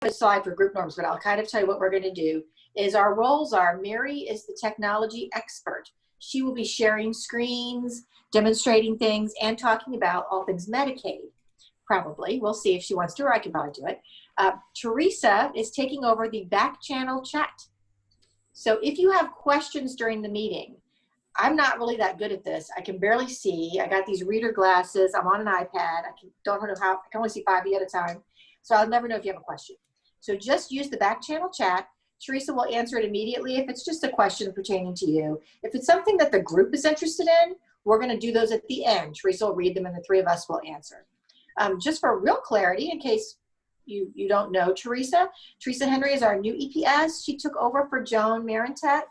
a slide for group norms, but I'll kind of tell you what we're going to do. Is our roles are Mary is the technology expert. She will be sharing screens, demonstrating things, and talking about all things Medicaid. Probably. We'll see if she wants to, or I can probably do it. Teresa is taking over the back channel chat. So if you have questions during the meeting, I'm not really that good at this. I can barely see. I got these reader glasses. I'm on an iPad. Don't know how. I can only see 5 at a time. So I'll never know if you have a question. So just use the back channel chat. Teresa will answer it immediately if it's just a question pertaining to you. If it's something that the group is interested in, we're going to do those at the end. Teresa will read them and the three of us will answer. Just for real clarity, in case you don't know Teresa Henry is our new EPS. She took over for Joan Marentet.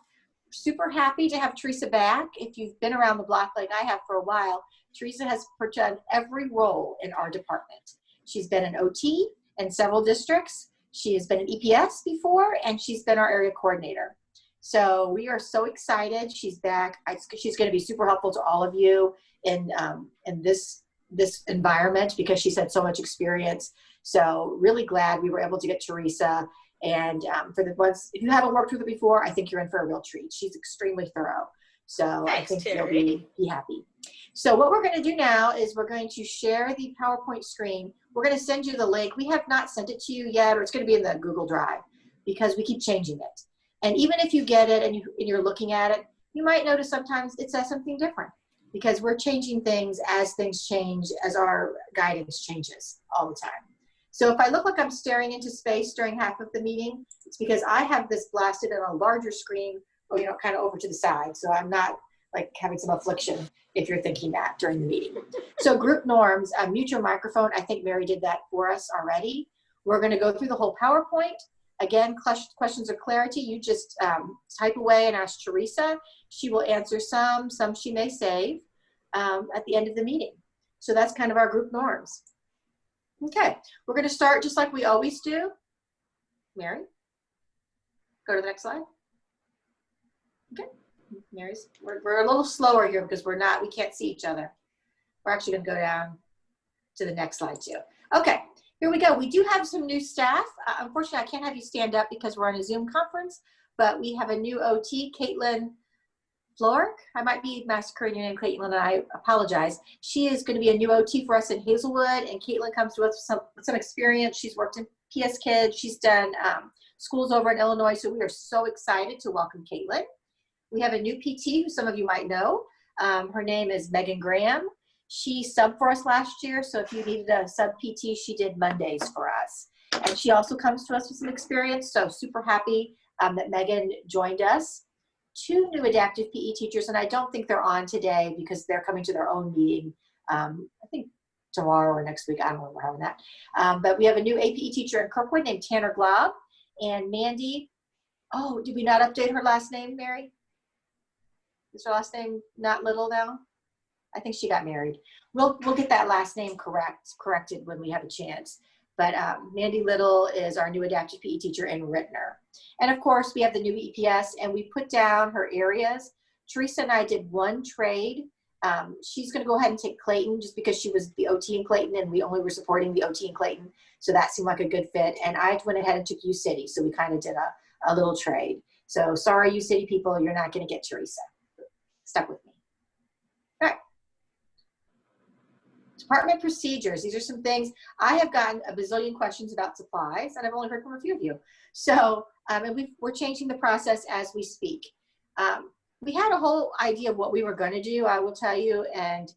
Super happy to have Teresa back. If you've been around the block like I have for a while, Teresa has done every role in our department. She's been an OT in several districts. She has been an EPS before, and she's been our area coordinator. So we are so excited she's back. She's going to be super helpful to all of you in this environment because she's had so much experience. So really glad we were able to get Teresa. And for the ones, if you haven't worked with her before, I think you're in for a real treat. She's extremely thorough. So Thanks, I think Terry. you'll be happy. So what we're going to do now is we're going to share the PowerPoint screen. We're going to send you the link. We have not sent it to you yet, or it's going to be in the Google Drive because we keep changing it. And even if you get it and you're looking at it, you might notice sometimes it says something different because we're changing things as things change, as our guidance changes all the time. So if I look like I'm staring into space during half of the meeting, it's because I have this blasted on a larger screen, or kind of over to the side. So I'm not like having some affliction if you're thinking that during the meeting. So group norms, mute your microphone. I think Mary did that for us already. We're going to go through the whole PowerPoint. Again, questions of clarity, you just type away and ask Teresa. She will answer some she may save at the end of the meeting. So that's kind of our group norms. Okay, we're going to start just like we always do. Mary, go to the next slide. Okay, Mary's, we're a little slower here because we can't see each other. We're actually going to go down to the next slide too. Okay, here we go. We do have some new staff. Unfortunately, I can't have you stand up because we're on a Zoom conference, but we have a new OT, Caitlin Flork. I might be massacring your name, Caitlin, and I apologize. She is going to be a new OT for us in Hazelwood, and Caitlin comes to us with some experience. She's worked in PS Kids. She's done schools over in Illinois, so we are so excited to welcome Caitlin. We have a new PT who some of you might know. Her name is Megan Graham. She subbed for us last year, so if you needed a sub PT, she did Mondays for us. And she also comes to us with some experience, so super happy that Megan joined us. 2 new adaptive PE teachers, and I don't think they're on today because they're coming to their own meeting, I think tomorrow or next week. I don't know when we're having that. But we have a new APE teacher in Kirkwood named Tanner Glob. And Mandy, oh, did we not update her last name, Mary? Is her last name not Little now? I think she got married. We'll get that last name corrected when we have a chance. But Mandy Little is our new adaptive PE teacher in Rittner. And of course, we have the new EPS, and we put down her areas. Teresa and I did one trade. She's going to go ahead and take Clayton just because she was the OT in Clayton, and we only were supporting the OT in Clayton. So that seemed like a good fit. And I went ahead and took U City. So we kind of did a little trade. So sorry, U City people, you're not going to get Teresa. Stuck with me. All right. Department procedures. These are some things. I have gotten a bazillion questions about supplies, and I've only heard from a few of you. So, and we're changing the process as we speak. We had a whole idea of what we were going to do, I will tell you, and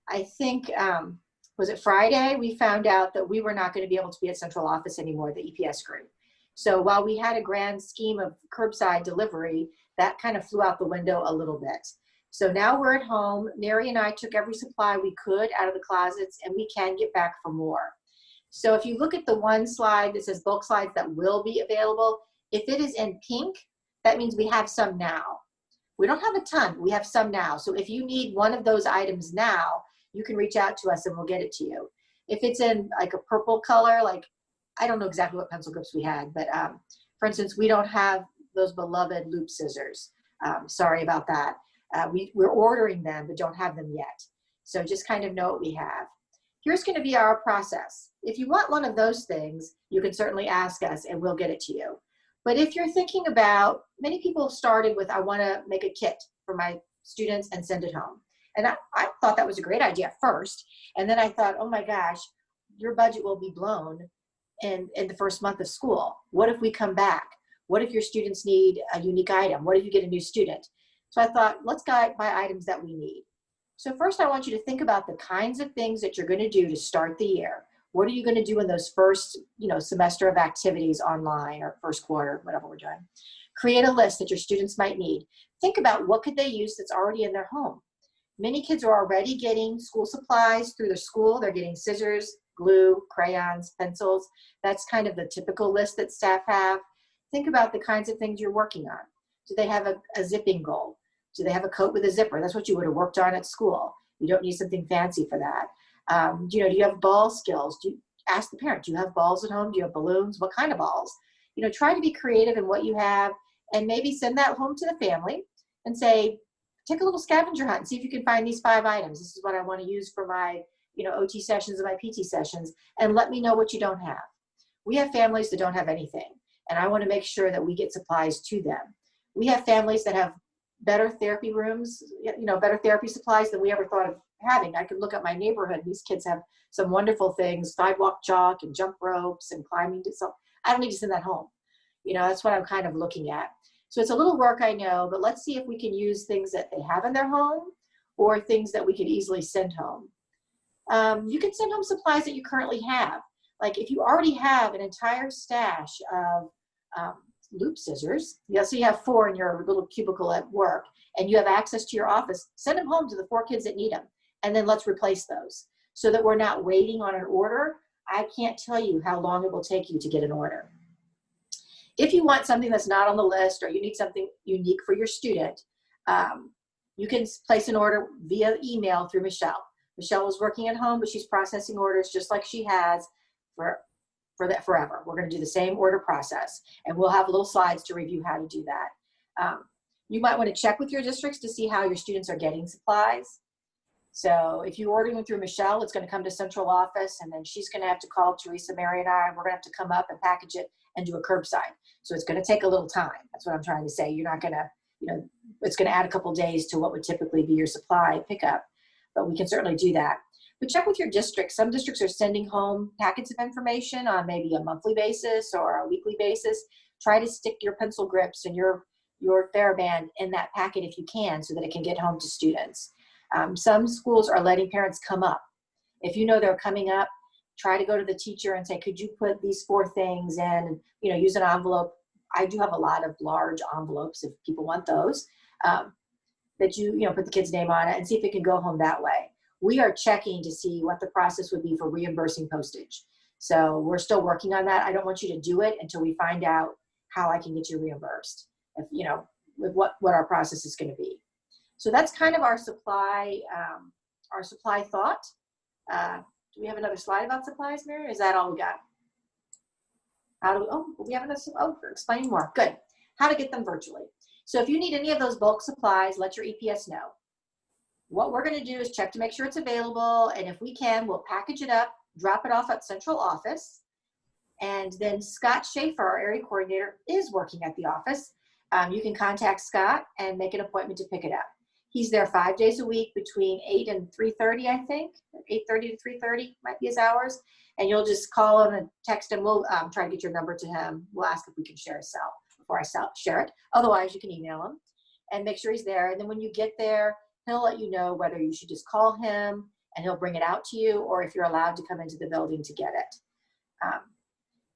I think, was it Friday? We found out that we were not going to be able to be at central office anymore, the EPS group. So while we had a grand scheme of curbside delivery, that kind of flew out the window a little bit. So now we're at home. Mary and I took every supply we could out of the closets, and we can get back for more. So if you look at the one slide that says bulk slides that will be available, if it is in pink, that means we have some now. We don't have a ton, but we have some now. So if you need one of those items now, you can reach out to us and we'll get it to you. If it's in like a purple color, like I don't know exactly what pencil grips we had, but for instance, we don't have those beloved loop scissors. Sorry about that. We're ordering them, but don't have them yet. So just kind of know what we have. here's going to be our process. If you want one of those things, you can certainly ask us and we'll get it to you. But if you're thinking about, many people started with, I want to make a kit for my students and send it home. And I thought that was a great idea at first. And then I thought, oh my gosh, your budget will be blown in the first month of school. What if we come back? What if your students need a unique item? What if you get a new student? So I thought, let's buy items that we need. So first I want you to think about the kinds of things that you're going to do to start the year. What are you going to do in those first, semester of activities online, or first quarter, whatever we're doing? Create a list that your students might need. Think about what could they use that's already in their home. Many kids are already getting school supplies through their school. They're getting scissors, glue, crayons, pencils. That's kind of the typical list that staff have. Think about the kinds of things you're working on. Do they have a zipping goal? Do they have a coat with a zipper? That's what you would have worked on at school. You don't need something fancy for that. Do you have ball skills? Ask the parent, do you have balls at home? Do you have balloons? What kind of balls? Try to be creative in what you have, and maybe send that home to the family and say, take a little scavenger hunt and see if you can find these 5 items. This is what I want to use for my OT sessions and my PT sessions, and let me know what you don't have. We have families that don't have anything, and I want to make sure that we get supplies to them. We have families that have better therapy rooms, better therapy supplies than we ever thought of having. I could look at my neighborhood. These kids have some wonderful things, sidewalk chalk and jump ropes and climbing. So I don't need to send that home. That's what I'm kind of looking at. So it's a little work, I know, but let's see if we can use things that they have in their home or things that we could easily send home. You can send home supplies that you currently have. Like if you already have an entire stash of loop scissors, so you have 4 in your little cubicle at work, and you have access to your office, send them home to the 4 kids that need them, and then let's replace those so that we're not waiting on an order. I can't tell you how long it will take you to get an order. If you want something that's not on the list, or you need something unique for your student, you can place an order via email through Michelle. Michelle is working at home, but she's processing orders just like she has for that forever. We're going to do the same order process, and we'll have little slides to review how to do that. You might want to check with your districts to see how your students are getting supplies. So if you order them through Michelle, it's going to come to central office, and then she's going to have to call Teresa, Mary, and I, and we're going to have to come up and package it and do a curbside. So it's going to take a little time. That's what I'm trying to say. You're not going to, it's going to add a couple days to what would typically be your supply pickup, but we can certainly do that. But check with your district. Some districts are sending home packets of information on maybe a monthly basis or a weekly basis. Try to stick your pencil grips and your TheraBand in that packet if you can, so that it can get home to students. Some schools are letting parents come up. If you know they're coming up, try to go to the teacher and say, could you put these 4 things in, use an envelope. I do have a lot of large envelopes if people want those, that you put the kid's name on it, and see if it can go home that way. We are checking to see what the process would be for reimbursing postage. So we're still working on that. I don't want you to do it until we find out how I can get you reimbursed, with what our process is going to be. So that's kind of our supply thought. Do we have another slide about supplies, Mary? Or is that all we got? We have another, explain more. Good. How to get them virtually. So if you need any of those bulk supplies, let your EPS know. What we're going to do is check to make sure it's available, and if we can, we'll package it up, drop it off at central office, and then Scott Schaefer, our area coordinator, is working at the office. You can contact Scott and make an appointment to pick it up. He's there 5 days a week between 8 and 3:30, I think. 8:30 to 3:30 might be his hours. And you'll just call him and text him. We'll try to get your number to him. We'll ask if we can share his cell before I share it. Otherwise, you can email him and make sure he's there. And then when you get there, he'll let you know whether you should just call him and he'll bring it out to you, or if you're allowed to come into the building to get it.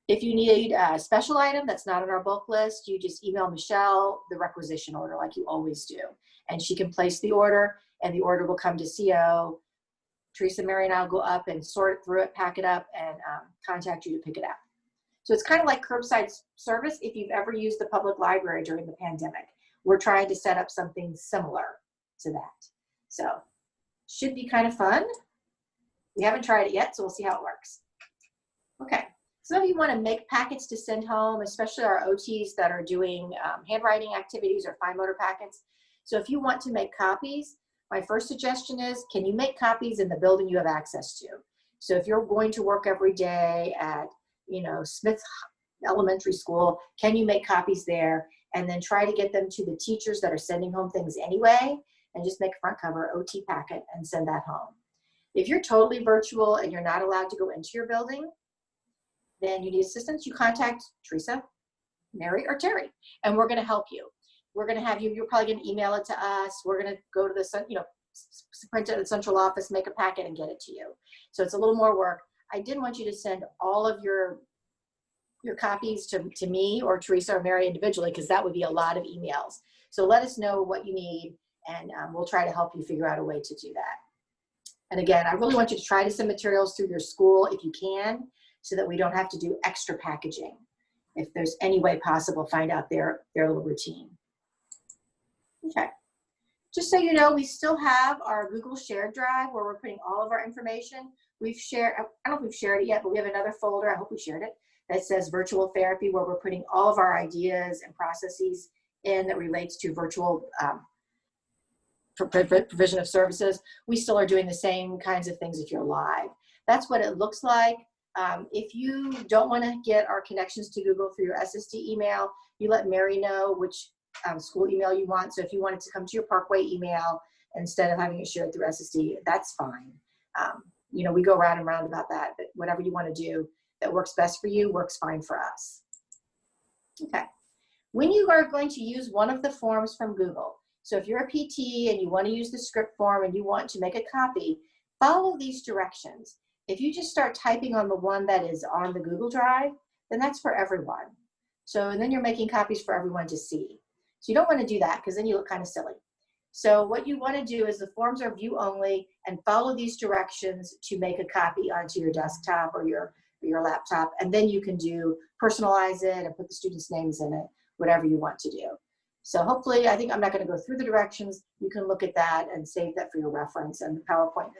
If you need a special item that's not on our bulk list, you just email Michelle the requisition order like you always do. And she can place the order, and the order will come to CO. Teresa, Mary, and I'll go up and sort it through it, pack it up, and contact you to pick it up. So it's kind of like curbside service if you've ever used the public library during the pandemic. We're trying to set up something similar to that. So should be kind of fun. We haven't tried it yet, so we'll see how it works. Okay. Some of you want to make packets to send home, especially our OTs that are doing handwriting activities or fine motor packets. So if you want to make copies, my first suggestion is, can you make copies in the building you have access to? So if you're going to work every day at, Smith Elementary School, can you make copies there and then try to get them to the teachers that are sending home things anyway, and just make a front cover OT packet and send that home. If you're totally virtual and you're not allowed to go into your building, then you need assistance, you contact Teresa, Mary, or Terry, and we're going to help you. We're going to have you, you're probably going to email it to us. We're going to go to the, print it at the central office, make a packet, and get it to you. So it's a little more work. I didn't want you to send all of your copies to me or Teresa or Mary individually, because that would be a lot of emails. So let us know what you need, and we'll try to help you figure out a way to do that. And again, I really want you to try to send materials through your school if you can, so that we don't have to do extra packaging. If there's any way possible, find out their little routine. Okay. Just so you know, we still have our Google Shared Drive where we're putting all of our information. We've shared, I don't know if we've shared it yet, but we have another folder, I hope we shared it, that says virtual therapy, where we're putting all of our ideas and processes in that relates to virtual provision of services. We still are doing the same kinds of things if you're live. That's what it looks like. If you don't want to get our connections to Google through your SSD email, you let Mary know which school email you want. So if you wanted to come to your Parkway email instead of having it shared through SSD, that's fine. We go round and round about that, but whatever you want to do that works best for you works fine for us. Okay. When you are going to use one of the forms from Google, so if you're a PT and you want to use the script form and you want to make a copy, follow these directions. If you just start typing on the one that is on the Google Drive, then that's for everyone. So, and then you're making copies for everyone to see. So you don't want to do that, because then you look kind of silly. So what you want to do is the forms are view only, and follow these directions to make a copy onto your desktop or your laptop, and then you can personalize it and put the students' names in it, whatever you want to do. So hopefully, I'm not going to go through the directions. You can look at that and save that for your reference, and the PowerPoint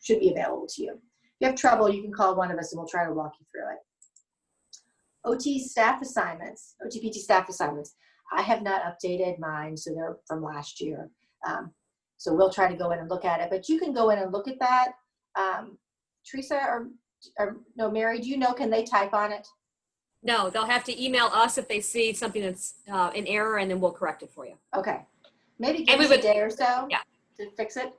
should be available to you. If you have trouble, you can call one of us and we'll try to walk you through it. OT staff assignments, OTPT staff assignments. I have not updated mine, so they're from last year. So we'll try to go in and look at it, but you can go in and look at that. Teresa or no, Mary, do you know, can they type on it? No, they'll have to email us if they see something that's in error, and then we'll correct it for you. Okay. Maybe give us a day or so to fix it.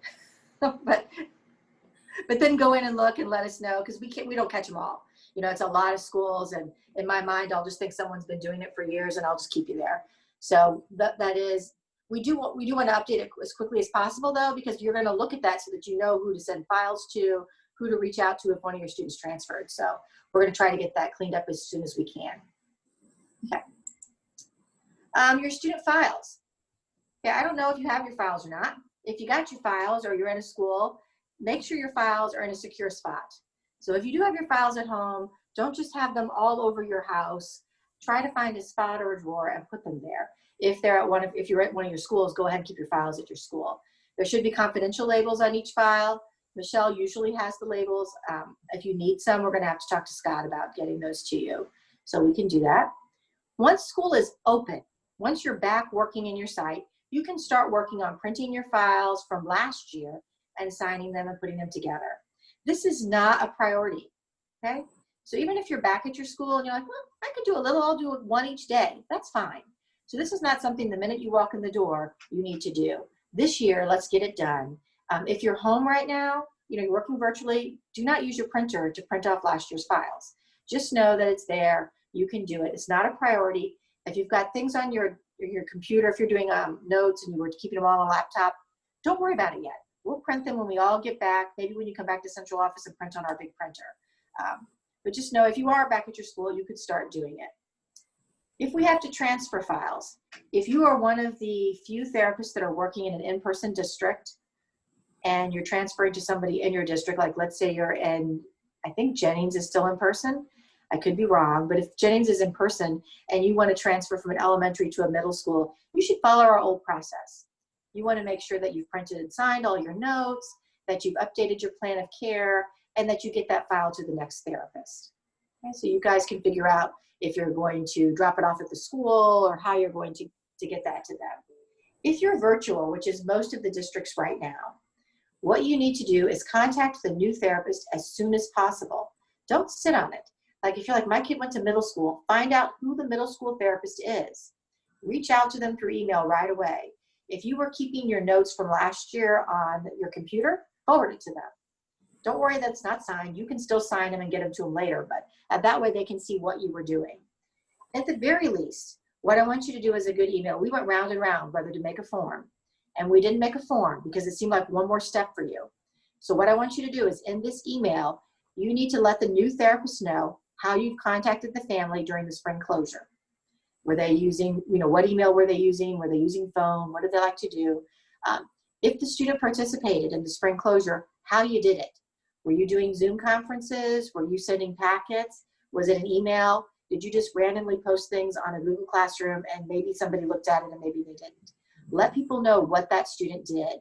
but then go in and look and let us know, because we don't catch them all. It's a lot of schools, and in my mind, I'll just think someone's been doing it for years, and I'll just keep you there. So that is, we do want to update it as quickly as possible, though, because you're going to look at that so that you know who to send files to, who to reach out to if one of your students transferred. So we're going to try to get that cleaned up as soon as we can. Okay. Your student files. Yeah, I don't know if you have your files or not. If you got your files or you're in a school, make sure your files are in a secure spot. So if you do have your files at home, don't just have them all over your house. Try to find a spot or a drawer and put them there. If you're at one of your schools, go ahead and keep your files at your school. There should be confidential labels on each file. Michelle usually has the labels. If you need some, we're going to have to talk to Scott about getting those to you. So we can do that. Once school is open, once you're back working in your site, you can start working on printing your files from last year and signing them and putting them together. This is not a priority, okay? So even if you're back at your school and you're like, well, I could do a little, I'll do one each day. That's fine. So this is not something the minute you walk in the door, you need to do. This year, let's get it done. If you're home right now, you're working virtually, do not use your printer to print off last year's files. Just know that it's there. You can do it. It's not a priority. If you've got things on your computer, if you're doing notes and you were keeping them all on a laptop, don't worry about it yet. We'll print them when we all get back, maybe when you come back to central office and print on our big printer. But just know if you are back at your school, you could start doing it. If we have to transfer files, if you are one of the few therapists that are working in an in-person district and you're transferring to somebody in your district, like let's say you're in, I think Jennings is still in person. I could be wrong, but if Jennings is in person and you want to transfer from an elementary to a middle school, you should follow our old process. You want to make sure that you've printed and signed all your notes, that you've updated your plan of care, and that you get that file to the next therapist. Okay, so you guys can figure out if you're going to drop it off at the school or how you're going to get that to them. If you're virtual, which is most of the districts right now, What you need to do is contact the new therapist as soon as possible. Don't sit on it. Like if you're like, my kid went to middle school, find out who the middle school therapist is. Reach out to them through email right away. If you were keeping your notes from last year on your computer, forward it to them. Don't worry that it's not signed. You can still sign them and get them to them later, but that way they can see what you were doing. At the very least, what I want you to do is a good email. We went round and round whether to make a form, and we didn't make a form because it seemed like one more step for you. So what I want you to do is in this email, you need to let the new therapist know how you've contacted the family during the spring closure. Were they using, what email were they using? Were they using phone? What did they like to do? If the student participated in the spring closure, how you did it. Were you doing Zoom conferences? Were you sending packets? Was it an email? Did you just randomly post things on a Google Classroom and maybe somebody looked at it and maybe they didn't? Let people know what that student did.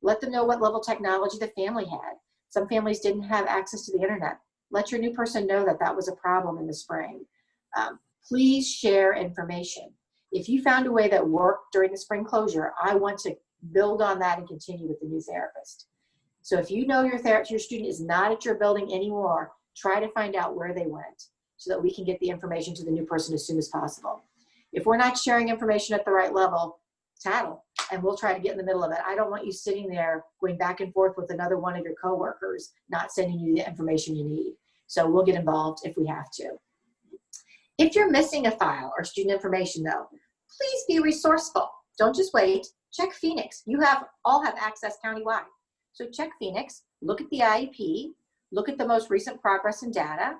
Let them know what level of technology the family had. Some families didn't have access to the internet. Let your new person know that that was a problem in the spring. Please share information. If you found a way that worked during the spring closure, I want to build on that and continue with the new therapist. So if you know your student is not at your building anymore, try to find out where they went so that we can get the information to the new person as soon as possible. If we're not sharing information at the right level, tattle, and we'll try to get in the middle of it. I don't want you sitting there going back and forth with another one of your coworkers, not sending you the information you need. So we'll get involved if we have to. If you're missing a file or student information though, please be resourceful. Don't just wait. Check Phoenix. You all have access countywide. So check Phoenix, look at the IEP, look at the most recent progress and data,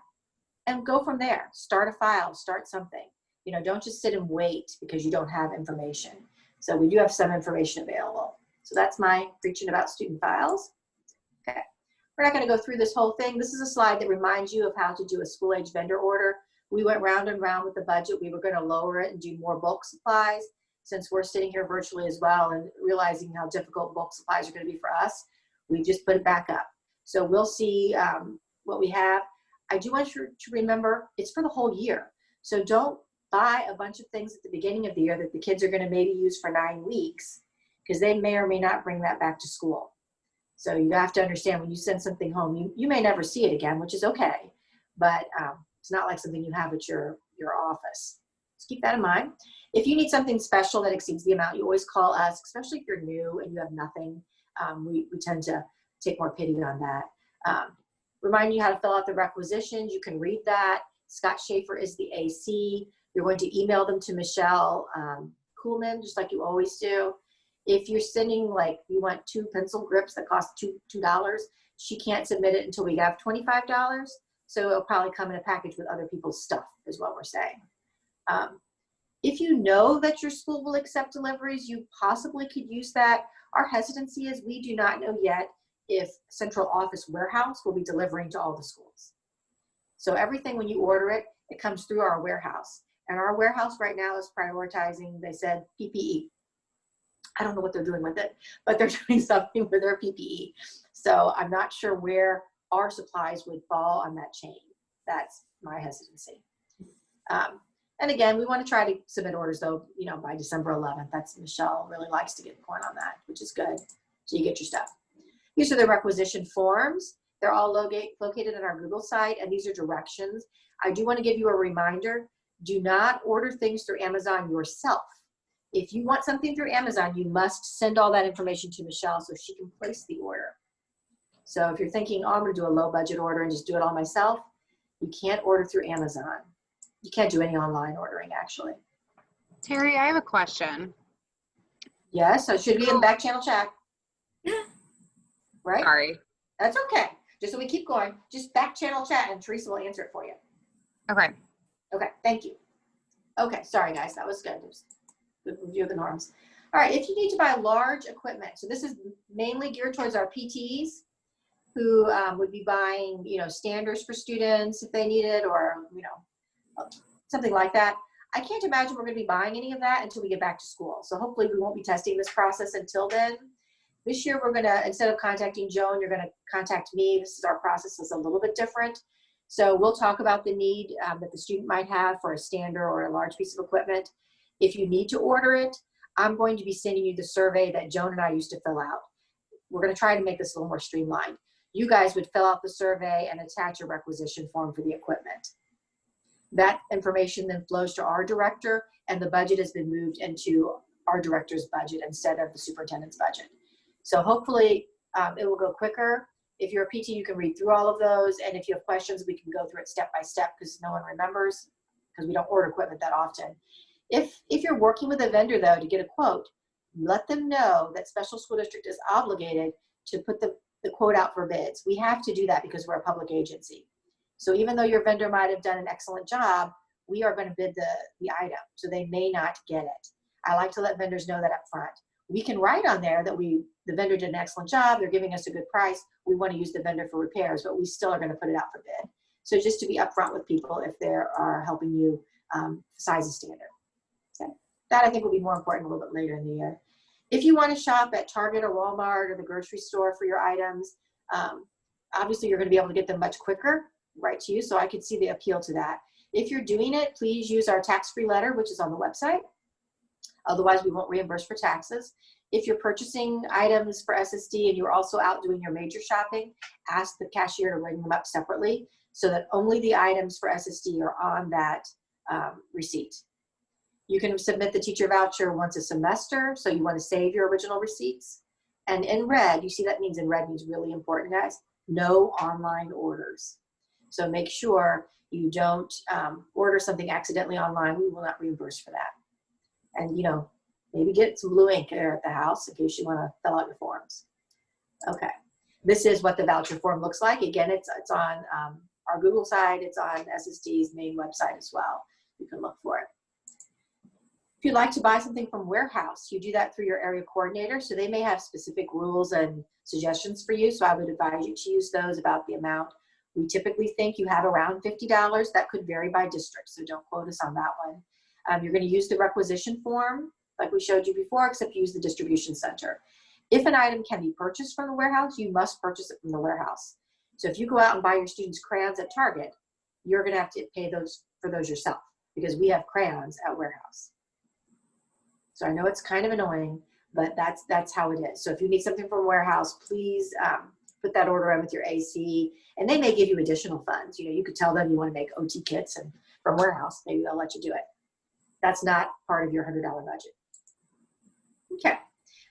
and go from there. Start a file, start something. Don't just sit and wait because you don't have information. So we do have some information available. So that's my preaching about student files. Okay, we're not going to go through this whole thing. This is a slide that reminds you of how to do a school age vendor order. We went round and round with the budget. We were going to lower it and do more bulk supplies. Since we're sitting here virtually as well and realizing how difficult bulk supplies are going to be for us, we just put it back up. So we'll see what we have. I do want you to remember it's for the whole year. So don't buy a bunch of things at the beginning of the year that the kids are going to maybe use for 9 weeks because they may or may not bring that back to school. So you have to understand when you send something home, you may never see it again, which is okay, but it's not like something you have at your office. Just keep that in mind. If you need something special that exceeds the amount, you always call us, especially if you're new and you have nothing. We tend to take more pity on that. Remind you how to fill out the requisitions. You can read that. Scott Schaefer is the AC. You're going to email them to Michelle Kuhlman, just like you always do. If you're sending, like, you want 2 pencil grips that cost $2, she can't submit it until we have $25. So it'll probably come in a package with other people's stuff, is what we're saying. If you know that your school will accept deliveries, you possibly could use that. Our hesitancy is we do not know yet if Central Office Warehouse will be delivering to all the schools. So everything, when you order it, it comes through our warehouse. And our warehouse right now is prioritizing, they said, PPE. I don't know what they're doing with it, but they're doing something with their PPE. So I'm not sure where our supplies would fall on that chain. That's my hesitancy. And again, we want to try to submit orders though, by December 11th. That's Michelle really likes to get going on that, which is good. So you get your stuff. These are the requisition forms. They're all located on our Google site, and these are directions. I do want to give you a reminder. Do not order things through Amazon yourself. If you want something through Amazon, you must send all that information to Michelle so she can place the order. So if you're thinking, oh, I'm going to do a low budget order and just do it all myself, you can't order through Amazon. You can't do any online ordering, actually. Terry, I have a question. Yes, so it should be in the back channel chat. Right? Sorry. That's okay. Just so we keep going, just back channel chat and Teresa will answer it for you. Okay. Okay, thank you. Okay, sorry guys, that was good. It was a good review of the norms. All right, if you need to buy large equipment, so this is mainly geared towards our PTs who would be buying, standers for students if they need it, or, something like that. I can't imagine we're going to be buying any of that until we get back to school. So hopefully we won't be testing this process until then. This year we're going to, instead of contacting Joan, you're going to contact me. This is our process is a little bit different. So we'll talk about the need that the student might have for a stander or a large piece of equipment. If you need to order it, I'm going to be sending you the survey that Joan and I used to fill out. we're going to try to make this a little more streamlined. You guys would fill out the survey and attach a requisition form for the equipment. That information then flows to our director, and the budget has been moved into our director's budget instead of the superintendent's budget. So hopefully it will go quicker. If you're a PT, you can read through all of those. And if you have questions, we can go through it step by step because no one remembers, because we don't order equipment that often. If you're working with a vendor though to get a quote, let them know that Special School District is obligated to put the quote out for bids. We have to do that because we're a public agency. So even though your vendor might have done an excellent job, we are going to bid the item. So they may not get it. I like to let vendors know that up front. We can write on there that the vendor did an excellent job. They're giving us a good price. We want to use the vendor for repairs, but we still are going to put it out for bid. So just to be upfront with people if they are helping you size a standard. Okay. That I think will be more important a little bit later in the year. If you want to shop at Target or Walmart or the grocery store for your items, obviously you're going to be able to get them much quicker right to you. So I could see the appeal to that. If you're doing it, please use our tax-free letter, which is on the website. Otherwise, we won't reimburse for taxes. If you're purchasing items for SSD and you're also out doing your major shopping, ask the cashier to ring them up separately so that only the items for SSD are on that receipt. You can submit the teacher voucher once a semester, so you want to save your original receipts. And in red, you see that means in red means really important, guys, no online orders. So make sure you don't order something accidentally online. We will not reimburse for that. And, you know, maybe get some blue ink there at the house in case you want to fill out your forms. Okay. This is what the voucher form looks like. Again, it's on our Google site. It's on SSD's main website as well. You can look for it. If you'd like to buy something from warehouse, you do that through your area coordinator. So they may have specific rules and suggestions for you. So I would advise you to use those about the amount. We typically think you have around $50. That could vary by district, so don't quote us on that one. You're going to use the requisition form like we showed you before, except use the distribution center. If an item can be purchased from the warehouse, you must purchase it from the warehouse. So if you go out and buy your students crayons at Target, you're going to have to pay for those yourself because we have crayons at warehouse. So I know it's kind of annoying, but that's how it is. So if you need something from warehouse, please put that order in with your AC, and they may give you additional funds. You know, you could tell them you want to make OT kits and from warehouse, maybe they'll let you do it. That's not part of your $100 budget. Okay,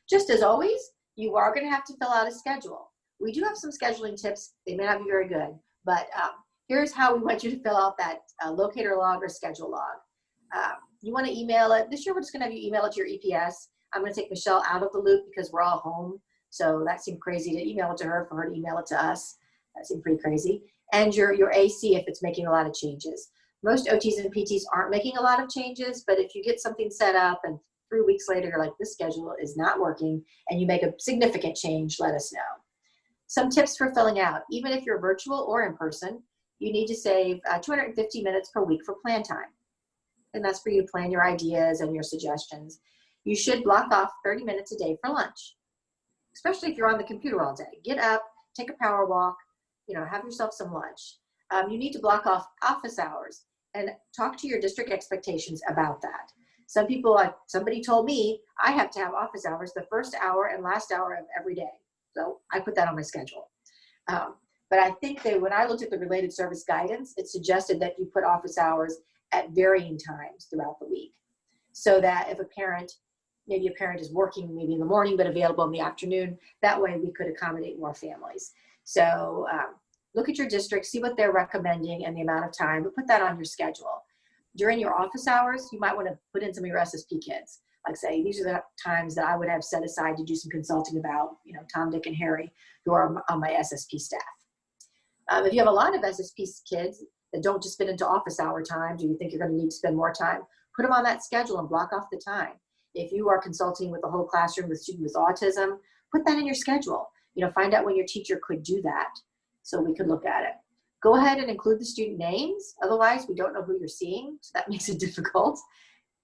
just as always, you are going to have to fill out a schedule. We do have some scheduling tips. They may not be very good, but here's how we want you to fill out that locator log or schedule log. You want to email it. This year, we're just going to have you email it to your EPS. I'm going to take Michelle out of the loop because we're all home. So that seemed crazy to email it to her, for her to email it to us. That seemed pretty crazy. And your AC if it's making a lot of changes. Most OTs and PTs aren't making a lot of changes, but if you get something set up and 3 weeks later you're like, this schedule is not working, and you make a significant change, let us know. Some tips for filling out. Even if you're virtual or in person, you need to save 250 minutes per week for plan time. And that's for you to plan your ideas and your suggestions. You should block off 30 minutes a day for lunch, especially if you're on the computer all day. Get up, take a power walk, you know, have yourself some lunch. You need to block off office hours and talk to your district expectations about that. Some people, like somebody told me, I have to have office hours the first hour and last hour of every day. So I put that on my schedule. But I think that when I looked at the related service guidance, it suggested that you put office hours at varying times throughout the week. So that if maybe a parent is working maybe in the morning but available in the afternoon, that way we could accommodate more families. So look at your district, see what they're recommending and the amount of time, but put that on your schedule. During your office hours, you might want to put in some of your SSP kids. Like say, these are the times that I would have set aside to do some consulting about, you know, Tom, Dick, and Harry, who are on my SSP staff. If you have a lot of SSP kids that don't just fit into office hour times, or you think you're going to need to spend more time, put them on that schedule and block off the time. If you are consulting with the whole classroom with students with autism, put that in your schedule. You know, find out when your teacher could do that so we could look at it. Go ahead and include the student names. Otherwise, we don't know who you're seeing, so that makes it difficult.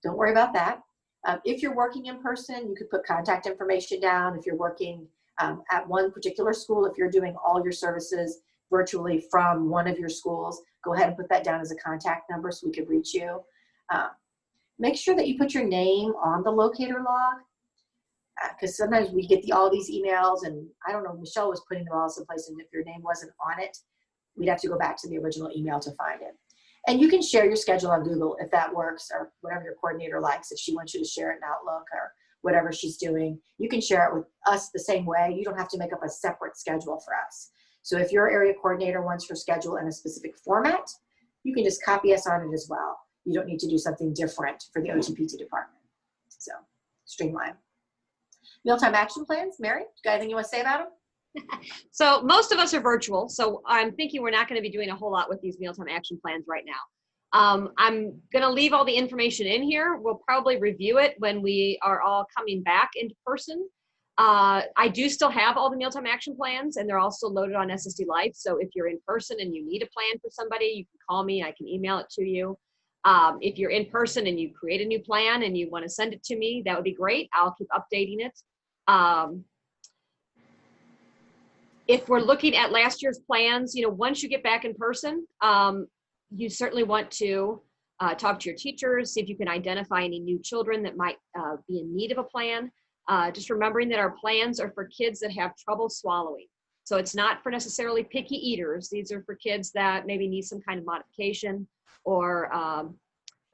Don't worry about that. If you're working in person, you could put contact information down. If you're working at one particular school, if you're doing all your services virtually from one of your schools, go ahead and put that down as a contact number so we could reach you. Make sure that you put your name on the locator log. Because sometimes we get all these emails, and I don't know, Michelle was putting them all someplace, and if your name wasn't on it, we'd have to go back to the original email to find it. And you can share your schedule on Google if that works, or whatever your coordinator likes. If she wants you to share it in Outlook or whatever she's doing, you can share it with us the same way. You don't have to make up a separate schedule for us. So if your area coordinator wants her schedule in a specific format, you can just copy us on it as well. You don't need to do something different for the OTPT department. So streamline. Mealtime action plans, Mary, you got anything you want to say about them? So most of us are virtual, so I'm thinking we're not going to be doing a whole lot with these mealtime action plans right now. I'm going to leave all the information in here. We'll probably review it when we are all coming back into person. I do still have all the mealtime action plans, and they're also loaded on SSD Life. So if you're in person and you need a plan for somebody, you can call me. I can email it to you. If you're in person and you create a new plan and you want to send it to me, that would be great. I'll keep updating it. If we're looking at last year's plans, once you get back in person, you certainly want to talk to your teachers, see if you can identify any new children that might be in need of a plan. Just remembering that our plans are for kids that have trouble swallowing. So it's not for necessarily picky eaters. These are for kids that maybe need some kind of modification or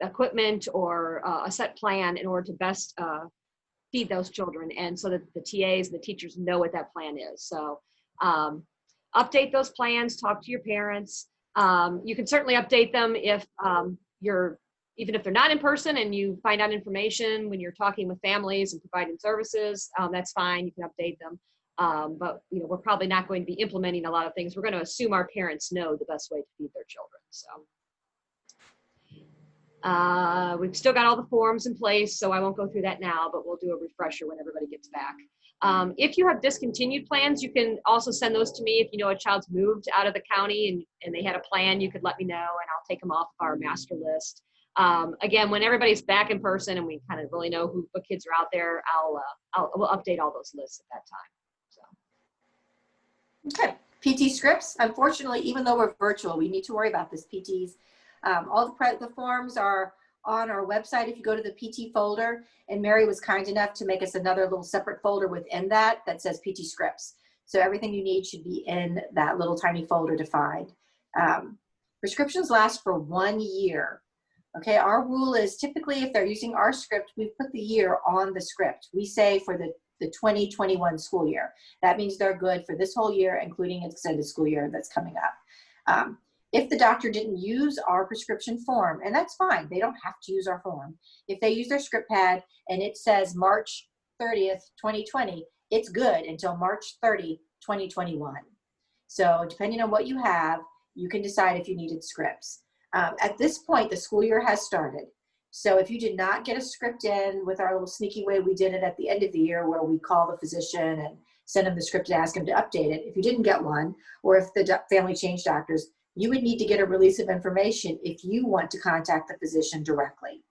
equipment or a set plan in order to best feed those children, and so that the TAs and the teachers know what that plan is. So update those plans, talk to your parents. You can certainly update them if even if they're not in person and you find out information when you're talking with families and providing services, that's fine, you can update them. But we're probably not going to be implementing a lot of things. We're going to assume our parents know the best way to feed their children. So we've still got all the forms in place, so I won't go through that now, but we'll do a refresher when everybody gets back. If you have discontinued plans, you can also send those to me. If you know a child's moved out of the county and they had a plan, you could let me know and I'll take them off our master list. Again, when everybody's back in person and we kind of really know what kids are out there, we'll update all those lists at that time. So. Okay, PT scripts. Unfortunately, even though we're virtual, we need to worry about this PTs. All the forms are on our website. If you go to the PT folder, and Mary was kind enough to make us another little separate folder within that says PT scripts. So everything you need should be in that little tiny folder to find. Prescriptions last for 1 year. Okay, our rule is typically if they're using our script, we put the year on the script. We say for the 2021 school year. That means they're good for this whole year, including extended school year that's coming up. If the doctor didn't use our prescription form, and that's fine, they don't have to use our form. If they use their script pad and it says March 30th, 2020, it's good until March 30, 2021. So depending on what you have, you can decide if you needed scripts. At this point, the school year has started. So if you did not get a script in with our little sneaky way we did it at the end of the year where we call the physician and send them the script and ask them to update it, if you didn't get one, or if the family changed doctors, you would need to get a release of information if you want to contact the physician directly.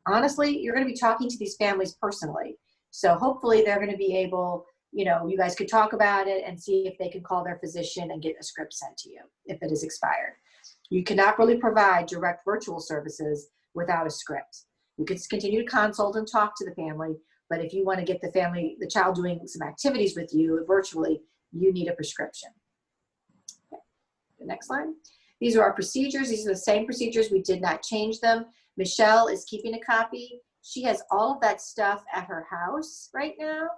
Honestly, you're going to be talking to these families personally. So hopefully they're going to be able, you guys could talk about it and see if they can call their physician and get a script sent to you if it is expired. You cannot really provide direct virtual services without a script. You can continue to consult and talk to the family, but if you want to get the child doing some activities with you virtually, you need a prescription. Okay. The next slide. These are our procedures. These are the same procedures. We did not change them. Michelle is keeping a copy. She has all of that stuff at her house right now.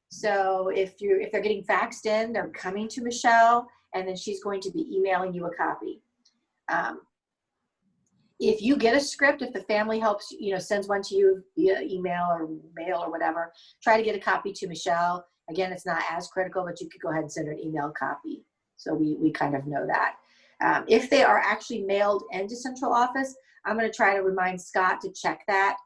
So if they're getting faxed in, they're coming to Michelle, and then she's going to be emailing you a copy. If you get a script, if the family helps, sends one to you via email or mail or whatever, try to get a copy to Michelle. Again, it's not as critical, but you could go ahead and send her an email copy. So we kind of know that. If they are actually mailed into central office, I'm going to try to remind Scott to check that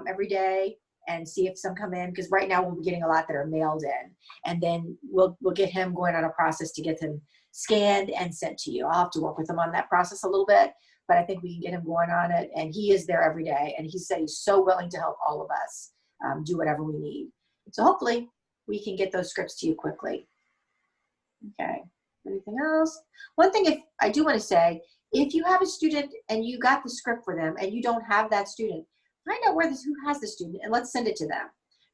every day and see if some come in, because right now we'll be getting a lot that are mailed in, and then we'll get him going on a process to get them scanned and sent to you. I'll have to work with him on that process a little bit, but I think we can get him going on it, and he is there every day, and he said he's so willing to help all of us do whatever we need. So hopefully we can get those scripts to you quickly. Okay, anything else? One thing I do want to say, if you have a student and you got the script for them and you don't have that student, find out who has the student and let's send it to them.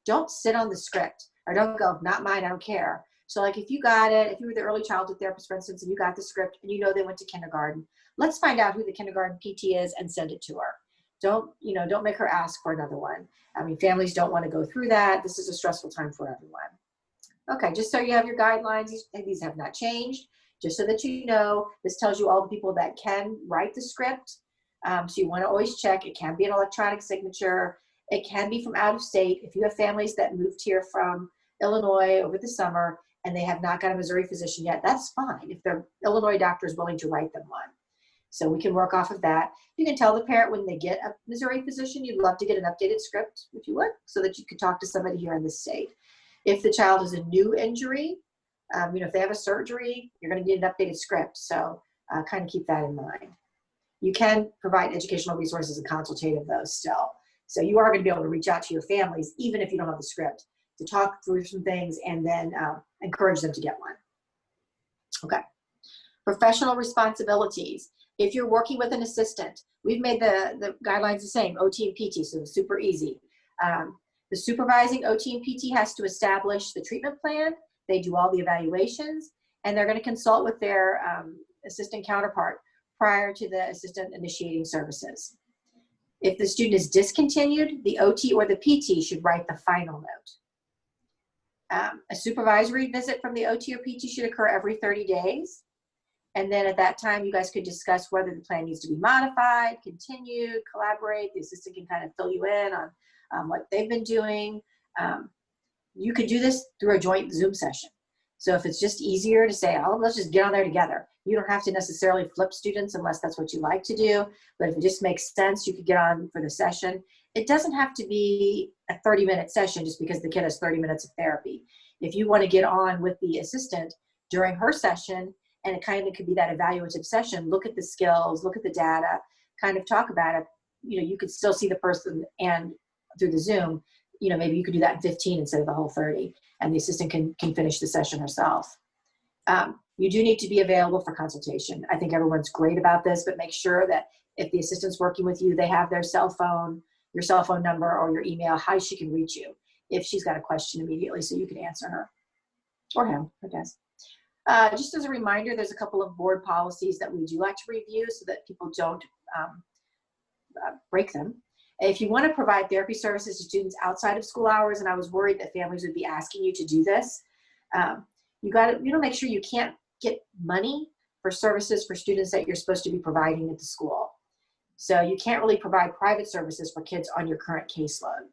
don't sit on the script, or don't go, not mine, I don't care. So like if you got it, if you were the early childhood therapist, for instance, and you got the script and you know they went to kindergarten, let's find out who the kindergarten PT is and send it to her. Don't make her ask for another one. I mean, families don't want to go through that. This is a stressful time for everyone. Okay, just so you have your guidelines, these have not changed. Just so that you know, this tells you all the people that can write the script. So you want to always check. It can be an electronic signature. It can be from out of state. If you have families that moved here from Illinois over the summer and they have not got a Missouri physician yet, that's fine if their Illinois doctor is willing to write them one. So we can work off of that. You can tell the parent when they get a Missouri physician, you'd love to get an updated script, if you would, so that you could talk to somebody here in the state. If the child is a new injury, if they have a surgery, you're going to need an updated script. So kind of keep that in mind. You can provide educational resources and consultative those still. So you are going to be able to reach out to your families, even if you don't have the script, to talk through some things and then encourage them to get one. Okay. Professional responsibilities. If you're working with an assistant, we've made the guidelines the same, OT and PT, so it's super easy. The supervising OT and PT has to establish the treatment plan. They do all the evaluations, and they're going to consult with their assistant counterpart prior to the assistant initiating services. If the student is discontinued, the OT or the PT should write the final note. A supervisory visit from the OT or PT should occur every 30 days. And then at that time, you guys could discuss whether the plan needs to be modified, continued, collaborate. The assistant can kind of fill you in on what they've been doing. You could do this through a joint Zoom session. So if it's just easier to say, oh, let's just get on there together. You don't have to necessarily flip students unless that's what you like to do. But if it just makes sense, you could get on for the session. It doesn't have to be a 30-minute session just because the kid has 30 minutes of therapy. If you want to get on with the assistant during her session, and it kind of could be that evaluative session, look at the skills, look at the data, kind of talk about it. You could still see the person and through the Zoom, maybe you could do that in 15 instead of the whole 30, and the assistant can finish the session herself. You do need to be available for consultation. I think everyone's great about this, but make sure that if the assistant's working with you, they have their cell phone, your cell phone number or your email, how she can reach you if she's got a question immediately so you can answer her. Or him, I guess. Just as a reminder, there's a couple of board policies that we do like to review so that people don't break them. If you want to provide therapy services to students outside of school hours, and I was worried that families would be asking you to do this, you got to make sure you can't get money for services for students that you're supposed to be providing at the school. So you can't really provide private services for kids on your current caseload.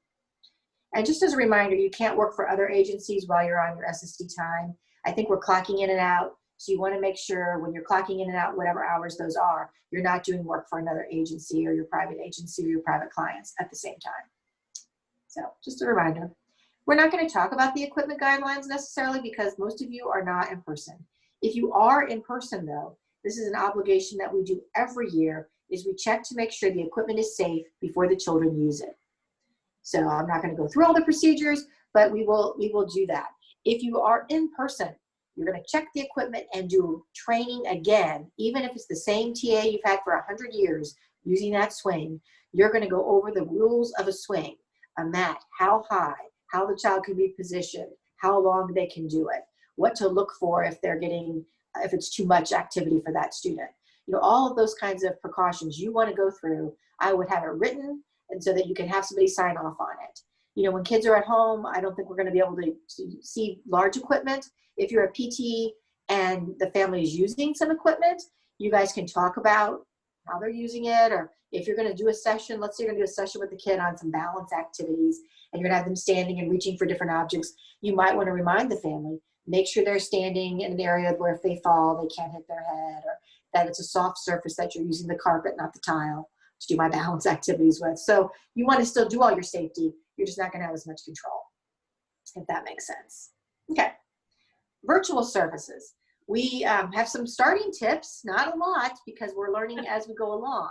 And just as a reminder, you can't work for other agencies while you're on your SSD time. I think we're clocking in and out, so you want to make sure when you're clocking in and out, whatever hours those are, you're not doing work for another agency or your private agency or your private clients at the same time. So just a reminder. We're not going to talk about the equipment guidelines necessarily because most of you are not in person. If you are in person though, this is an obligation that we do every year, is we check to make sure the equipment is safe before the children use it. So I'm not going to go through all the procedures, but we will do that. If you are in person, you're going to check the equipment and do training again, even if it's the same TA you've had for 100 years using that swing. You're going to go over the rules of a swing, a mat, how high, how the child can be positioned, how long they can do it, what to look for if it's too much activity for that student. All of those kinds of precautions you want to go through. I would have it written and so that you can have somebody sign off on it. When kids are at home, I don't think we're going to be able to see large equipment. If you're a PT and the family is using some equipment, you guys can talk about how they're using it, or if you're going to do a session, let's say you're going to do a session with the kid on some balance activities, and you're going to have them standing and reaching for different objects, you might want to remind the family, make sure they're standing in an area where if they fall, they can't hit their head, or that it's a soft surface that you're using the carpet, not the tile, to do my balance activities with. So you want to still do all your safety. You're just not going to have as much control, if that makes sense. Okay. Virtual services. We have some starting tips, not a lot because we're learning as we go along.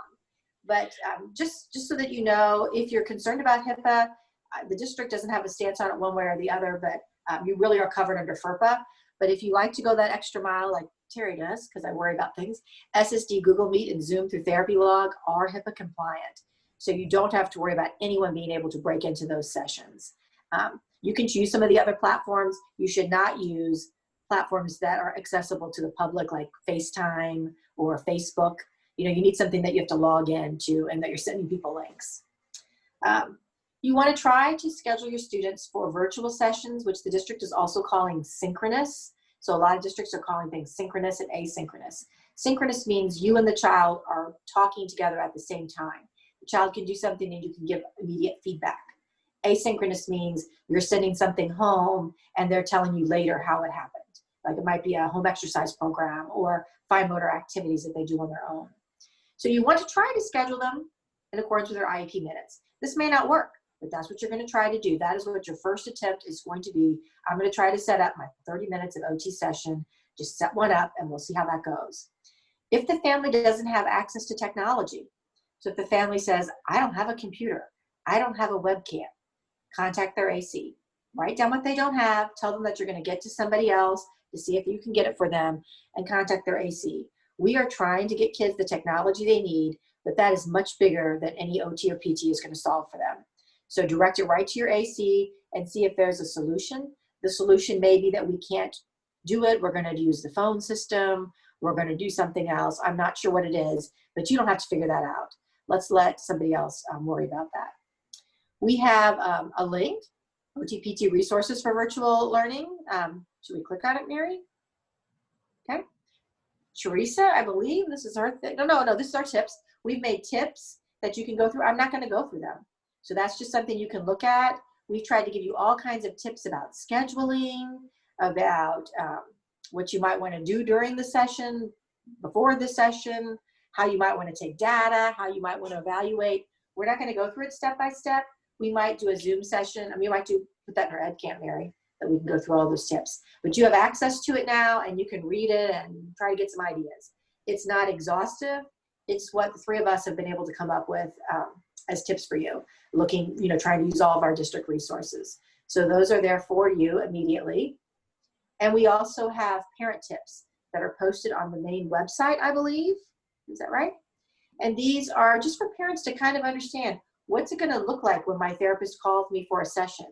But just so that you know, if you're concerned about HIPAA, the district doesn't have a stance on it one way or the other, but you really are covered under FERPA. But if you like to go that extra mile like Terry does, because I worry about things, SSD, Google Meet, and Zoom through Therapy Log are HIPAA compliant. So you don't have to worry about anyone being able to break into those sessions. You can choose some of the other platforms. You should not use platforms that are accessible to the public, like FaceTime or Facebook. You need something that you have to log into and that you're sending people links. You want to try to schedule your students for virtual sessions, which the district is also calling synchronous. So a lot of districts are calling things synchronous and asynchronous. Synchronous means you and the child are talking together at the same time. The child can do something and you can give immediate feedback. Asynchronous means you're sending something home and they're telling you later how it happened. Like it might be a home exercise program or fine motor activities that they do on their own. So you want to try to schedule them in accordance with their IEP minutes. This may not work, but that's what you're going to try to do. That is what your first attempt is going to be. I'm going to try to set up my 30 minutes of OT session. Just set one up and we'll see how that goes. If the family doesn't have access to technology, so if the family says, I don't have a computer, I don't have a webcam, contact their AC. Write down what they don't have, tell them that you're going to get to somebody else to see if you can get it for them, and contact their AC. We are trying to get kids the technology they need, but that is much bigger than any OT or PT is going to solve for them. So direct it right to your AC and see if there's a solution. The solution may be that we can't do it. We're going to use the phone system. We're going to do something else. I'm not sure what it is, but you don't have to figure that out. Let's let somebody else worry about that. We have a link, OTPT resources for virtual learning. Should we click on it, Mary? Okay. Teresa, I believe this is our thing. No, this is our tips. We've made tips that you can go through. I'm not going to go through them. So that's just something you can look at. We've tried to give you all kinds of tips about scheduling, about what you might want to do during the session, before the session, how you might want to take data, how you might want to evaluate. We're not going to go through it step by step. We might do a Zoom session. We might put that in our EdCamp, Mary, that we can go through all those tips. But you have access to it now and you can read it and try to get some ideas. It's not exhaustive. It's what the three of us have been able to come up with as tips for you, trying to use all of our district resources. So those are there for you immediately. And we also have parent tips that are posted on the main website, I believe. Is that right? And these are just for parents to kind of understand, what's it going to look like when my therapist calls me for a session?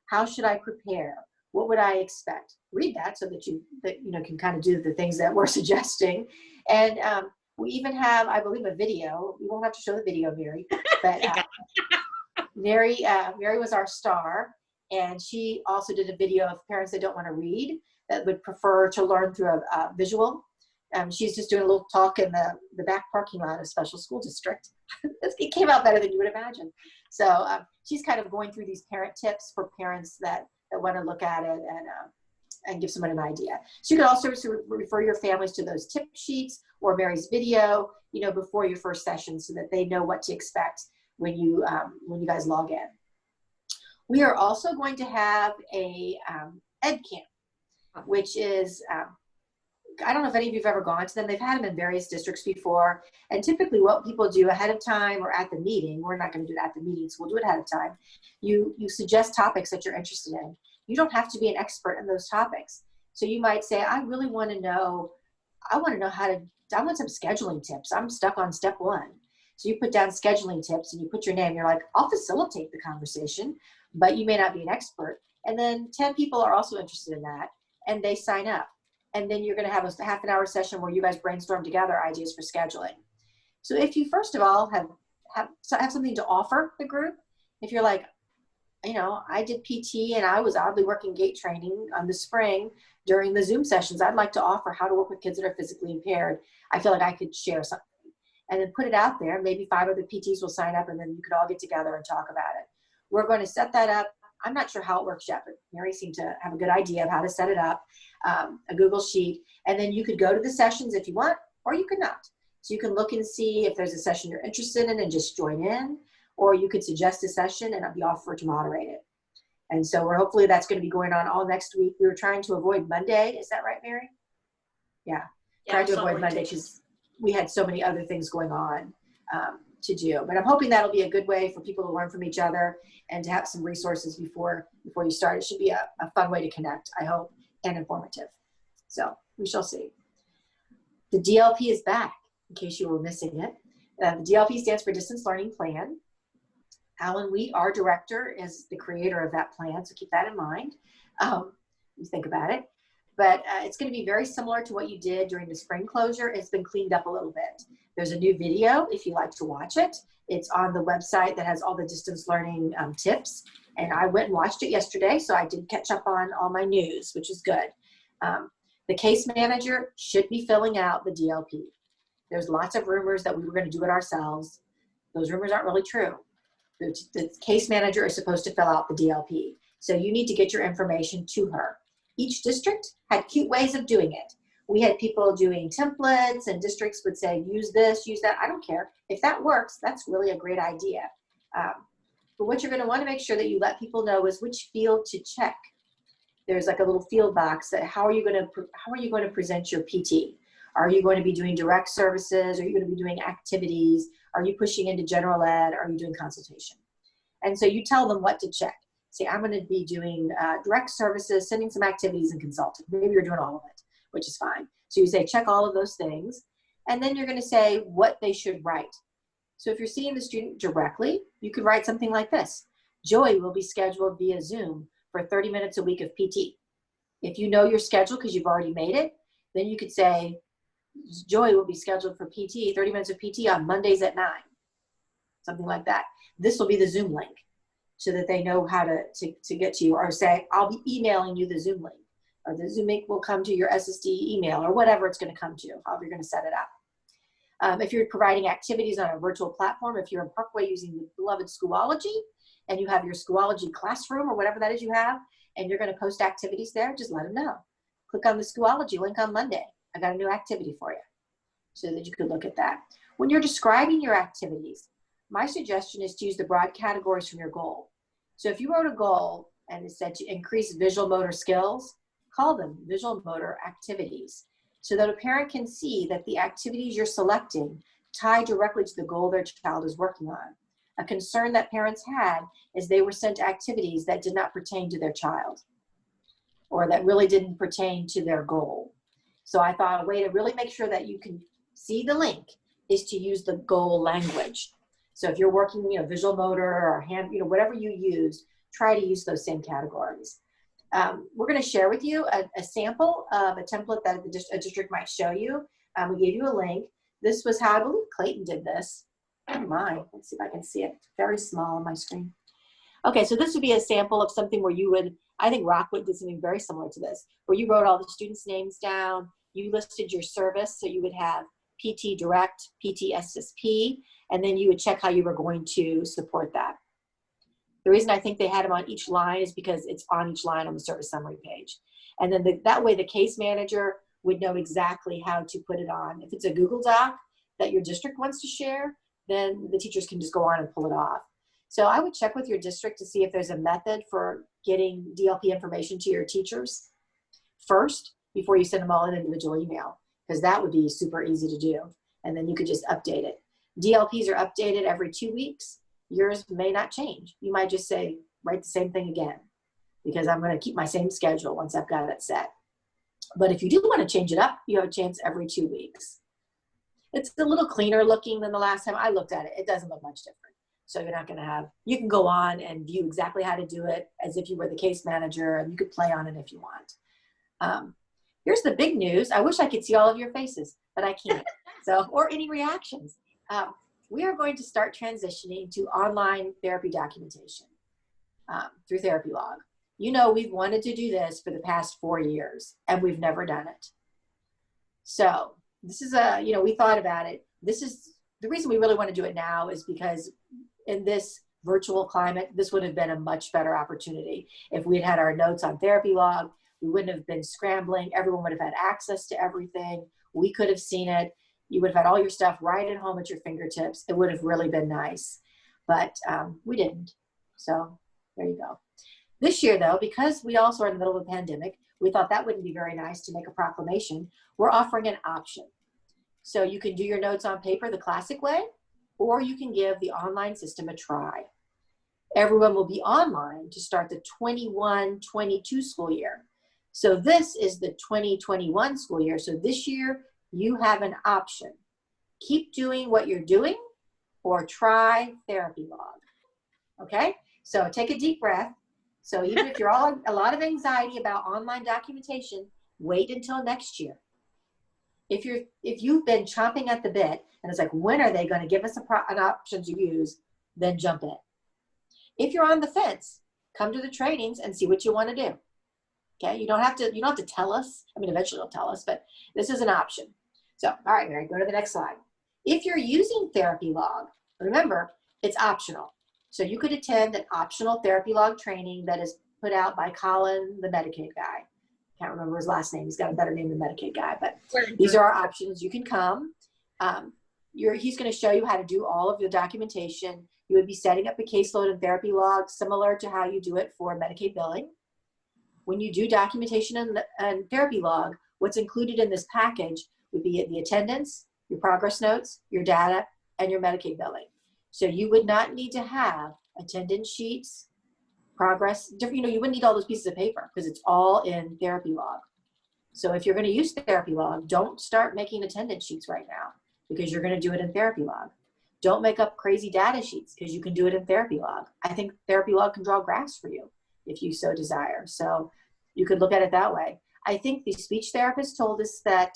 How should I prepare? What would I expect? Read that so that you can kind of do the things that we're suggesting. And we even have, I believe, a video. We won't have to show the video, Mary, but Mary was our star, and she also did a video of parents that don't want to read, that would prefer to learn through a visual. She's just doing a little talk in the back parking lot of Special School District. It came out better than you would imagine. So she's kind of going through these parent tips for parents that want to look at it and give someone an idea. So you can also refer your families to those tip sheets or Mary's video, before your first session, so that they know what to expect when you guys log in. We are also going to have a EdCamp, which is, I don't know if any of you have ever gone to them. They've had them in various districts before. And typically what people do ahead of time or at the meeting, we're not going to do it at the meeting, so we'll do it ahead of time. You suggest topics that you're interested in. You don't have to be an expert in those topics. So you might say, I want some scheduling tips. I'm stuck on step 1. So you put down scheduling tips and you put your name. You're like, I'll facilitate the conversation, but you may not be an expert. And then 10 people are also interested in that, and they sign up. And then you're going to have a half an hour session where you guys brainstorm together ideas for scheduling. So if you, first of all, have something to offer the group, if you're like, I did PT and I was oddly working gait training on the spring during the Zoom sessions, I'd like to offer how to work with kids that are physically impaired. I feel like I could share something. And then put it out there. Maybe 5 other PTs will sign up, and then you could all get together and talk about it. We're going to set that up. I'm not sure how it works yet, but Mary seemed to have a good idea of how to set it up, a Google Sheet. And then you could go to the sessions if you want, or you could not. So you can look and see if there's a session you're interested in and just join in, or you could suggest a session and I'll be offered to moderate it. And so hopefully that's going to be going on all next week. We were trying to avoid Monday. Is that right, Mary? Yeah. Trying to avoid Monday because we had so many other things going on to do. But I'm hoping that'll be a good way for people to learn from each other and to have some resources before you start. It should be a fun way to connect, I hope, and informative. So we shall see. The DLP is back, in case you were missing it. The DLP stands for Distance Learning Plan. Alan Wheat, our director, is the creator of that plan, so keep that in mind. You think about it. But it's going to be very similar to what you did during the spring closure. It's been cleaned up a little bit. There's a new video if you like to watch it. It's on the website that has all the distance learning tips. And I went and watched it yesterday, so I did catch up on all my news, which is good. The case manager should be filling out the DLP. There's lots of rumors that we were going to do it ourselves. Those rumors aren't really true. The case manager is supposed to fill out the DLP. So you need to get your information to her. Each district had cute ways of doing it. We had people doing templates, and districts would say, use this, use that. I don't care. If that works, that's really a great idea. But what you're going to want to make sure that you let people know is which field to check. There's like a little field box that how are you going to present your PT? Are you going to be doing direct services? Are you going to be doing activities? Are you pushing into general ed? Are you doing consultation? And so you tell them what to check. Say, I'm going to be doing direct services, sending some activities, and consulting. Maybe you're doing all of it, which is fine. So you say, check all of those things. And then you're going to say what they should write. So if you're seeing the student directly, you could write something like this. Joey will be scheduled via Zoom for 30 minutes a week of PT. If you know your schedule because you've already made it, then you could say, Joey will be scheduled for PT, 30 minutes of PT on Mondays at 9. Something like that. This will be the Zoom link so that they know how to get to you, or say, I'll be emailing you the Zoom link, or the Zoom link will come to your SSD email, or whatever it's going to come to, however you're going to set it up. If you're providing activities on a virtual platform, if you're in Parkway using the beloved Schoology, and you have your Schoology classroom or whatever that is you have, and you're going to post activities there, just let them know. Click on the Schoology link on Monday. I got a new activity for you, so that you could look at that. When you're describing your activities, my suggestion is to use the broad categories from your goal. So if you wrote a goal and it said to increase visual motor skills, call them visual motor activities, so that a parent can see that the activities you're selecting tie directly to the goal their child is working on. A concern that parents had is they were sent activities that did not pertain to their child, or that really didn't pertain to their goal. So I thought a way to really make sure that you can see the link is to use the goal language. So if you're working, visual motor or hand, whatever you use, try to use those same categories. We're going to share with you a sample of a template that a district might show you. We gave you a link. This was how I believe Clayton did this. Oh my, let's see if I can see it. Very small on my screen. Okay, so this would be a sample of something where you would, I think Rockwood did something very similar to this, where you wrote all the students' names down, you listed your service, so you would have PT Direct, PT SSP, and then you would check how you were going to support that. The reason I think they had them on each line is because it's on each line on the service summary page. And then that way the case manager would know exactly how to put it on. If it's a Google Doc that your district wants to share, then the teachers can just go on and pull it off. So I would check with your district to see if there's a method for getting DLP information to your teachers first before you send them all an individual email, because that would be super easy to do. And then you could just update it. DLPs are updated every 2 weeks. Yours may not change. You might just say, write the same thing again, because I'm going to keep my same schedule once I've got it set. But if you do want to change it up, you have a chance every 2 weeks. It's a little cleaner looking than the last time I looked at it. It doesn't look much different. So you're not going to have, you can go on and view exactly how to do it as if you were the case manager, and you could play on it if you want. Here's the big news. I wish I could see all of your faces, but I can't. So, or any reactions. We are going to start transitioning to online therapy documentation through TherapyLog. We've wanted to do this for the past 4 years, and we've never done it. So this is we thought about it. This is the reason we really want to do it now, is because in this virtual climate, this would have been a much better opportunity. If we had had our notes on TherapyLog, we wouldn't have been scrambling. Everyone would have had access to everything. We could have seen it. You would have had all your stuff right at home at your fingertips. It would have really been nice, but we didn't. So there you go. This year though, because we also are in the middle of a pandemic, we thought that wouldn't be very nice to make a proclamation. We're offering an option. So you can do your notes on paper the classic way, or you can give the online system a try. Everyone will be online to start the 21-22 school year. So this is the 2021 school year. So this year you have an option. Keep doing what you're doing or try TherapyLog. Okay, so take a deep breath. So even if you're all a lot of anxiety about online documentation, wait until next year. If you've been chomping at the bit and it's like, when are they going to give us an option to use, then jump in. If you're on the fence, come to the trainings and see what you want to do. Okay, you don't have to tell us. I mean, eventually you'll tell us, but this is an option. So, all right, Mary, go to the next slide. If you're using Therapy Log, remember, it's optional. So you could attend an optional Therapy Log training that is put out by Colin, the Medicaid guy. Can't remember his last name. He's got a better name than Medicaid guy, but these are our options. You can come. He's going to show you how to do all of the documentation. You would be setting up a caseload and Therapy Log similar to how you do it for Medicaid billing. When you do documentation and Therapy Log, what's included in this package would be the attendance, your progress notes, your data, and your Medicaid billing. So you would not need to have attendance sheets, progress, you wouldn't need all those pieces of paper because it's all in Therapy Log. So if you're going to use Therapy Log, don't start making attendance sheets right now because you're going to do it in Therapy Log. Don't make up crazy data sheets because you can do it in Therapy Log. I think Therapy Log can draw graphs for you if you so desire. So you could look at it that way. I think the speech therapist told us that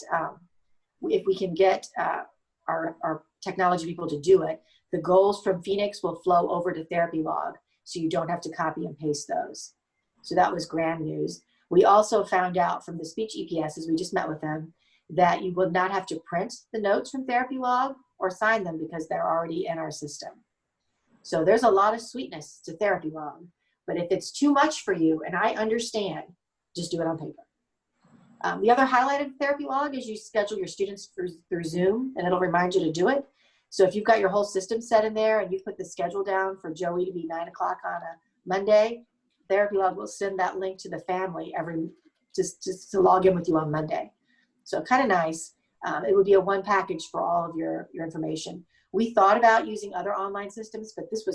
if we can get our technology people to do it, the goals from Phoenix will flow over to Therapy Log, so you don't have to copy and paste those. So that was grand news. We also found out from the speech EPSs, we just met with them, that you will not have to print the notes from Therapy Log or sign them because they're already in our system. So there's a lot of sweetness to Therapy Log, but if it's too much for you, and I understand, just do it on paper. The other highlight of Therapy Log is you schedule your students through Zoom, and it'll remind you to do it. So if you've got your whole system set in there and you put the schedule down for Joey to be 9 o'clock on a Monday, Therapy Log will send that link to the family just to log in with you on Monday. So kind of nice. It would be a one package for all of your information. We thought about using other online systems, but this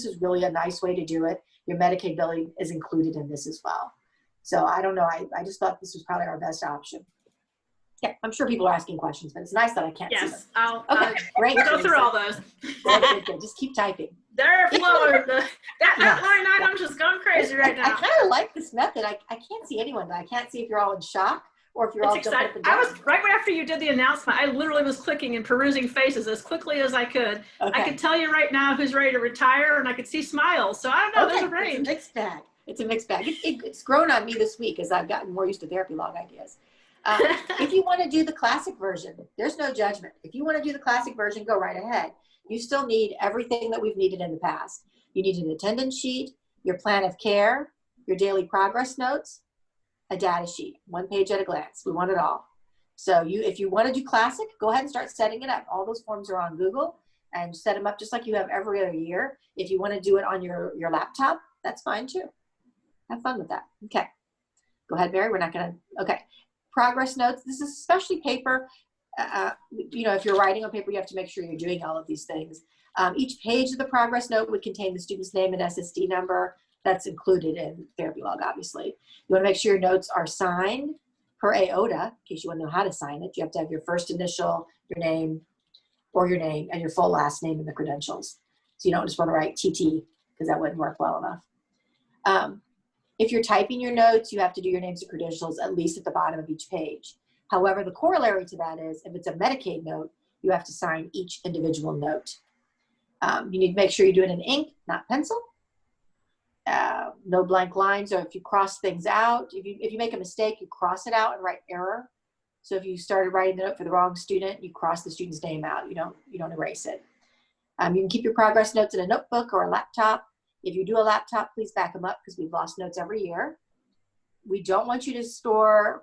is really a nice way to do it. Your Medicaid billing is included in this as well. So I don't know, I just thought this was probably our best option. Yeah, I'm sure people are asking questions, but it's nice that I can't see them. Yes, I'll Great. go through all those. Good. Just keep typing. They're flowing. That line item's just going crazy right I now. kind of like this method. I can't see anyone, but I can't see if you're all in shock or if you're all It's jumping up exciting. and down. I was right after you did the announcement. I literally was clicking and perusing faces as quickly as I could. Okay. I could tell you right now who's ready to retire, and I could see smiles. So I don't know. There's a It's a range. mixed bag. It's a mixed bag. It's grown on me this week as I've gotten more used to Therapy Log ideas. If you want to do the classic version, there's no judgment. If you want to do the classic version, go right ahead. You still need everything that we've needed in the past. You need an attendance sheet, your plan of care, your daily progress notes, a data sheet, 1 page at a glance. We want it all. So if you want to do classic, go ahead and start setting it up. All those forms are on Google and set them up just like you have every other year. If you want to do it on your laptop, that's fine too. Have fun with that. Okay. Go ahead, Mary. We're not going to, okay. Progress notes. This is especially paper. If you're writing on paper, you have to make sure you're doing all of these things. Each page of the progress note would contain the student's name and SSD number. That's included in Therapy Log, obviously. You want to make sure your notes are signed per AOTA, in case you want to know how to sign it. You have to have your first initial, your name, and your full last name in the credentials. So you don't just want to write TT, because that wouldn't work well enough. If you're typing your notes, you have to do your names and credentials at least at the bottom of each page. However, the corollary to that is if it's a Medicaid note, you have to sign each individual note. You need to make sure you do it in ink, not pencil. No blank lines, or if you cross things out, if you make a mistake, you cross it out and write error. So if you started writing the note for the wrong student, you cross the student's name out. You don't erase it. You can keep your progress notes in a notebook or a laptop. If you do a laptop, please back them up because we've lost notes every year. We don't want you to store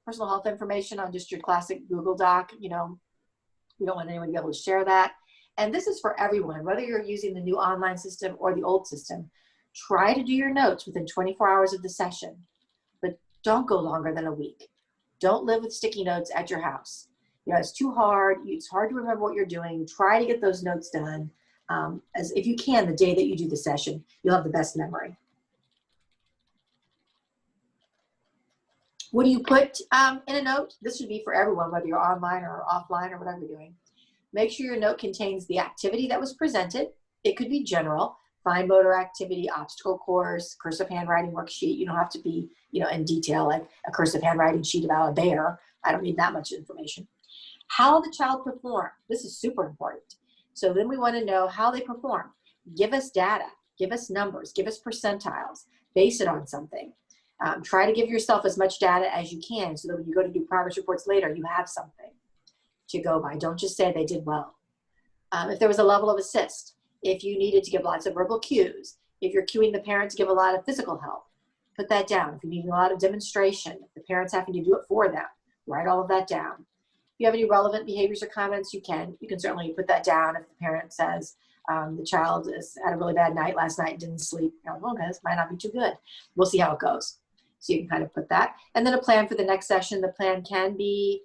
personal health information on just your classic Google Doc. We don't want anyone to be able to share that. And this is for everyone, whether you're using the new online system or the old system. Try to do your notes within 24 hours of the session, but don't go longer than a week. Don't live with sticky notes at your house. It's too hard. It's hard to remember what you're doing. Try to get those notes done. As if you can, the day that you do the session, you'll have the best memory. What do you put in a note? This should be for everyone, whether you're online or offline or whatever you're doing. Make sure your note contains the activity that was presented. It could be general, fine motor activity, obstacle course, cursive handwriting worksheet. You don't have to be, in detail, like a cursive handwriting sheet about a bear. I don't need that much information. How the child performed. This is super important. So then we want to know how they perform. Give us data, give us numbers, give us percentiles, base it on something. Try to give yourself as much data as you can so that when you go to do progress reports later, you have something to go by. Don't just say they did well. If there was a level of assist, if you needed to give lots of verbal cues, if you're cueing the parent to give a lot of physical help, put that down. If you need a lot of demonstration, if the parent's having to do it for them, write all of that down. If you have any relevant behaviors or comments, you can certainly put that down. If the parent says the child had a really bad night last night, didn't sleep, okay, this might not be too good. We'll see how it goes. So you can kind of put that. And then a plan for the next session. The plan can be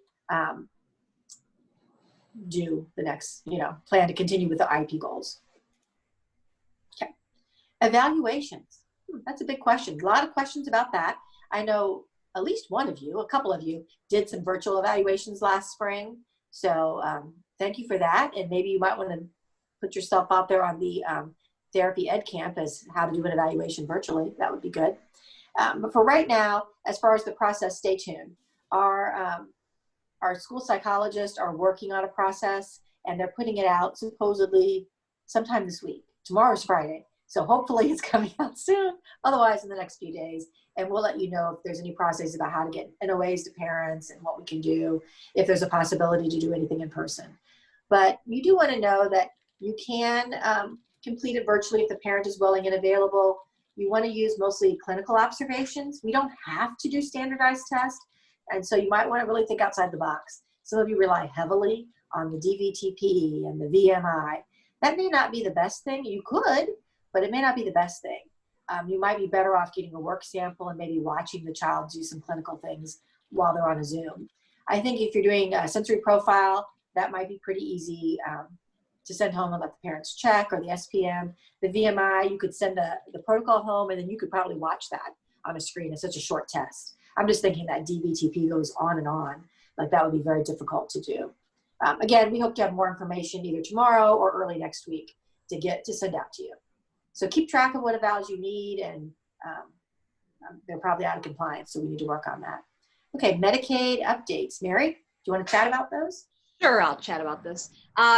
do the next, plan to continue with the IEP goals. Okay. Evaluations. That's a big question. A lot of questions about that. I know at least one of you, a couple of you, did some virtual evaluations last spring. So thank you for that. And maybe you might want to put yourself out there on the Therapy Ed Camp as how to do an evaluation virtually. That would be good. But for right now, as far as the process, stay tuned. Our school psychologists are working on a process, and they're putting it out supposedly sometime this week. Tomorrow's Friday, so hopefully it's coming out soon. Otherwise, in the next few days, and we'll let you know if there's any process about how to get NOAs to parents and what we can do, if there's a possibility to do anything in person. But you do want to know that you can complete it virtually if the parent is willing and available. You want to use mostly clinical observations. We don't have to do standardized tests. And so you might want to really think outside the box. Some of you rely heavily on the DVTP and the VMI. That may not be the best thing. You could, but it may not be the best thing. You might be better off getting a work sample and maybe watching the child do some clinical things while they're on a Zoom. I think if you're doing a sensory profile, that might be pretty easy to send home and let the parents check, or the SPM. The VMI, you could send the protocol home, and then you could probably watch that on a screen. It's such a short test. I'm just thinking that DVTP goes on and on. Like, that would be very difficult to do. Again, we hope to have more information either tomorrow or early next week to send out to you. So keep track of what evals you need, and they're probably out of compliance, so we need to work on that. Okay, Medicaid updates. Mary, do you want to chat about those? Sure, I'll chat about this.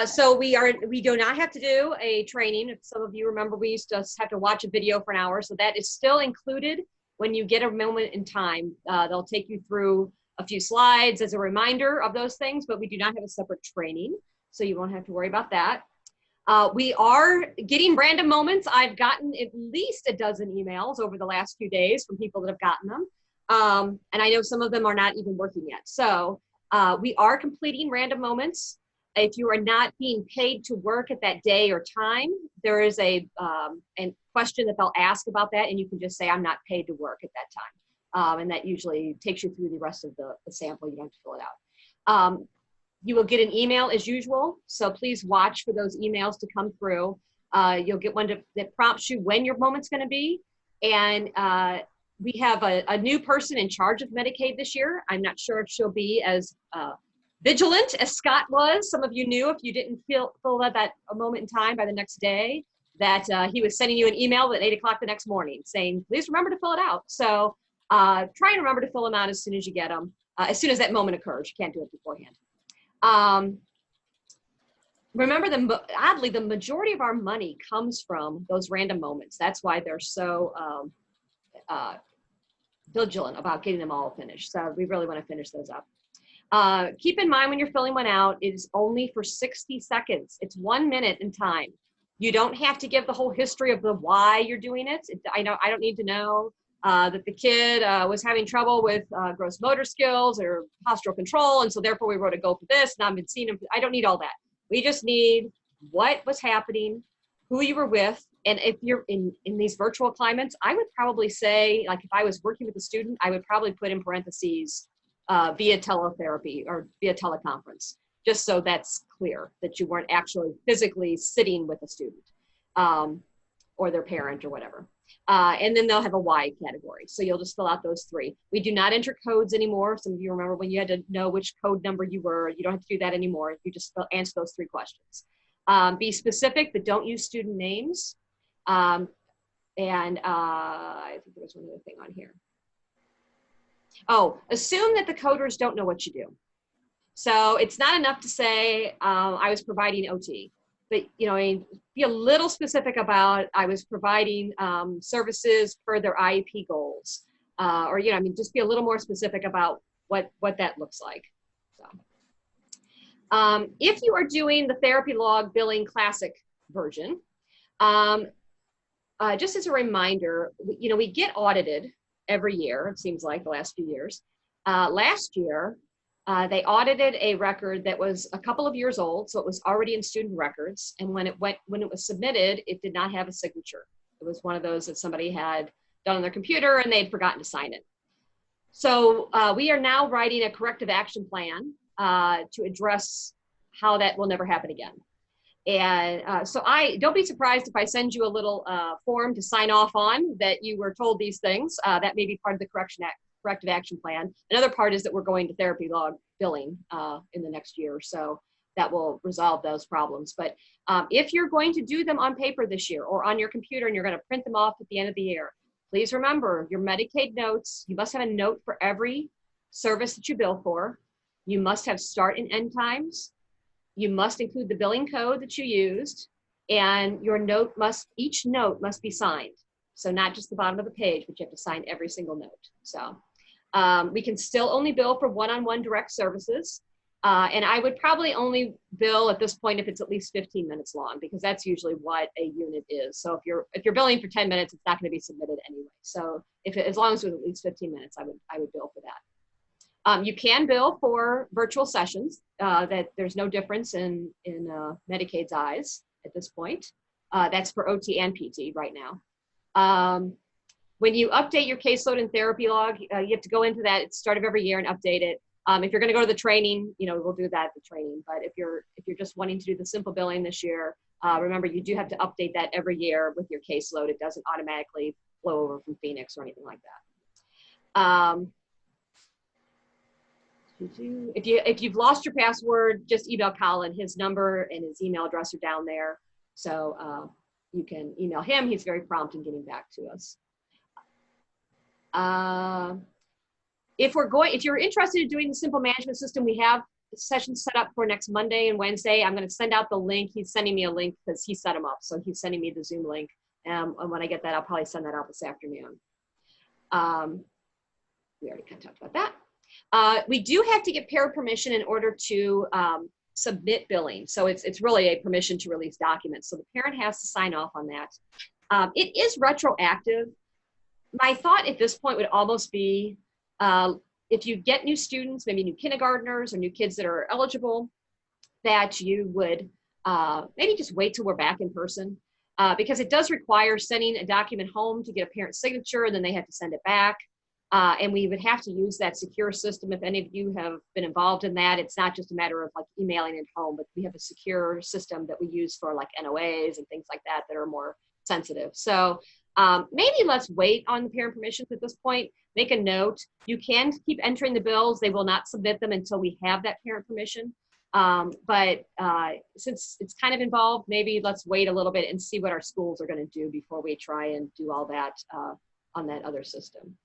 So we do not have to do a training. If some of you remember, we used to have to watch a video for an hour. So that is still included when you get a moment in time. They'll take you through a few slides as a reminder of those things, but we do not have a separate training. So you won't have to worry about that. We are getting random moments. I've gotten at least a dozen emails over the last few days from people that have gotten them. And I know some of them are not even working yet. So we are completing random moments. If you are not being paid to work at that day or time, there is a question that they'll ask about that, and you can just say, I'm not paid to work at that time. And that usually takes you through the rest of the sample. You don't have to fill it out. You will get an email as usual, so please watch for those emails to come through. You'll get one that prompts you when your moment's going to be. And we have a new person in charge of Medicaid this year. I'm not sure if she'll be as vigilant as Scott was. Some of you knew, if you didn't fill out that a moment in time by the next day, that he was sending you an email at 8 o'clock the next morning saying, please remember to fill it out. So try and remember to fill them out as soon as you get them, as soon as that moment occurs. You can't do it beforehand. Remember, oddly, the majority of our money comes from those random moments. That's why they're so vigilant about getting them all finished. So we really want to finish those up. Keep in mind when you're filling one out, it is only for 60 seconds. It's 1 minute in time. You don't have to give the whole history of the why you're doing it. I don't need to know that the kid was having trouble with gross motor skills or postural control, and so therefore we wrote a goal for this, and I've been seeing him. I don't need all that. We just need what was happening, who you were with, and if you're in these virtual climates, I would probably say, like, if I was working with a student, I would probably put in parentheses via teletherapy or via teleconference, just so that's clear that you weren't actually physically sitting with a student or their parent or whatever. And then they'll have a why category. So you'll just fill out those three. We do not enter codes anymore. Some of you remember when you had to know which code number you were. You don't have to do that anymore. You just answer those three questions. Be specific, but don't use student names. I think there was one other thing on here. Oh, assume that the coders don't know what you do. So it's not enough to say, I was providing OT, but be a little specific about I was providing services per their IEP goals. Or, just be a little more specific about what that looks like. So if you are doing the Therapy Log Billing Classic version, just as a reminder, we get audited every year, it seems like the last few years. Last year, they audited a record that was a couple of years old, so it was already in student records. And when it was submitted, it did not have a signature. It was one of those that somebody had done on their computer and they'd forgotten to sign it. So we are now writing a corrective action plan to address how that will never happen again. And so don't be surprised if I send you a little form to sign off on that you were told these things. That may be part of the corrective action plan. Another part is that we're going to therapy log billing in the next year or so. That will resolve those problems. But if you're going to do them on paper this year or on your computer and you're going to print them off at the end of the year, please remember your Medicaid notes. You must have a note for every service that you bill for. You must have start and end times. You must include the billing code that you used, and each note must be signed. So not just the bottom of the page, but you have to sign every single note. So we can still only bill for one-on-one direct services. And I would probably only bill at this point if it's at least 15 minutes long, because that's usually what a unit is. So if you're billing for 10 minutes, it's not going to be submitted anyway. So as long as it was at least 15 minutes, I would bill for that. You can bill for virtual sessions. That there's no difference in Medicaid's eyes at this point. That's for OT and PT right now. When you update your caseload and therapy log, you have to go into that at the start of every year and update it. If you're going to go to the training, we'll do that at the training. But if you're just wanting to do the simple billing this year, remember you do have to update that every year with your caseload. It doesn't automatically flow over from Phoenix or anything like that. If you've lost your password, just email Colin. His number and his email address are down there, so you can email him. He's very prompt in getting back to us. If you're interested in doing the simple management system, we have sessions set up for next Monday and Wednesday. I'm going to send out the link. He's sending me a link because he set them up, so he's sending me the Zoom link. And when I get that, I'll probably send that out this afternoon. We already kind of talked about that. We do have to get parent permission in order to submit billing. So it's really a permission to release documents. So the parent has to sign off on that. It is retroactive. My thought at this point would almost be if you get new students, maybe new kindergartners or new kids that are eligible, that you would maybe just wait till we're back in person. Because it does require sending a document home to get a parent's signature, and then they have to send it back. And we would have to use that secure system. If any of you have been involved in that, it's not just a matter of like emailing it home, but we have a secure system that we use for like NOAs and things like that are more sensitive. So maybe let's wait on the parent permissions at this point. Make a note. You can keep entering the bills. They will not submit them until we have that parent permission. But since it's kind of involved, maybe let's wait a little bit and see what our schools are going to do before we try and do all that on that other system.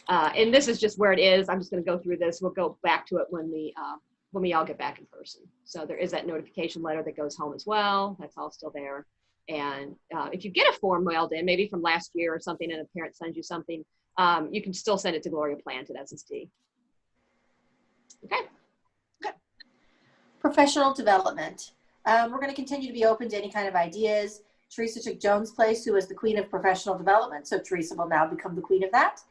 And this is just where it is. I'm just going to go through this. We'll go back to it when we all get back in person. So there is that notification letter that goes home as well. That's all still there. And if you get a form mailed in, maybe from last year or something, and a parent sends you something, you can still send it to Gloria Plant at SSD. Okay. Professional development. We're going to continue to be open to any kind of ideas. Teresa took Joan's place, who is the queen of professional development. So Teresa will now become the queen of that.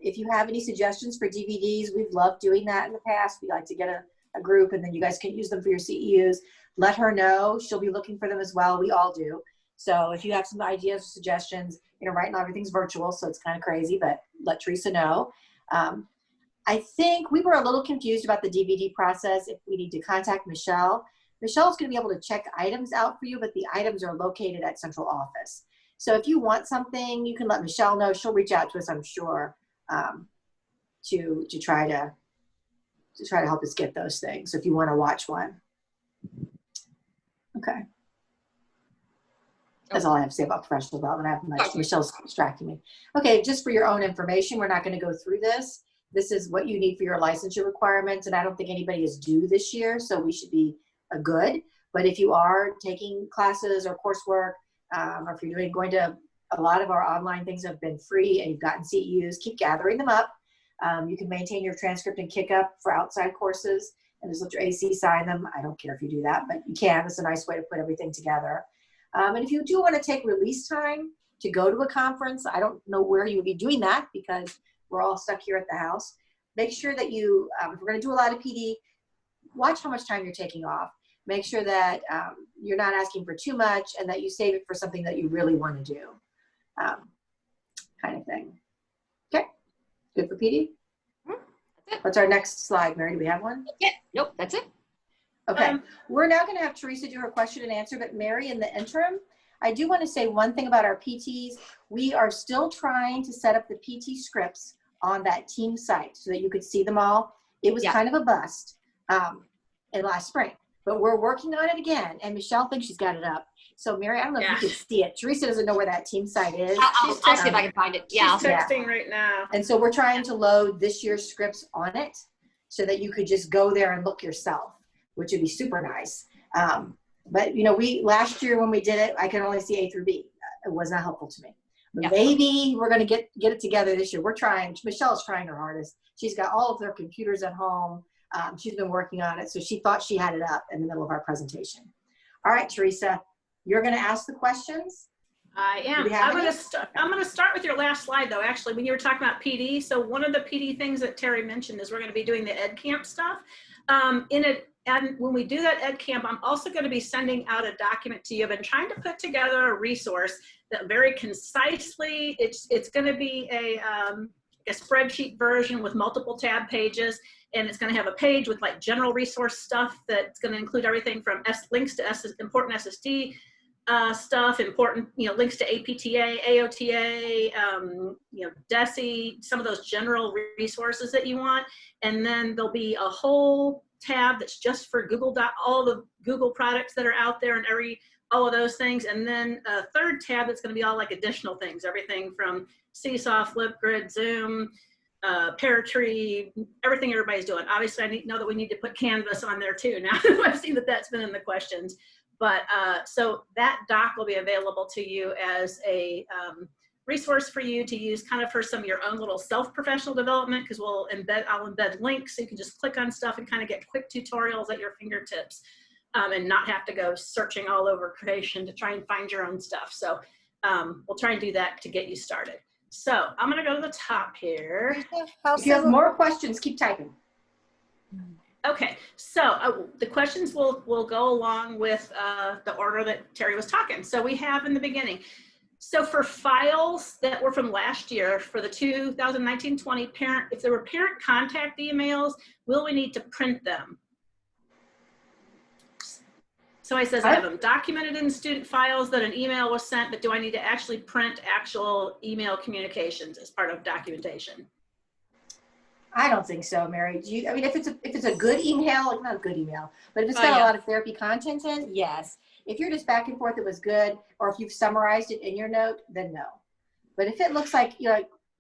If you have any suggestions for DVDs, we've loved doing that in the past. We like to get a group, and then you guys can use them for your CEUs. Let her know. She'll be looking for them as well. We all do. So if you have some ideas or suggestions, right now everything's virtual, so it's kind of crazy, but let Teresa know. I think we were a little confused about the DVD process. If we need to contact Michelle, Michelle's going to be able to check items out for you, but the items are located at central office. So if you want something, you can let Michelle know. She'll reach out to us, I'm sure, to try to help us get those things. So if you want to watch one. Okay. That's all I have to say about professional development. I have much. Okay. Michelle's distracting me. Okay, just for your own information, we're not going to go through this. This is what you need for your licensure requirements, and I don't think anybody is due this year, so we should be good. But if you are taking classes or coursework, or if you're going to, a lot of our online things have been free and you've gotten CEUs, keep gathering them up. You can maintain your transcript and kick up for outside courses and just let your AC sign them. I don't care if you do that, but you can. It's a nice way to put everything together. And if you do want to take release time to go to a conference, I don't know where you would be doing that because we're all stuck here at the house. Make sure that you, if we're going to do a lot of PD, watch how much time you're taking off. Make sure that you're not asking for too much and that you save it for something that you really want to do, kind of thing. Okay, good for PD? That's it. What's our next slide, Mary? Do we have one? That's it. Nope, that's it. Okay, we're now going to have Teresa do her question and answer, but Mary, in the interim, I do want to say one thing about our PTs. We are still trying to set up the PT scripts on that team site so that you could see them all. It was kind of a bust in last spring, but we're working on it again, and Michelle thinks she's got it up. So Mary, I don't know if you can see it. Teresa doesn't know where that team site is. I'll see if I can find it. Yeah. She's texting right now. And so we're trying to load this year's scripts on it so that you could just go there and look yourself, which would be super nice. But you know, last year when we did it, I could only see A through B. It was not helpful to me. But maybe we're going to get it together this year. We're trying. Michelle's trying her hardest. She's got all of their computers at home. She's been working on it, so she thought she had it up in the middle of our presentation. All right, Teresa, you're going to ask the questions. I am. I'm going to start with your last slide, though, actually, when you were talking about PD. So one of the PD things that Terry mentioned is we're going to be doing the EdCamp stuff. And when we do that EdCamp, I'm also going to be sending out a document to you. I've been trying to put together a resource that very concisely, it's going to be a spreadsheet version with multiple tab pages. And it's going to have a page with like general resource stuff that's going to include everything from links to important SSD stuff, important, links to APTA, AOTA, DESE, some of those general resources that you want. And then there'll be a whole tab that's just for all the Google products that are out there and all of those things. And then a third tab that's going to be all like additional things, everything from Seesaw, Flipgrid, Zoom, Paratree, everything everybody's doing. Obviously, I know that we need to put Canvas on there too. Now I've seen that that's been in the questions. But so that doc will be available to you as a resource for you to use kind of for some of your own little self-professional development, because I'll embed links so you can just click on stuff and kind of get quick tutorials at your fingertips and not have to go searching all over Creation to try and find your own stuff. So we'll try and do that to get you started. So I'm going to go to the top here. If you have more questions, keep typing. Okay, so the questions will go along with the order that Terry was talking. So we have in the beginning. So for files that were from last year, for the 2019-20 parent, if there were parent contact emails, will we need to print them? So it says I have them documented in student files that an email was sent, but do I need to actually print actual email communications as part of documentation? I don't think so, Mary. I mean, if it's a good email, like not a good email, but if it's got a lot of therapy content in, yes. If you're just back and forth, it was good, or if you've summarized it in your note, then no. But if it looks like,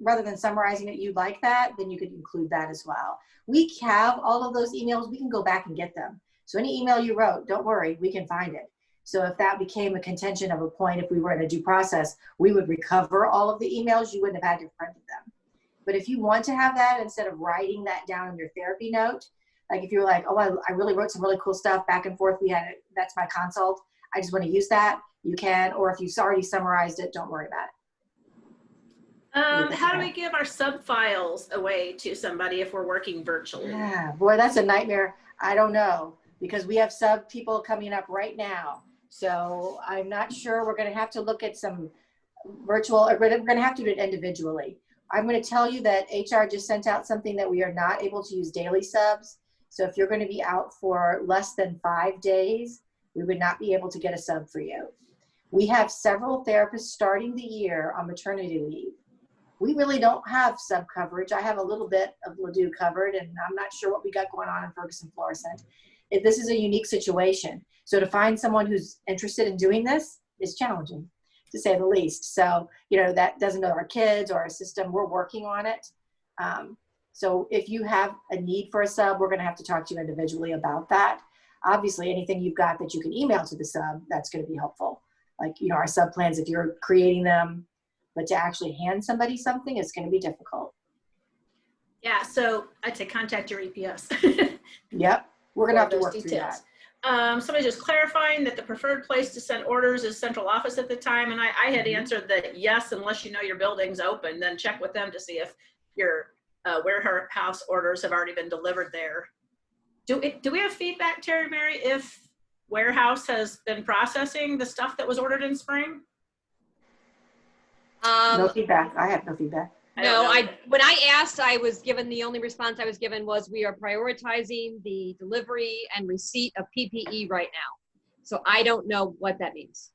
rather than summarizing it, you like that, then you could include that as well. We have all of those emails. We can go back and get them. So any email you wrote, don't worry, we can find it. So if that became a contention of a point, if we were in a due process, we would recover all of the emails. You wouldn't have had to print them. But if you want to have that, instead of writing that down in your therapy note, like if you're like, oh, I really wrote some really cool stuff back and forth, that's my consult, I just want to use that, you can. Or if you've already summarized it, don't worry about it. How do we give our sub files away to somebody if we're working virtually? Yeah, boy, that's a nightmare. I don't know, because we have sub people coming up right now. So I'm not sure. We're going to have to look at some virtual, or we're going to have to do it individually. I'm going to tell you that HR just sent out something that we are not able to use daily subs. So if you're going to be out for less than 5 days, we would not be able to get a sub for you. We have several therapists starting the year on maternity leave. We really don't have sub coverage. I have a little bit of Ladue covered, and I'm not sure what we got going on in Ferguson Florissant. This is a unique situation. So to find someone who's interested in doing this is challenging. to say the least. So, that doesn't know our kids or our system. We're working on it. So if you have a need for a sub, we're going to have to talk to you individually about that. Obviously, anything you've got that you can email to the sub, that's going to be helpful. Like, our sub plans, if you're creating them, but to actually hand somebody something is going to be difficult. Yeah, so I'd say contact your EPS. Yep, we're going to have to those work through that. Somebody just clarifying that the preferred place to send orders is central office at the time. And I had answered that yes, unless you know your building's open, then check with them to see if your warehouse orders have already been delivered there. Do we have feedback, Terry Mary, if warehouse has been processing the stuff that was ordered in spring? No feedback. I have no feedback. No, when I asked, I was given, the only response I was given was, we are prioritizing the delivery and receipt of PPE right now. So I don't know what that means.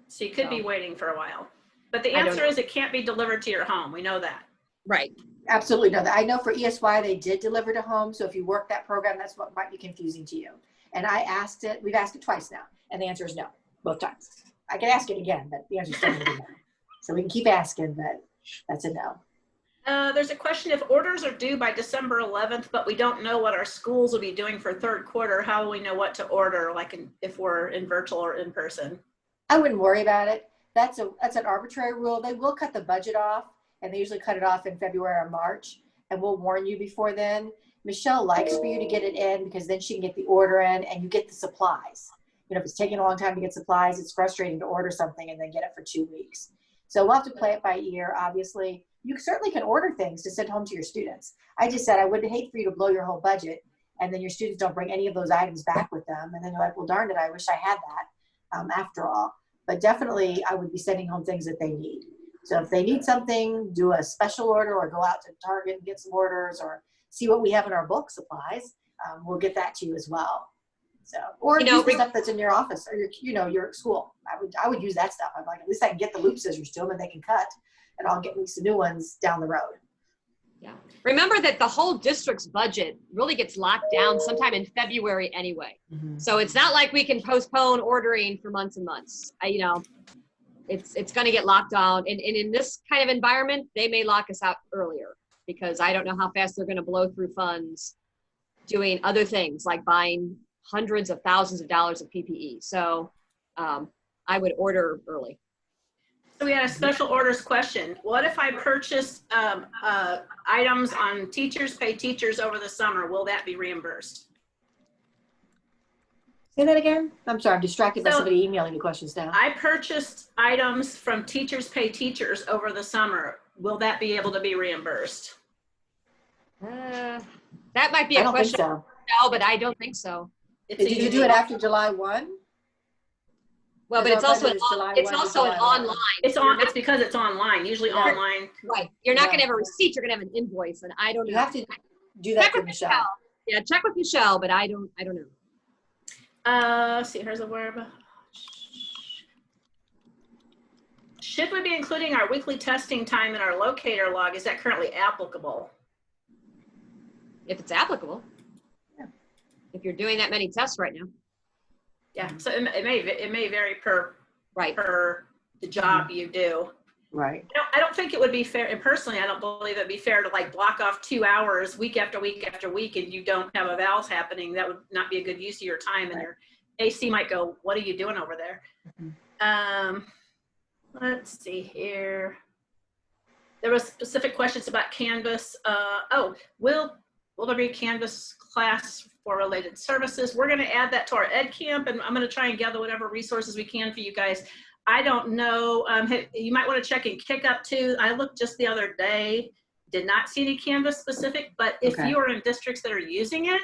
So you could be waiting for a while. But the answer is it can't be delivered to your home. We know that. Right. Absolutely know that. I know for ESY, they did deliver to home. So if you work that program, that's what might be confusing to you. And I asked it, we've asked it twice now. And the answer is no, both times. I can ask it again, but the answer is still going to be no. So we can keep asking, but that's a no. There's a question, if orders are due by December 11th, but we don't know what our schools will be doing for third quarter, how will we know what to order, like if we're in virtual or in person? I wouldn't worry about it. That's an arbitrary rule. They will cut the budget off, and they usually cut it off in February or March, and we'll warn you before then. Michelle likes for you to get it in because then she can get the order in and you get the supplies. If it's taking a long time to get supplies, it's frustrating to order something and then get it for 2 weeks. So we'll have to play it by ear, obviously. You certainly can order things to send home to your students. I just said I would hate for you to blow your whole budget and then your students don't bring any of those items back with them. And then you're like, well, darn it, I wish I had that after all. But definitely I would be sending home things that they need. So if they need something, do a special order or go out to Target and get some orders or see what we have in our bulk supplies. We'll get that to you as well. So, or use the stuff that's in your office or your school. I would use that stuff. I'm like, at least I can get the loop scissors to them and they can cut, and I'll get me some new ones down the road. Yeah. Remember that the whole district's budget really gets locked down sometime in February anyway. Mm-hmm. So it's not like we can postpone ordering for months and months. It's going to get locked down. And in this kind of environment, they may lock us out earlier because I don't know how fast they're going to blow through funds doing other things like buying hundreds of thousands of dollars of PPE. So I would order early. So we had a special orders question. What if I purchase items on Teachers Pay Teachers over the summer? Will that be reimbursed? Say that again. I'm sorry, I'm distracted by somebody emailing me questions now. I purchased items from Teachers Pay Teachers over the summer. Will that be able to be reimbursed? That might be a question. I don't think so. No, but I don't think so. Did you do it after July 1? Well, but it's also an online. It's because it's online. Usually online. Right. You're not going to have a receipt. You're going to have an invoice, and I don't know. You have to do that with Michelle. Yeah, check with Michelle, but I don't know. Let's see. Here's a word. Should we be including our weekly testing time in our locator log? Is that currently applicable? If it's applicable. Yeah. If you're doing that many tests right now. Yeah, so it may vary per the job you do. Right. I don't think it would be fair, and personally, I don't believe it'd be fair to like block off 2 hours week after week after week, and you don't have evals happening. That would not be a good use of your time, and your AC might go, "What are you doing over there?" Mm-hmm. Let's see here. There was specific questions about Canvas. Will there be a Canvas class for related services? We're going to add that to our Ed Camp, and I'm going to try and gather whatever resources we can for you guys. I don't know. You might want to check in KickUp too. I looked just the other day, did not see any Canvas specific, but if you are in districts that are using it,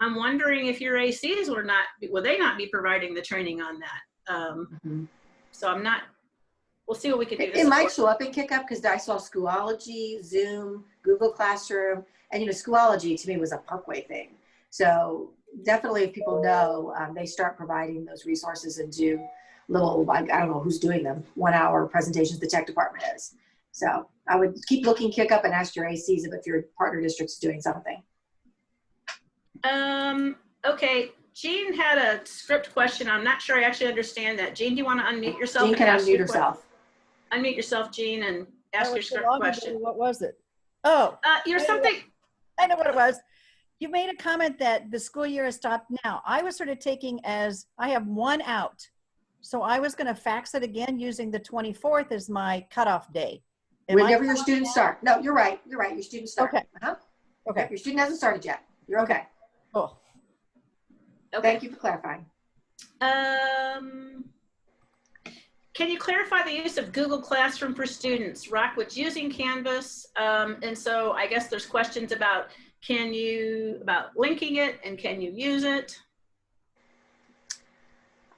I'm wondering if your ACs will they not be providing the training on that? So we'll see what we can do. It might show up in KickUp because I saw Schoology, Zoom, Google Classroom, and Schoology to me was a Parkway thing. So definitely if people know, they start providing those resources and do little, I don't know who's doing them, 1 hour presentations the tech department is. So I would keep looking KickUp and ask your ACs if your partner district's doing something. Okay, Jean had a script question. I'm not sure I actually understand that. Jean, do you want to unmute yourself? Jean and can ask unmute your que- herself. Unmute yourself, Jean, and ask That your was script so long ago. question. What was it? Oh, You're I know something. I know what it was. You made a comment that the school year has stopped now. I was sort of taking as I have one out. So I was going to fax it again using the 24th as my cutoff day. Am I Whenever your wrong? students start. No, you're right. You're right. Your students start. Okay. Uh-huh. Okay. Your student hasn't started yet. You're okay. Cool. Okay. Thank you for clarifying. Can you clarify the use of Google Classroom for students? Rockwood's using Canvas, and so I guess there's questions about about linking it and can you use it?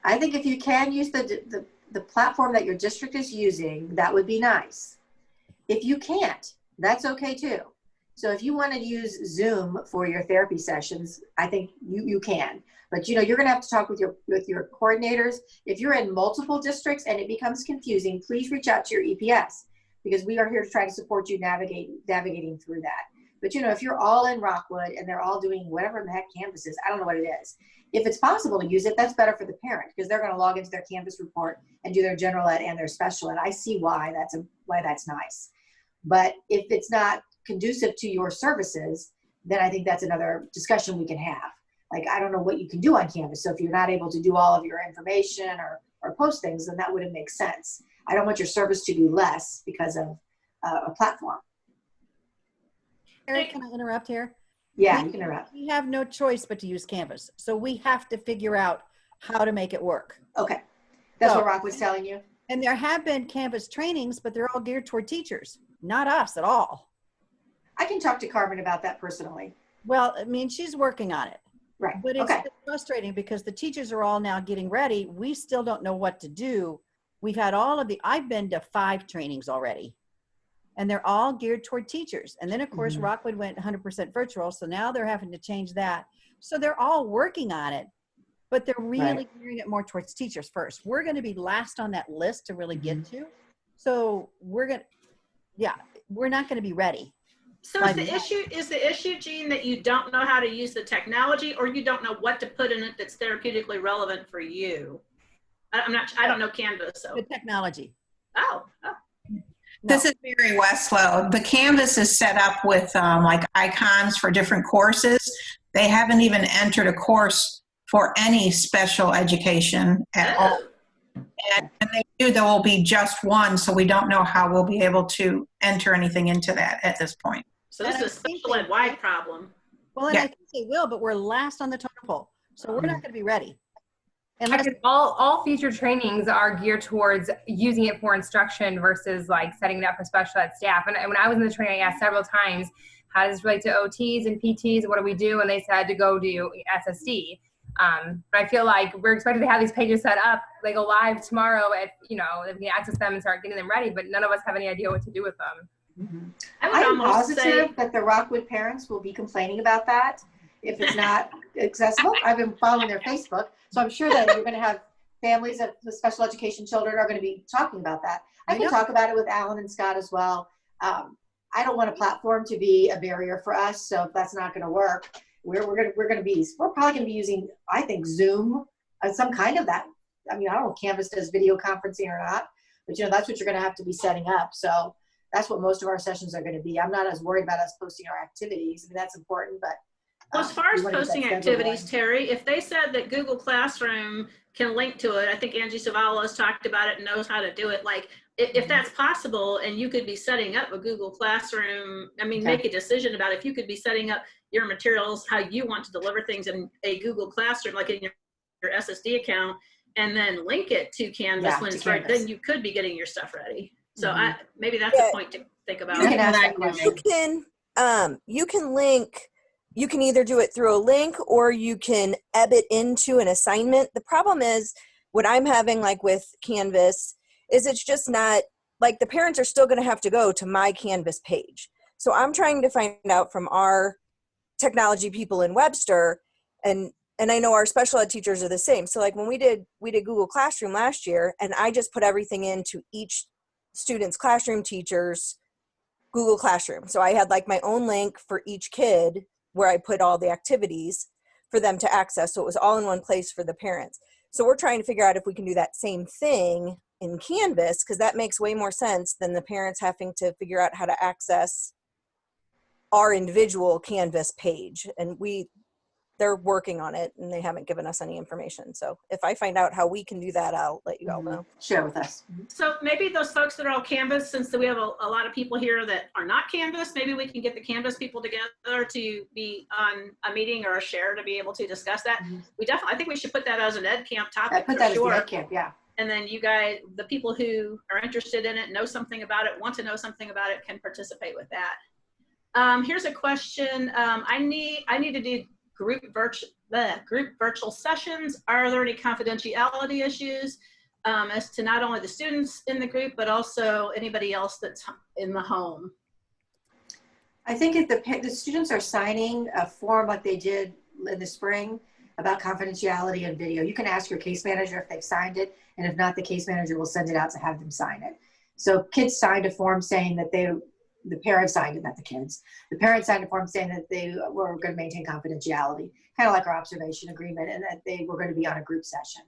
I think if you can use the platform that your district is using, that would be nice. If you can't, that's okay too. So if you want to use Zoom for your therapy sessions, I think you can. But you know, you're going to have to talk with your coordinators. If you're in multiple districts and it becomes confusing, please reach out to your EPS, because we are here to try to support you navigating through that. But you know, if you're all in Rockwood and they're all doing whatever the heck Canvas is, I don't know what it is. If it's possible to use it, that's better for the parent, because they're going to log into their Canvas report and do their general ed and their special ed. I see why that's nice. But if it's not conducive to your services, then I think that's another discussion we can have. Like, I don't know what you can do on Canvas. So if you're not able to do all of your information or post things, then that wouldn't make sense. I don't want your service to be less because of a platform. Eric, can I interrupt here? Yeah, you can interrupt. We have no choice but to use Canvas. So we have to figure out how to make it work. Okay. That's So- what Rock was telling you? And there have been Canvas trainings, but they're all geared toward teachers, not us at all. I can talk to Carmen about that personally. Well, I mean, she's working on it. Right. But it's Okay. frustrating because the teachers are all now getting ready. We still don't know what to do. We've had I've been to 5 trainings already, and they're all geared toward teachers. And then of course, Mhm. Rockwood went 100% virtual. So now they're having to change that. So they're all working on it, but they're really gearing it more towards teachers first. We're going to be last on that list to really get to. So we're not going to be ready. So is the issue, Jean, that you don't know how to use the technology, or you don't know what to put in it that's therapeutically relevant for you? I don't know Canvas, so. The technology. Oh. This is Mary Westlow. The Canvas is set up with like icons for different courses. They haven't even entered a course for any special education at all. And when they do, there will be just one, so we don't know how we'll be able to enter anything into that at this point. So this And is a I think special ed wide problem. Well, and Yeah. I think they will, but we're last on the totem pole. So we're not going to be ready. Unless, Because all future trainings are geared towards using it for instruction versus like setting it up for special ed staff. And when I was in the training, I asked several times, how does this relate to OTs and PTs? What do we do? And they said to go do SSD. But I feel like we're expected to have these pages set up. They go live tomorrow at, we can access them and start getting them ready, but none of us have any idea what to do with them. I would I'm almost say, positive that the Rockwood parents will be complaining about that if it's not accessible. I've been following their Facebook, so I'm sure that you're going to have families of the special education children are going to be talking about that. I can talk about it with Alan and Scott as well. I don't want a platform to be a barrier for us, so if that's not going to work, we're probably going to be using, I think, Zoom, some kind of that. I mean, I don't know if Canvas does video conferencing or not, but that's what you're going to have to be setting up. So that's what most of our sessions are going to be. I'm not as worried about us posting our activities. I mean, that's important, but well, as far as posting activities, Terry, if they said that Google Classroom can link to it, I think Angie Savala has talked about it and knows how to do it. Like, if that's possible, and you could be setting up a Google Classroom, make a decision about if you could be setting up your materials, how you want to deliver things in a Google Classroom, like in your SSD account, and then link it to Canvas when it's ready, then you could be getting your stuff ready. So maybe that's a point to think about. You can ask that question. You can link, you can either do it through a link or you can ebb it into an assignment. The problem is what I'm having like with Canvas is it's just not, like the parents are still going to have to go to my Canvas page. So I'm trying to find out from our technology people in Webster, and I know our special ed teachers are the same. So like when we did Google Classroom last year, and I just put everything into each student's classroom teacher's Google Classroom. So I had like my own link for each kid where I put all the activities. for them to access. So it was all in one place for the parents. So we're trying to figure out if we can do that same thing in Canvas, because that makes way more sense than the parents having to figure out how to access our individual Canvas page. And they're working on it and they haven't given us any information. So if I find out how we can do that, I'll let you all know. Share with us. So maybe those folks that are all Canvas, since we have a lot of people here that are not Canvas, maybe we can get the Canvas people together to be on a meeting or a share to be able to discuss that. I think we should put that as an ed camp topic. I put that as the ed camp, yeah. And then you guys, the people who are interested in it, know something about it, want to know something about it, can participate with that. Here's a question. I need to do group virtual sessions. Are there any confidentiality issues as to not only the students in the group, but also anybody else that's in the home? I think if the students are signing a form like they did in the spring about confidentiality and video, you can ask your case manager if they've signed it, and if not, the case manager will send it out to have them sign it. So kids signed a form saying that the parents signed it, not the kids. The parents signed a form saying that they were going to maintain confidentiality, kind of like our observation agreement, and that they were going to be on a group session.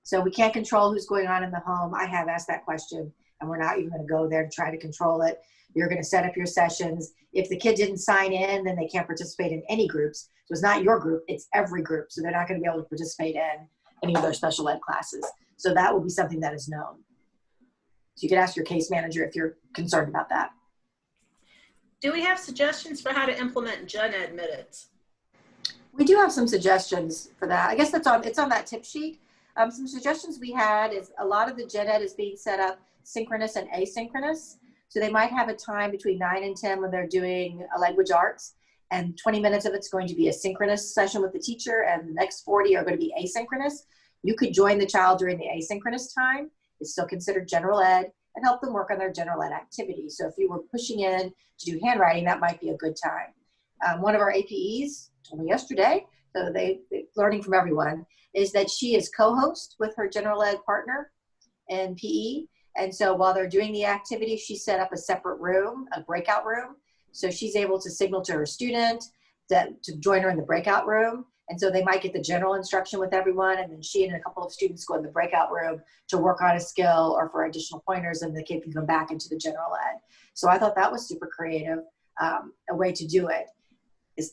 So we can't control who's going on in the home. I have asked that question, and we're not even going to go there to try to control it. You're going to set up your sessions. If the kid didn't sign in, then they can't participate in any groups. So it's not your group, it's every group. So they're not going to be able to participate in any of their special ed classes. So that will be something that is known. So you can ask your case manager if you're concerned about that. Do we have suggestions for how to implement gen ed minutes? We do have some suggestions for that. I guess it's on that tip sheet. Some suggestions we had is a lot of the gen ed is being set up synchronous and asynchronous. So they might have a time between 9 and 10 when they're doing language arts, and 20 minutes of it's going to be a synchronous session with the teacher, and the next 40 are going to be asynchronous. You could join the child during the asynchronous time. It's still considered general ed, and help them work on their general ed activities. So if you were pushing in to do handwriting, that might be a good time. One of our APEs told me yesterday, so they're learning from everyone, is that she is co-host with her general ed partner in PE. And so while they're doing the activity, she set up a separate room, a breakout room. So she's able to signal to her student to join her in the breakout room. And so they might get the general instruction with everyone, and then she and a couple of students go in the breakout room to work on a skill or for additional pointers, and the kid can come back into the general ed. So I thought that was super creative, a way to do it.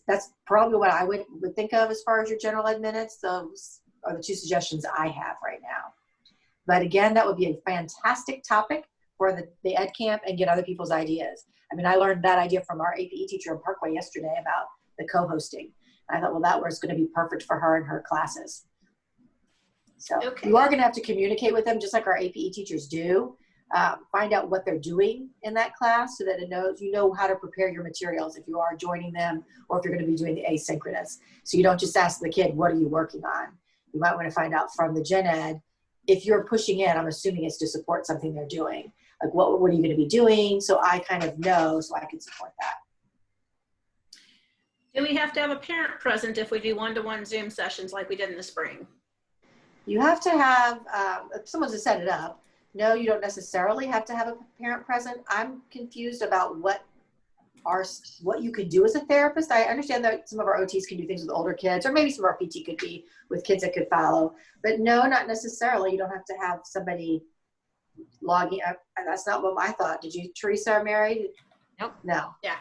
That's probably what I would think of as far as your general ed minutes. Those are the two suggestions I have right now. But again, that would be a fantastic topic for the ed camp, and get other people's ideas. I mean, I learned that idea from our APE teacher in Parkway yesterday about the co-hosting. I thought, well, that was going to be perfect for her and her classes. So you are going to have to communicate with them just like our APE teachers do. Find out what they're doing in that class so that you know how to prepare your materials if you are joining them, or if you're going to be doing the asynchronous. So you don't just ask the kid, what are you working on? You might want to find out from the gen ed. If you're pushing in, I'm assuming it's to support something they're doing. Like what are you going to be doing? So I kind of know so I can support that. Do we have to have a parent present if we do one-to-one Zoom sessions like we did in the spring? You have to have someone to set it up. No, you don't necessarily have to have a parent present. I'm confused about what you could do as a therapist. I understand that some of our OTs can do things with older kids, or maybe some of our PT could be with kids that could follow. But no, not necessarily. You don't have to have somebody logging up. And that's not what I thought. Did you, Teresa, or Mary? Nope. No. Yeah.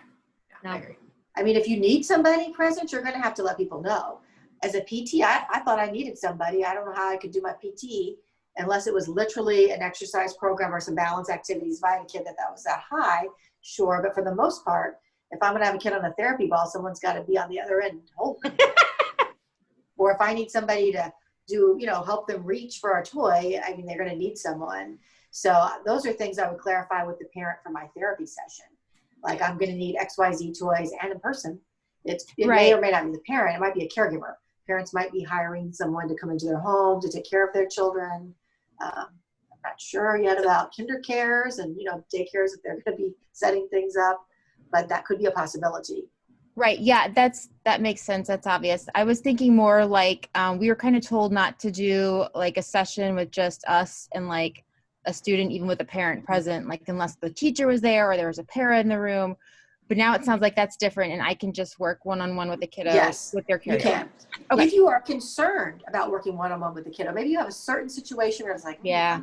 No. I agree. I mean, if you need somebody present, you're going to have to let people know. As a PT, I thought I needed somebody. I don't know how I could do my PT unless it was literally an exercise program or some balance activities. If I had a kid that was that high, sure. But for the most part, if I'm going to have a kid on a therapy ball, someone's got to be on the other end holding. Or if I need somebody to do, help them reach for a toy, I mean, they're going to need someone. So those are things I would clarify with the parent for my therapy session. Like, I'm going to need XYZ toys and in person. It may or may not be the parent. It might be a caregiver. Parents might be hiring someone to come into their home to take care of their children. I'm not sure yet about kinder cares and, daycares if they're going to be setting things up, but that could be a possibility. Right. Yeah, that makes sense. That's obvious. I was thinking more like we were kind of told not to do like a session with just us and like a student, even with a parent present, like unless the teacher was there or there was a para in the room. But now it sounds like that's different, and I can just work one-on-one with the kiddo Yes, with their you carryover. can. Okay. If you are concerned about working one-on-one with the kiddo, maybe you have a certain situation where it's like, Yeah.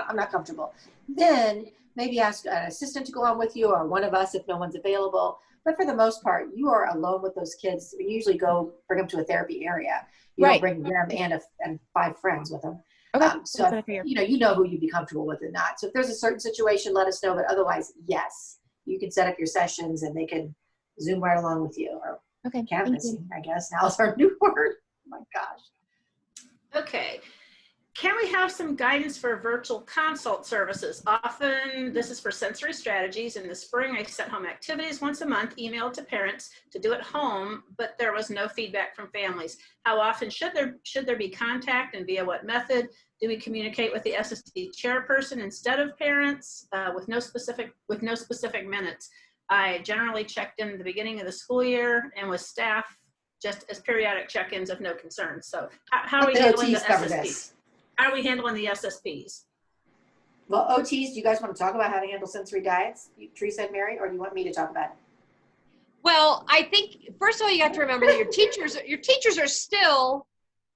I'm not comfortable. Then maybe ask an assistant to go on with you, or one of us if no one's available. But for the most part, you are alone with those kids. We usually go bring them to a therapy area. You Right. don't bring them and 5 friends with them. Okay. So That's what I figured. you know who you'd be comfortable with and not. So if there's a certain situation, let us know. But otherwise, yes, you can set up your sessions and they can Zoom right along with you, or Okay. Thank you. canvassing, I guess. Now it's our new word. Oh my gosh. Okay. Can we have some guidance for virtual consult services? Often this is for sensory strategies. In the spring, I sent home activities once a month, emailed to parents to do at home, but there was no feedback from families. How often should there be contact, and via what method? Do we communicate with the SSD chairperson instead of parents with no specific minutes? I generally checked in at the beginning of the school year and with staff just as periodic check-ins of no concerns. So how are we handling the SSPs? How are we handling the SSPs? Well, OTs, do you guys want to talk about how to handle sensory diets, Teresa and Mary, or do you want me to talk about it? Well, I think first of all, you have to remember that your teachers are still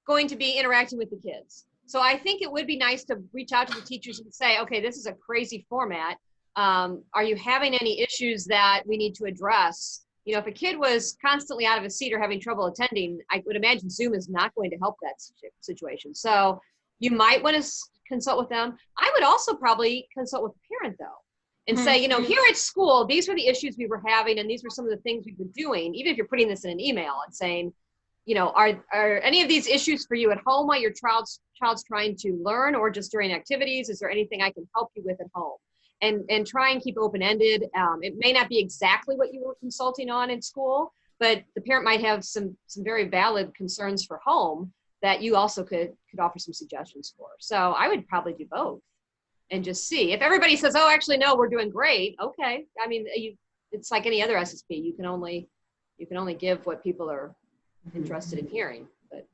going to be interacting with the kids. So I think it would be nice to reach out to the teachers and say, okay, this is a crazy format. Are you having any issues that we need to address? You know, if a kid was constantly out of a seat or having trouble attending, I would imagine Zoom is not going to help that situation. So you might want to consult with them. I would also probably consult with the parent though, and say, you know, here at school, these were the issues we were having, and these were some of the things we were doing. Even if you're putting this in an email and saying, you know, are any of these issues for you at home while your child's trying to learn, or just during activities? Is there anything I can help you with at home? And try and keep open-ended. It may not be exactly what you were consulting on in school, but the parent might have some very valid concerns for home that you also could offer some suggestions for. So I would probably do both and just see. If everybody says, oh, actually, no, we're doing great, okay. I mean, it's like any other SSP. You can only give what people are interested in hearing. But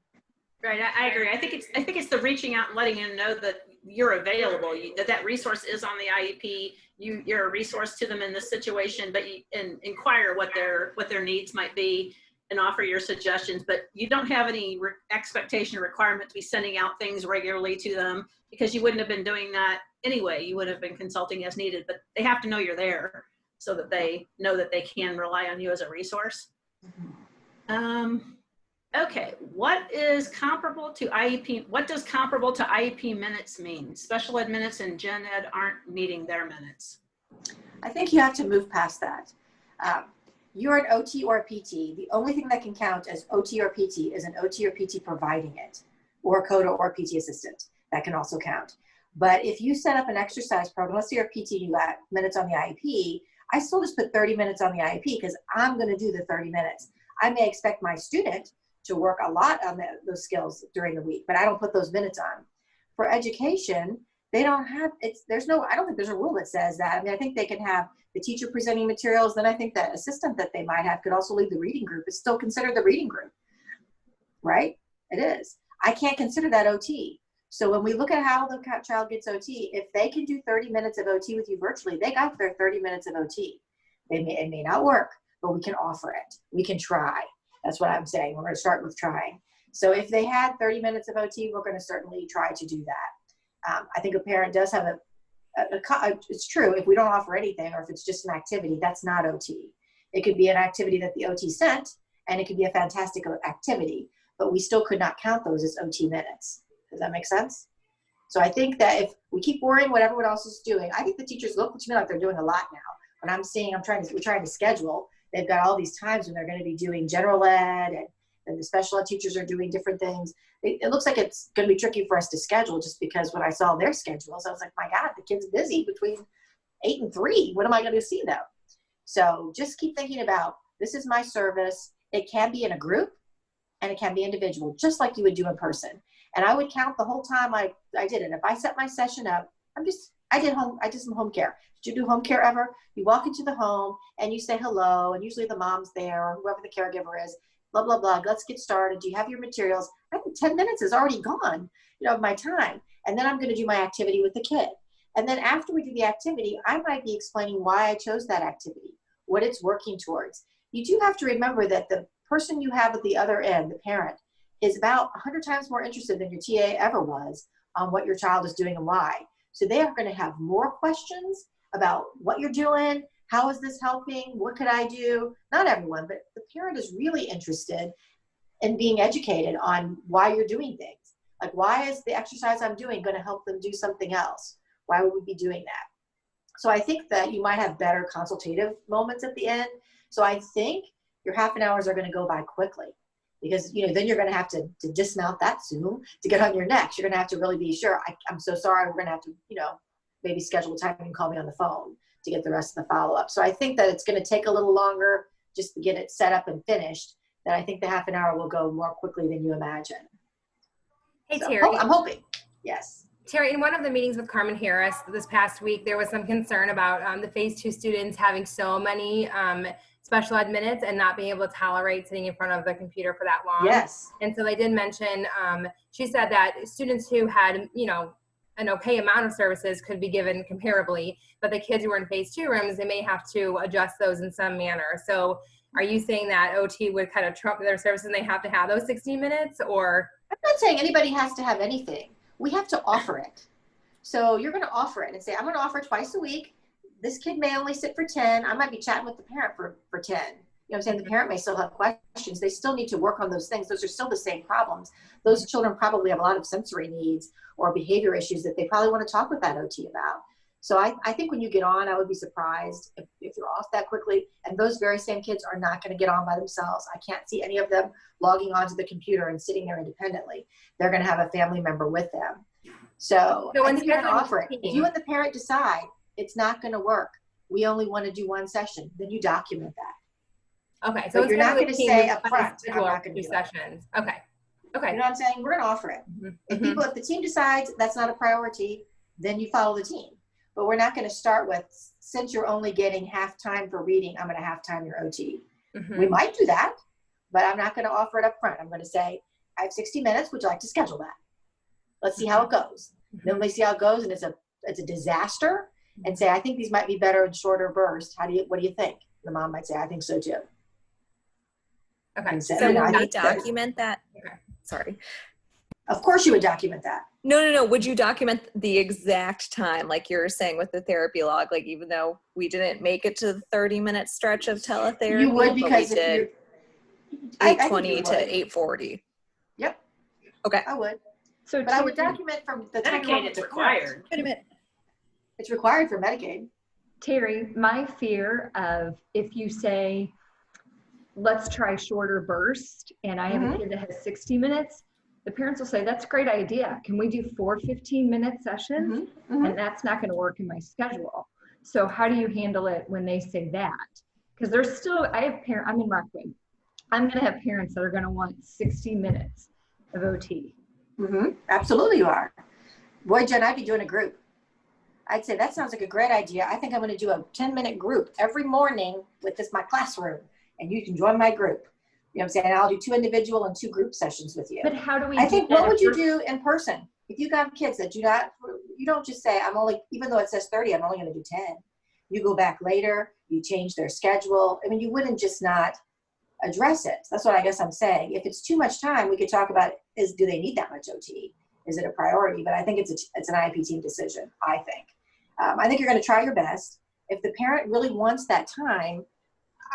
right, I agree. I think it's the reaching out and letting them know that you're available, that resource is on the IEP. You're a resource to them in this situation, but and inquire what their needs might be and offer your suggestions. But you don't have any expectation or requirement to be sending out things regularly to them, because you wouldn't have been doing that anyway. You would have been consulting as needed, but they have to know you're there so that they know that they can rely on you as a resource. Okay, what is comparable to IEP? What does comparable to IEP minutes mean? Special ed minutes and gen ed aren't meeting their minutes. I think you have to move past that. You're an OT or a PT. The only thing that can count as OT or PT is an OT or PT providing it, or a CODA or a PT assistant. That can also count. But if you set up an exercise program, let's say you're a PT, you got minutes on the IEP, I still just put 30 minutes on the IEP because I'm going to do the 30 minutes. I may expect my student to work a lot on those skills during the week, but I don't put those minutes on. For education, they don't have, I don't think there's a rule that says that. I mean, I think they can have the teacher presenting materials. Then I think that assistant that they might have could also lead the reading group. It's still considered the reading group, right? It is. I can't consider that OT. So when we look at how the child gets OT, if they can do 30 minutes of OT with you virtually, they got their 30 minutes of OT. It may not work, but we can offer it. We can try. That's what I'm saying. We're going to start with trying. So if they had 30 minutes of OT, we're going to certainly try to do that. I think a parent does have it's true, if we don't offer anything, or if it's just an activity, that's not OT. It could be an activity that the OT sent, and it could be a fantastic activity, but we still could not count those as OT minutes. Does that make sense? So I think that if we keep worrying what everyone else is doing, I think the teachers look to me like they're doing a lot now. When I'm seeing, we're trying to schedule, they've got all these times when they're going to be doing general ed, and the special ed teachers are doing different things. It looks like it's going to be tricky for us to schedule, just because when I saw their schedules, I was like, my God, the kid's busy between 8 and 3. When am I going to see them? So just keep thinking about, this is my service. It can be in a group and it can be individual, just like you would do in person. And I would count the whole time I did it. If I set my session up, I did some home care. Did you do home care ever? You walk into the home and you say hello, and usually the mom's there or whoever the caregiver is, blah, blah, blah. Let's get started. Do you have your materials? I think 10 minutes is already gone, of my time. And then I'm going to do my activity with the kid. And then after we do the activity, I might be explaining why I chose that activity, what it's working towards. You do have to remember that the person you have at the other end, the parent, is about 100 times more interested than your TA ever was on what your child is doing and why. So they are going to have more questions about what you're doing, how is this helping, what could I do? Not everyone, but the parent is really interested in being educated on why you're doing things. Like, why is the exercise I'm doing going to help them do something else? Why would we be doing that? So I think that you might have better consultative moments at the end. So I think your half an hours are going to go by quickly, because then you're going to have to dismount that Zoom to get on your next. You're going to have to really be sure. I'm so sorry. We're going to have to maybe schedule a time and call me on the phone to get the rest of the follow-up. So I think that it's going to take a little longer just to get it set up and finished. That I think the half an hour will go more quickly than you imagine. Hey, So, Terry. I'm hoping. Yes. Terry, in one of the meetings with Carmen Harris this past week, there was some concern about the Phase 2 students having so many special ed minutes and not being able to tolerate sitting in front of the computer for that long. Yes. And so they did mention, she said that students who had, an okay amount of services could be given comparably, but the kids who were in Phase 2 rooms, they may have to adjust those in some manner. So are you saying that OT would kind of trump their services and they have to have those 16 minutes, or? I'm not saying anybody has to have anything. We have to offer it. So you're going to offer it and say, I'm going to offer twice a week. This kid may only sit for 10. I might be chatting with the parent for 10. You know what I'm saying? The parent may still have questions. They still need to work on those things. Those are still the same problems. Those children probably have a lot of sensory needs or behavior issues that they probably want to talk with that OT about. So I think when you get on, I would be surprised if you're off that quickly. And those very same kids are not going to get on by themselves. I can't see any of them logging onto the computer and sitting there independently. They're going to have a family member with them. So I think you're going to offer it. If you and the parent decide it's not going to work, we only want to do one session, then you document that. Okay, so you're not going to say up front, I'm not going to do sessions. Okay. Okay. You know what I'm saying? We're going to offer it. Mm-hmm. If the team decides that's not a priority, then you follow the team. But we're not going to start with, since you're only getting half time for reading, I'm going to half time your OT. Mm-hmm. We might do that, but I'm not going to offer it up front. I'm going to say, I have 60 minutes. Would you like to schedule that? Let's see how it goes. Mm-hmm. Then we see how it goes, and it's a disaster, and say, I think these might be better in shorter bursts. What do you think? The mom might say, I think so too. Okay. So would we document that? Okay. Sorry. Of course you would document that. No. Would you document the exact time, like you were saying with the therapy log? Like, even though we didn't make it to the 30-minute stretch of teletherapy, You would, because we did 8:20 to 8:40. Yep. Okay. I would. So But I would document from the time Medicaid, it's required. Wait a minute. It's required for Medicaid. Terry, my fear of if you say, let's try shorter bursts, and I have a kid that has 60 minutes, the parents will say, that's a great idea. Can we do 4 15-minute sessions? And that's not going to work in my schedule. So how do you handle it when they say that? Because there's still, I'm in Rockwood. I'm going to have parents that are going to want 60 minutes of OT. Absolutely you are. Boy, Jen, I'd be doing a group. I'd say, that sounds like a great idea. I think I'm going to do a 10-minute group every morning with my classroom, and you can join my group. You know what I'm saying? I'll do 2 individual and 2 group sessions with you. But how do we I think, what would you do in person? If you got kids that you don't just say, even though it says 30, I'm only going to do 10. You go back later, you change their schedule. I mean, you wouldn't just not address it. That's what I guess I'm saying. If it's too much time, we could talk about, do they need that much OT? Is it a priority? But I think it's an IEP team decision, I think. I think you're going to try your best. If the parent really wants that time,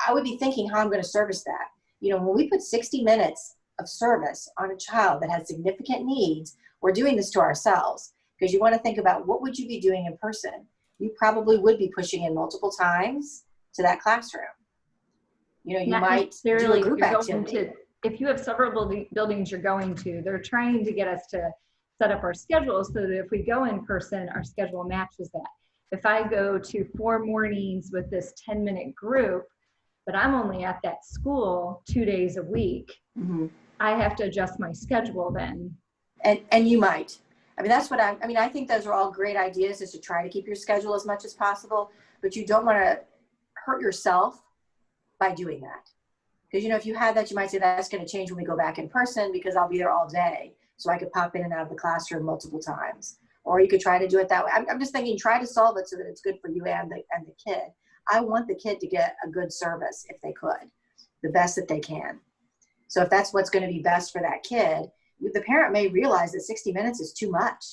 I would be thinking how I'm going to service that. When we put 60 minutes of service on a child that has significant needs, we're doing this to ourselves, because you want to think about, what would you be doing in person? You probably would be pushing in multiple times to that classroom. You Not might do a necessarily group you're going activity. if you have several buildings you're going to, they're trying to get us to set up our schedules so that if we go in person, our schedule matches that. If I go to 4 mornings with this 10-minute group, but I'm only at that school 2 days a week, I have to adjust my schedule then. And you might. That's what I think those are all great ideas, is to try to keep your schedule as much as possible, but you don't want to hurt yourself by doing that. Because, if you had that, you might say, that's going to change when we go back in person, because I'll be there all day. So I could pop in and out of the classroom multiple times. Or you could try to do it that way. I'm just thinking, try to solve it so that it's good for you and the kid. I want the kid to get a good service if they could, the best that they can. So if that's what's going to be best for that kid, the parent may realize that 60 minutes is too much.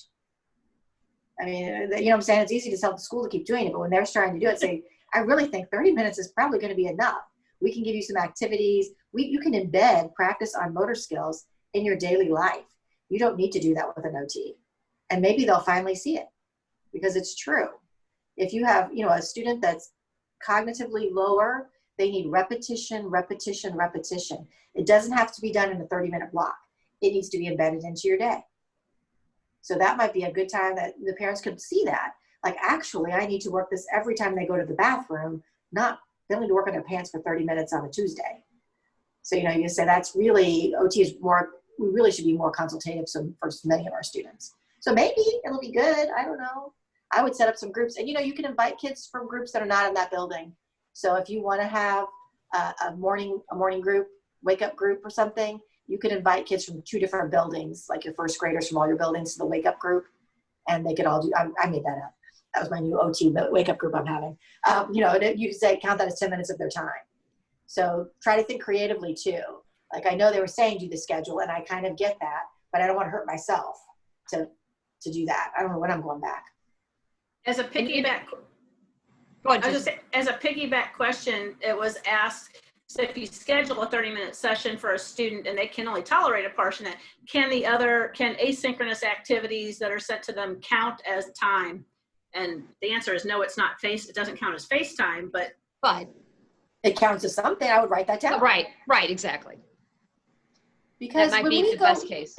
I mean, you know what I'm saying? It's easy to tell the school to keep doing it, but when they're starting to do it, say, I really think 30 minutes is probably going to be enough. We can give you some activities. You can embed practice on motor skills in your daily life. You don't need to do that with an OT. And maybe they'll finally see it because it's true. If you have, you know, a student that's cognitively lower, they need repetition, repetition, repetition. It doesn't have to be done in a 30-minute block. It needs to be embedded into your day. So that might be a good time that the parents could see that. Like, actually, I need to work this every time they go to the bathroom, not they don't need to work on their pants for 30 minutes on a Tuesday. So, you know, you say that's really, OT is more, we really should be more consultative for many of our students. So maybe it'll be good. I don't know. I would set up some groups, and, you know, you can invite kids from groups that are not in that building. So if you want to have a morning group, wake up group or something, you could invite kids from 2 different buildings, like your first graders from all your buildings to the wake up group, and they could all do, I made that up. That was my new OT wake up group I'm having. You know, you could say, count that as 10 minutes of their time. So try to think creatively too. Like, I know they were saying do the schedule, and I kind of get that, but I don't want to hurt myself to do that. I don't know when I'm going back. As a piggyback, as a piggyback question, it was asked, so if you schedule a 30-minute session for a student and they can only tolerate a portion of that, can asynchronous activities that are sent to them count as time? And the answer is no, it's not it doesn't count as FaceTime, but it counts as something. I would write that down. Right, exactly. Because that might be the best case.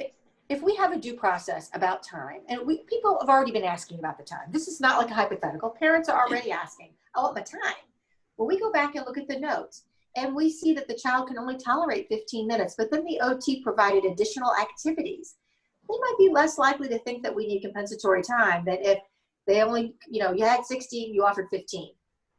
If we have a due process about time, and people have already been asking about the time. This is not like a hypothetical. Parents are already asking, I want my time. Well, we go back and look at the notes, and we see that the child can only tolerate 15 minutes, but then the OT provided additional activities. They might be less likely to think that we need compensatory time than if they only, you know, you had 16, you offered 15.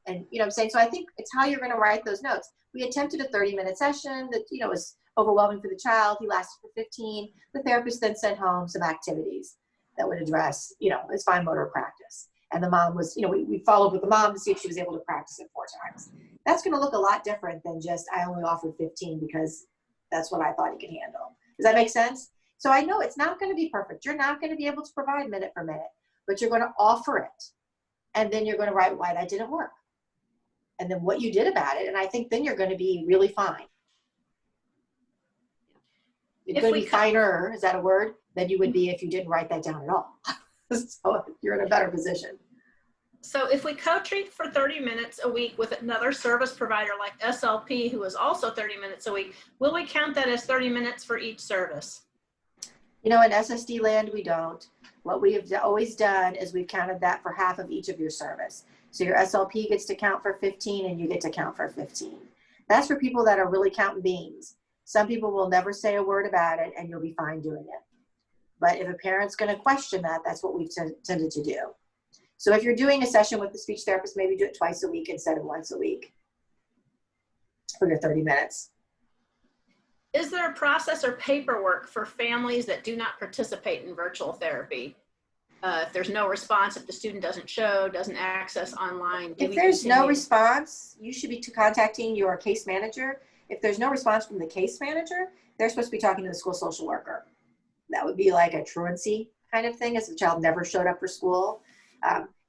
And, you know what I'm saying? So I think it's how you're going to write those notes. We attempted a 30-minute session that, you know, was overwhelming for the child. He lasted for 15. The therapist then sent home some activities that would address, you know, his fine motor practice. And the mom was, you know, we followed with the mom to see if she was able to practice it 4 times. That's going to look a lot different than just, I only offered 15 because that's what I thought he could handle. Does that make sense? So I know it's not going to be perfect. You're not going to be able to provide minute for minute, but you're going to offer it. And then you're going to write why that didn't work. And then what you did about it. And I think then you're going to be really fine. You're going to be finer, is that a word, than you would be if you didn't write that down at all. So you're in a better position. So if we co-treat for 30 minutes a week with another service provider like SLP, who is also 30 minutes a week, will we count that as 30 minutes for each service? You know, in SSD land, we don't. What we have always done is we've counted that for half of each of your service. So your SLP gets to count for 15 and you get to count for 15. That's for people that are really counting beans. Some people will never say a word about it and you'll be fine doing it. But if a parent's going to question that, that's what we've tended to do. So if you're doing a session with the speech therapist, maybe do it twice a week instead of once a week for your 30 minutes. Is there a process or paperwork for families that do not participate in virtual therapy? If there's no response, if the student doesn't show, doesn't access online. If there's no response, you should be contacting your case manager. If there's no response from the case manager, they're supposed to be talking to the school social worker. That would be like a truancy kind of thing, as the child never showed up for school.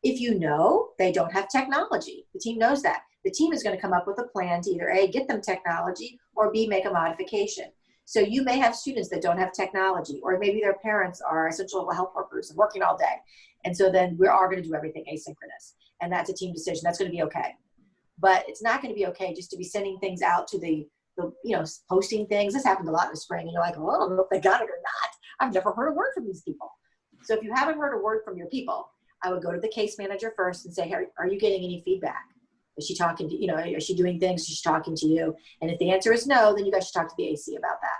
If you know they don't have technology, the team knows that. The team is going to come up with a plan to either A, get them technology, or B, make a modification. So you may have students that don't have technology, or maybe their parents are essential health workers and working all day. And so then we are going to do everything asynchronous. And that's a team decision. That's going to be okay. But it's not going to be okay just to be sending things out to the you know, posting things. This happened a lot in the spring. And you're like, well, I don't know if they got it or not. I've never heard a word from these people. So if you haven't heard a word from your people, I would go to the case manager first and say, hey, are you getting any feedback? Is she talking to, you know, is she doing things? Is she talking to you? And if the answer is no, then you guys should talk to the AC about that.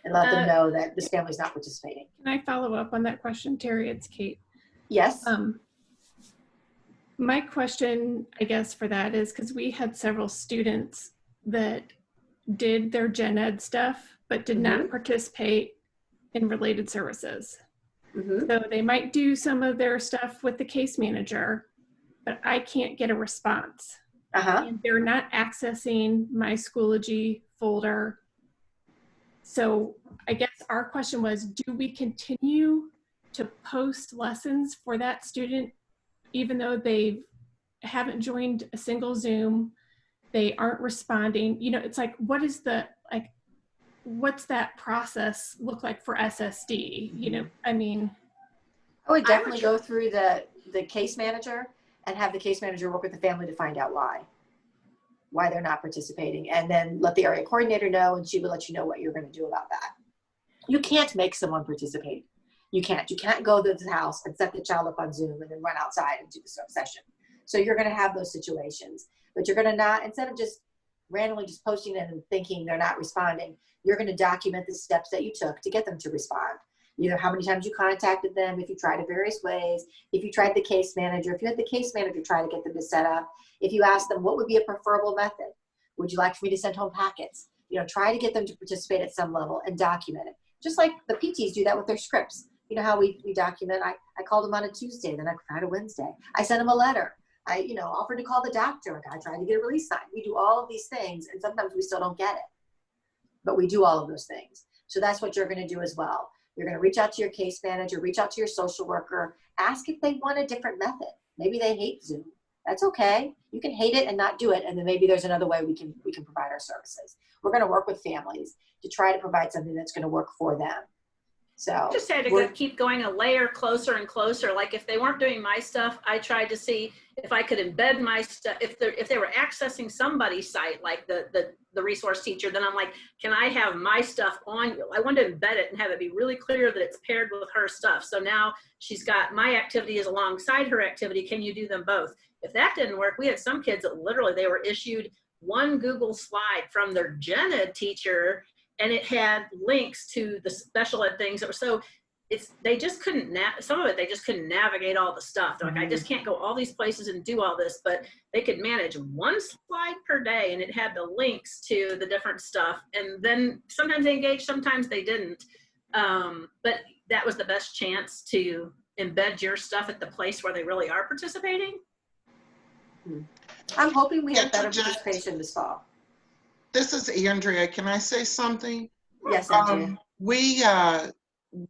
And let them know that this family's not participating. Can I follow up on that question, Terry? It's Kate. Yes. My question, I guess, for that is because we had several students that did their gen ed stuff, but did not participate in related services. So they might do some of their stuff with the case manager, but I can't get a response. Uh-huh. And they're not accessing my Schoology folder. So I guess our question was, do we continue to post lessons for that student, even though they haven't joined a single Zoom, they aren't responding? You know, it's like, what's that process look like for SSD? You know, I mean, I would definitely go through the case manager and have the case manager work with the family to find out why they're not participating, and then let the area coordinator know, and she will let you know what you're going to do about that. You can't make someone participate. You can't go to the house and set the child up on Zoom and then run outside and do the session. So you're going to have those situations, but you're going to not, instead of just randomly just posting it and thinking they're not responding, you're going to document the steps that you took to get them to respond. Either how many times you contacted them, if you tried it various ways, if you tried the case manager, if you had the case manager try to get them to set up, if you asked them what would be a preferable method, would you like for me to send home packets? You know, try to get them to participate at some level and document it. Just like the PTs do that with their scripts. You know how we document, I called them on a Tuesday, then I tried a Wednesday. I sent them a letter. I, you know, offered to call the doctor. I tried to get a release sign. We do all of these things, and sometimes we still don't get it. But we do all of those things. So that's what you're going to do as well. You're going to reach out to your case manager, reach out to your social worker, ask if they want a different method. Maybe they hate Zoom. That's okay. You can hate it and not do it, and then maybe there's another way we can provide our services. We're going to work with families to try to provide something that's going to work for them. So I just had to keep going a layer closer and closer. Like if they weren't doing my stuff, I tried to see if I could embed my stuff. If they were accessing somebody's site, like the resource teacher, then I'm like, can I have my stuff on? I wanted to embed it and have it be really clear that it's paired with her stuff. So now she's got my activities alongside her activity. Can you do them both? If that didn't work, we had some kids that literally they were issued one Google slide from their gen ed teacher, and it had links to the special ed things that were so they just couldn't some of it they just couldn't navigate all the stuff. They're like, I just can't go all these places and do all this, but they could manage one slide per day, and it had the links to the different stuff. And then sometimes they engaged, sometimes they didn't. But that was the best chance to embed your stuff at the place where they really are participating. I'm hoping we have better participation this fall. This is Andrea. Can I say something? Yes, Andrea.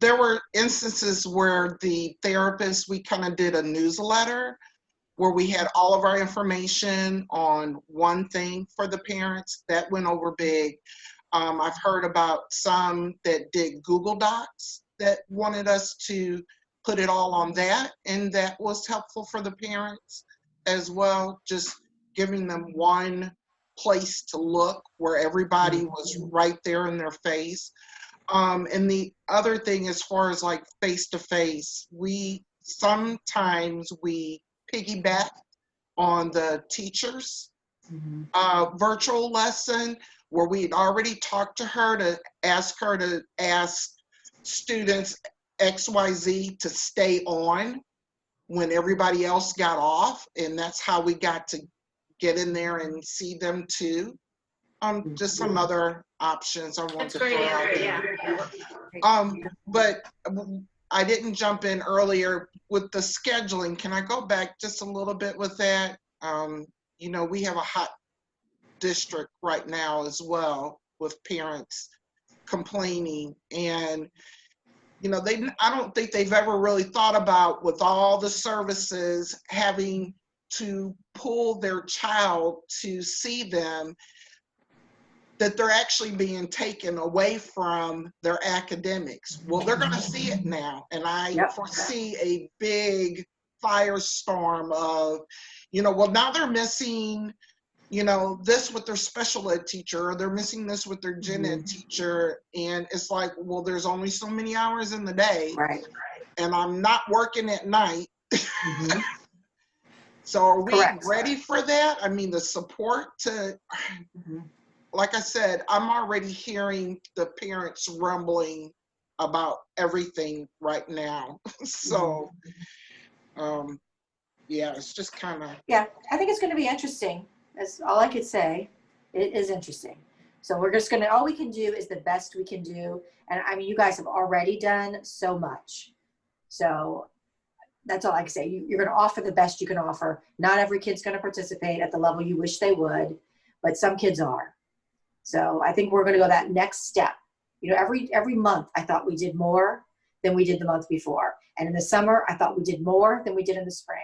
There were instances where the therapist, we kind of did a newsletter where we had all of our information on one thing for the parents. That went over big. I've heard about some that did Google Docs that wanted us to put it all on that, and that was helpful for the parents as well, just giving them one place to look where everybody was right there in their face. And the other thing, as far as like face-to-face, sometimes we piggyback on the teacher's virtual lesson, where we'd already talked to her to ask students XYZ to stay on when everybody else got off, and that's how we got to get in there and see them too. Just some other options I want to throw out there. But I didn't jump in earlier with the scheduling. Can I go back just a little bit with that? You know, we have a hot district right now as well with parents complaining, and you know, I don't think they've ever really thought about, with all the services, having to pull their child to see them, that they're actually being taken away from their academics. Well, they're going to see it now, and I foresee a big firestorm of, you know, well, now they're missing, you know, this with their special ed teacher, or they're missing this with their gen ed teacher, and it's like, well, there's only so many hours in the day, and I'm not working at night. So are we ready for that? I mean, the support to, like I said, I'm already hearing the parents rumbling about everything right now. So, yeah, it's just kind of. Yeah, I think it's going to be interesting. That's all I could say. It is interesting. So we're just going to, all we can do is the best we can do. And I mean, you guys have already done so much. So that's all I can say. You're going to offer the best you can offer. Not every kid's going to participate at the level you wish they would, but some kids are. So I think we're going to go that next step. You know, every month I thought we did more than we did the month before. And in the summer, I thought we did more than we did in the spring.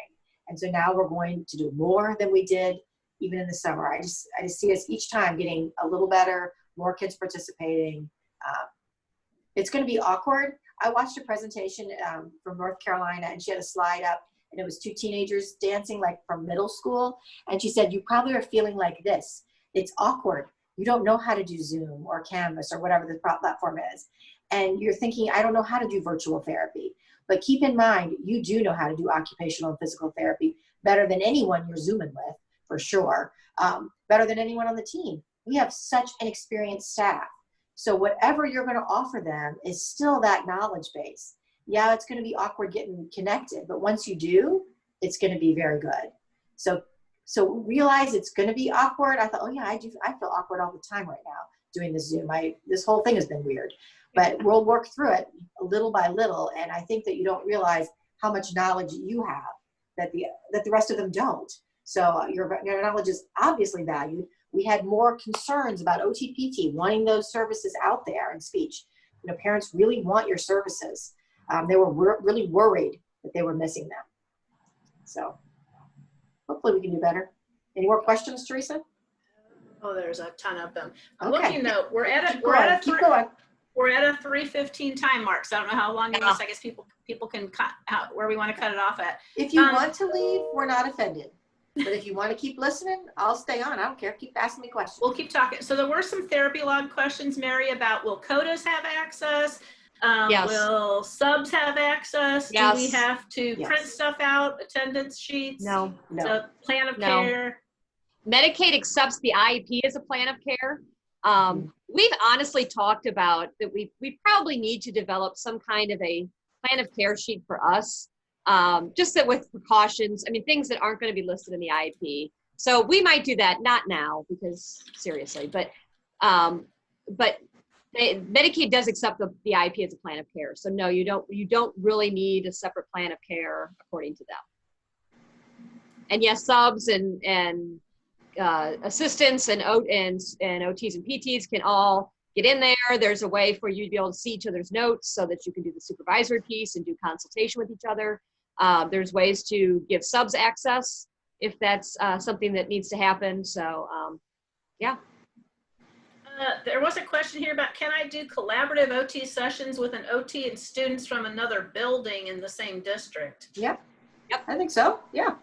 And so now we're going to do more than we did even in the summer. I just see us each time getting a little better, more kids participating. It's going to be awkward. I watched a presentation from North Carolina, and she had a slide up, and it was two teenagers dancing like from middle school. And she said, you probably are feeling like this. It's awkward. You don't know how to do Zoom or Canvas or whatever the platform is. And you're thinking, I don't know how to do virtual therapy. But keep in mind, you do know how to do occupational and physical therapy better than anyone you're Zooming with, for sure. Better than anyone on the team. We have such an experienced staff. So whatever you're going to offer them is still that knowledge base. Yeah, it's going to be awkward getting connected, but once you do, it's going to be very good. So realize it's going to be awkward. I thought, oh yeah, I feel awkward all the time right now doing the Zoom. This whole thing has been weird, but we'll work through it little by little. And I think that you don't realize how much knowledge you have that the rest of them don't. So your knowledge is obviously valued. We had more concerns about OTPT, wanting those services out there in speech. You know, parents really want your services. They were really worried that they were missing them. So hopefully we can do better. Any more questions, Teresa? Oh, there's a ton of them. I'm Okay. looking though, we're at Keep going. a 3:15 time mark. So I don't know how long you want. I guess people can cut out where we want to cut it off at. If you want to leave, we're not offended. But if you want to keep listening, I'll stay on. I don't care. Keep asking me questions. We'll keep talking. So there were some therapy log questions, Mary, about will CODAs have access? Yes. Will subs have access? Yes. Do we have to print stuff out, attendance sheets? No. The plan of No. care? Medicaid accepts the IEP as a plan of care. We've honestly talked about that we probably need to develop some kind of a plan of care sheet for us. Just that with precautions, I mean, things that aren't going to be listed in the IEP. So we might do that, not now, because seriously, but Medicaid does accept the IEP as a plan of care. So no, you don't really need a separate plan of care according to them. And yes, subs and assistants and OTs and PTs can all get in there. There's a way for you to be able to see each other's notes so that you can do the supervisory piece and do consultation with each other. There's ways to give subs access if that's something that needs to happen. So, yeah. There was a question here about, can I do collaborative OT sessions with an OT and students from another building in the same district? Yep. I think so. Yeah.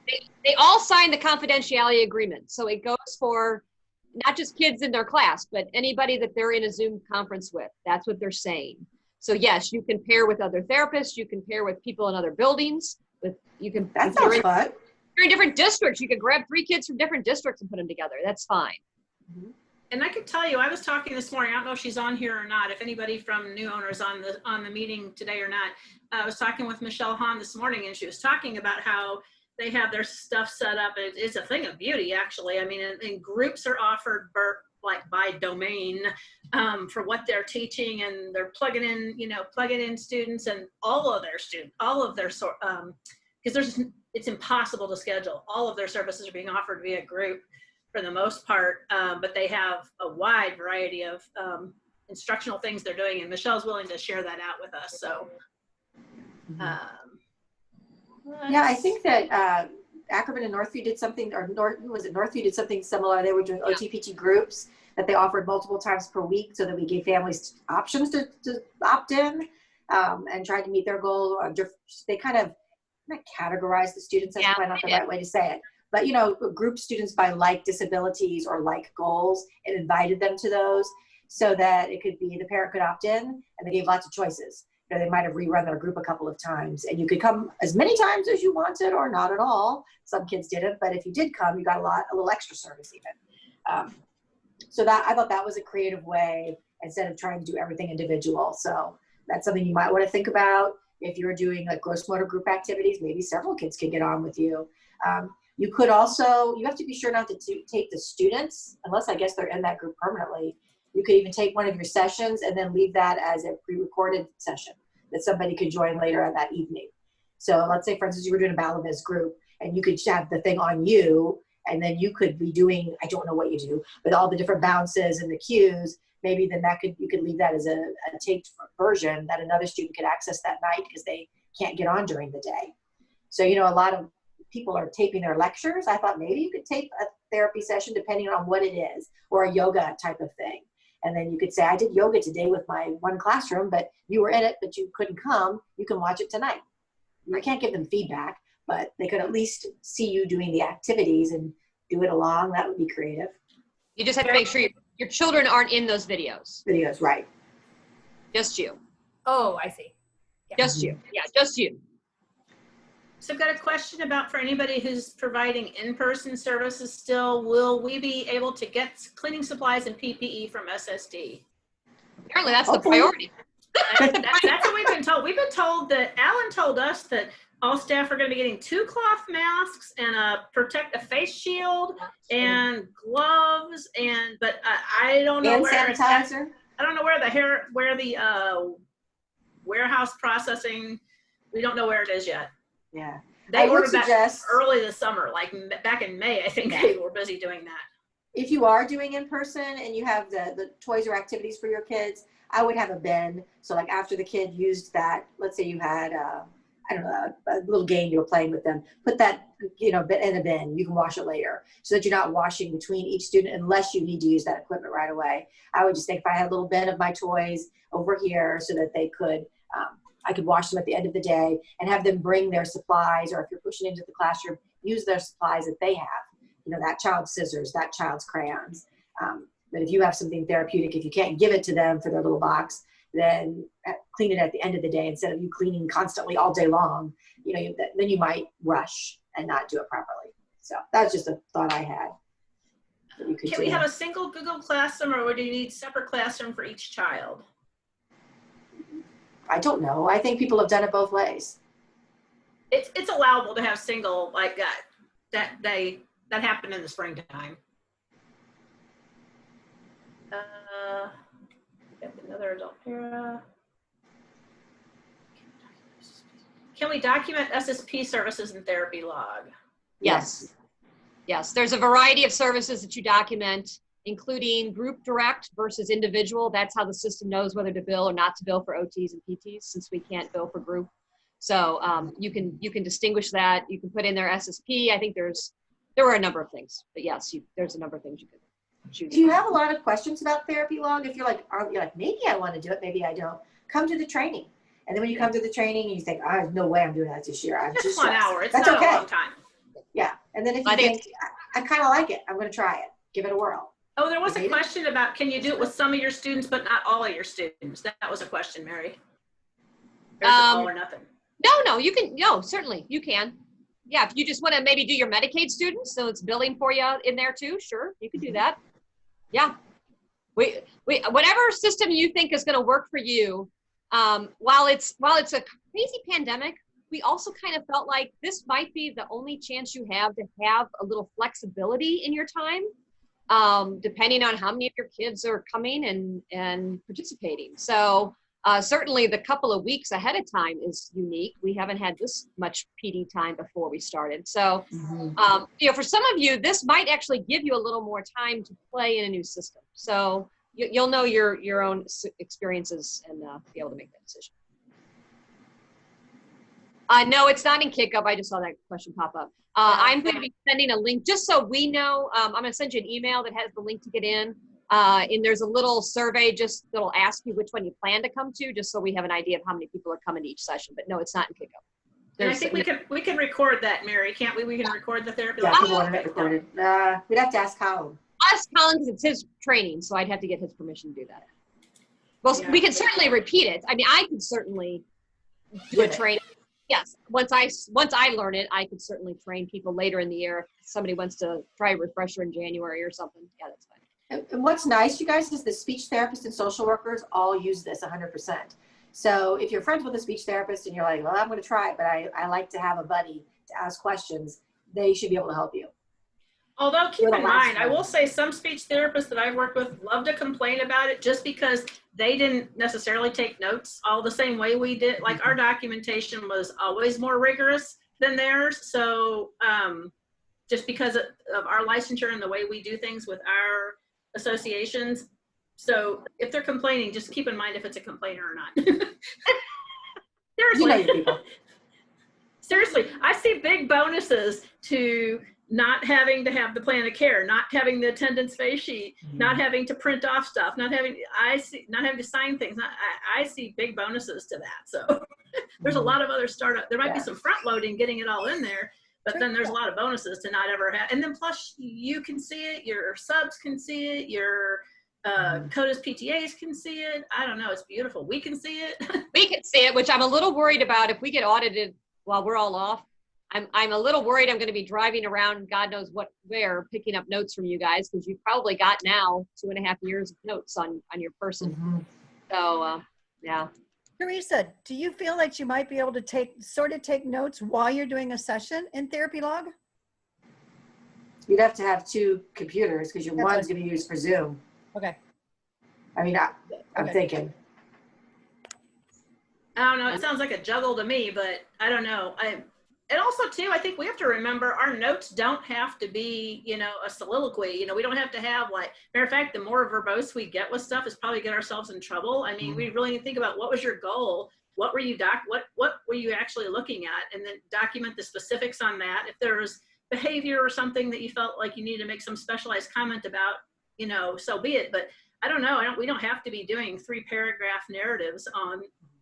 They all sign the confidentiality agreement. So it goes for not just kids in their class, but anybody that they're in a Zoom conference with. That's what they're saying. So yes, you can pair with other therapists. You can pair with people in other buildings. That sounds fun. If you're in different districts, you could grab 3 kids from different districts and put them together. That's fine. Mm-hmm. And I can tell you, I was talking this morning, I don't know if she's on here or not, if anybody from New Owners on the meeting today or not. I was talking with Michelle Hahn this morning, and she was talking about how they have their stuff set up. It's a thing of beauty, actually. I mean, and groups are offered like by domain for what they're teaching, and they're plugging in students and all of their because it's impossible to schedule. All of their services are being offered via group for the most part, but they have a wide variety of instructional things they're doing, and Michelle's willing to share that out with us. So, yeah, I think that Ackerman and Northview did something, or Northview did something similar. They were doing OTPT groups that they offered multiple times per week, so that we gave families options to opt in and tried to meet their goal. They kind of not categorize the students. That's probably not the right way to say it. But, group students by like disabilities or like goals and invited them to those so that it could be the parent could opt in, and they gave lots of choices. They might have rerun their group a couple of times, and you could come as many times as you wanted or not at all. Some kids didn't, but if you did come, you got a little extra service even. So that I thought that was a creative way instead of trying to do everything individual. So that's something you might want to think about if you're doing like gross motor group activities. Maybe several kids can get on with you. You could also, you have to be sure not to take the students, unless I guess they're in that group permanently. You could even take one of your sessions and then leave that as a pre-recorded session that somebody could join later on that evening. So let's say, for instance, you were doing a Balavis group and you could have the thing on you, and then you could be doing, I don't know what you do, but all the different bounces and the cues, maybe then you could leave that as a taped version that another student could access that night because they can't get on during the day. So, a lot of people are taping their lectures. I thought maybe you could tape a therapy session depending on what it is, or a yoga type of thing. And then you could say, I did yoga today with my one classroom, but you were in it, but you couldn't come. You can watch it tonight. I can't give them feedback, but they could at least see you doing the activities and do it along. That would be creative. You just have to make sure your children aren't in those videos. Videos, right. Just you. Oh, I see. Yeah. Just you. Yeah, just you. So I've got a question about for anybody who's providing in-person services still, will we be able to get cleaning supplies and PPE from SSD? Apparently that's the priority. That's what we've been told. We've been told that Alan told us that all staff are going to be getting 2 cloth masks and a face shield and gloves, but I don't know and where sanitizer. I don't know where the warehouse processing. We don't know where it is yet. Yeah, they ordered that early this summer, like back in May. I think they were busy doing that. If you are doing in person and you have the toys or activities for your kids, I would have a bin. So like after the kid used that, let's say you had, I don't know, a little game you were playing with them, put that, in a bin. You can wash it later so that you're not washing between each student unless you need to use that equipment right away. I would just think if I had a little bin of my toys over here so that they could, I could wash them at the end of the day and have them bring their supplies, or if you're pushing into the classroom, use their supplies that they have. That child's scissors, that child's crayons. But if you have something therapeutic, if you can't give it to them for their little box, then clean it at the end of the day instead of you cleaning constantly all day long. Then you might rush and not do it properly. So that's just a thought I had. Can we have a single Google Classroom, or do you need separate classroom for each child? I don't know. I think people have done it both ways. It's allowable to have single like that happened in the springtime. Another adult para. Can we document SSP services in therapy log? Yes. Yes, there's a variety of services that you document, including group direct versus individual. That's how the system knows whether to bill or not to bill for OTs and PTs, since we can't bill for group. So you can distinguish that. You can put in their SSP. I think there were a number of things, but yes, there's a number of things you could choose. Do you have a lot of questions about therapy log? If you're like, maybe I want to do it, maybe I don't. Come to the training. And then when you come to the training, you think, there's no way I'm doing that this year. I'm just 1 hour. It's That's not okay. a long time. Yeah. And then if you think, I kind of like it, I'm going to try it. Give it a whirl. Oh, there was a question about, can you do it with some of your students, but not all of your students? That was a question, Mary. There's all or nothing. No, you can. No, certainly you can. Yeah, if you just want to maybe do your Medicaid students, so it's billing for you in there too. Sure, you can do that. Yeah, we whatever system you think is going to work for you. While it's a crazy pandemic, we also kind of felt like this might be the only chance you have to have a little flexibility in your time, depending on how many of your kids are coming and participating. So certainly the couple of weeks ahead of time is unique. We haven't had this much PD time before we started. So, for some of you, this might actually give you a little more time to play in a new system. So you'll know your own experiences and be able to make that decision. No, it's not in KickUp. I just saw that question pop up. I'm going to be sending a link just so we know. I'm going to send you an email that has the link to get in. And there's a little survey just that'll ask you which one you plan to come to, just so we have an idea of how many people are coming to each session. But no, it's not in KickUp. And I think we can record that, Mary, can't we? We can record the therapy. Yeah, we want it recorded. We'd have to ask Colin. Ask Colin because it's his training, so I'd have to get his permission to do that. Well, we can certainly repeat it. I mean, I could certainly do a training. Yes, once I learn it, I could certainly train people later in the year. If somebody wants to try a refresher in January or something, yeah, that's fine. And what's nice, you guys, is the speech therapists and social workers all use this 100%. So if you're friends with a speech therapist and you're like, well, I'm going to try it, but I like to have a buddy to ask questions, they should be able to help you. Although keep Little in mind, I last will say some speech therapists that I've worked with love to complain about it just because they didn't necessarily take notes all the same way we did. Like our documentation was always more rigorous than theirs. So just because of our licensure and the way we do things with our associations. So if they're complaining, just keep in mind if it's a complainer or not. Seriously. Seriously, I see big bonuses to not having to have the plan of care, not having the attendance face sheet, not having to print off stuff, not having to sign things. I see big bonuses to that. So there's a lot of other startup. There might be some front loading getting it all in there, but then there's a lot of bonuses to not ever have. And then plus you can see it, your subs can see it, your CODIS PTAs can see it. I don't know. It's beautiful. We can see it. We can see it, which I'm a little worried about if we get audited while we're all off. I'm a little worried I'm going to be driving around God knows where picking up notes from you guys, because you've probably got now 2.5 years of notes on your person. So yeah. Teresa, do you feel like you might be able to take notes while you're doing a session in Therapy Log? You'd have to have 2 computers because one's going to use for Zoom. Okay. I mean, I'm thinking. I don't know. It sounds like a juggle to me, but I don't know. And also too, I think we have to remember our notes don't have to be, a soliloquy. We don't have to have matter of fact, the more verbose we get with stuff is probably get ourselves in trouble. I mean, we really need to think about what was your goal? What were you what were you actually looking at? And then document the specifics on that. If there was behavior or something that you felt like you needed to make some specialized comment about, so be it. But I don't know. We don't have to be doing 3-paragraph narratives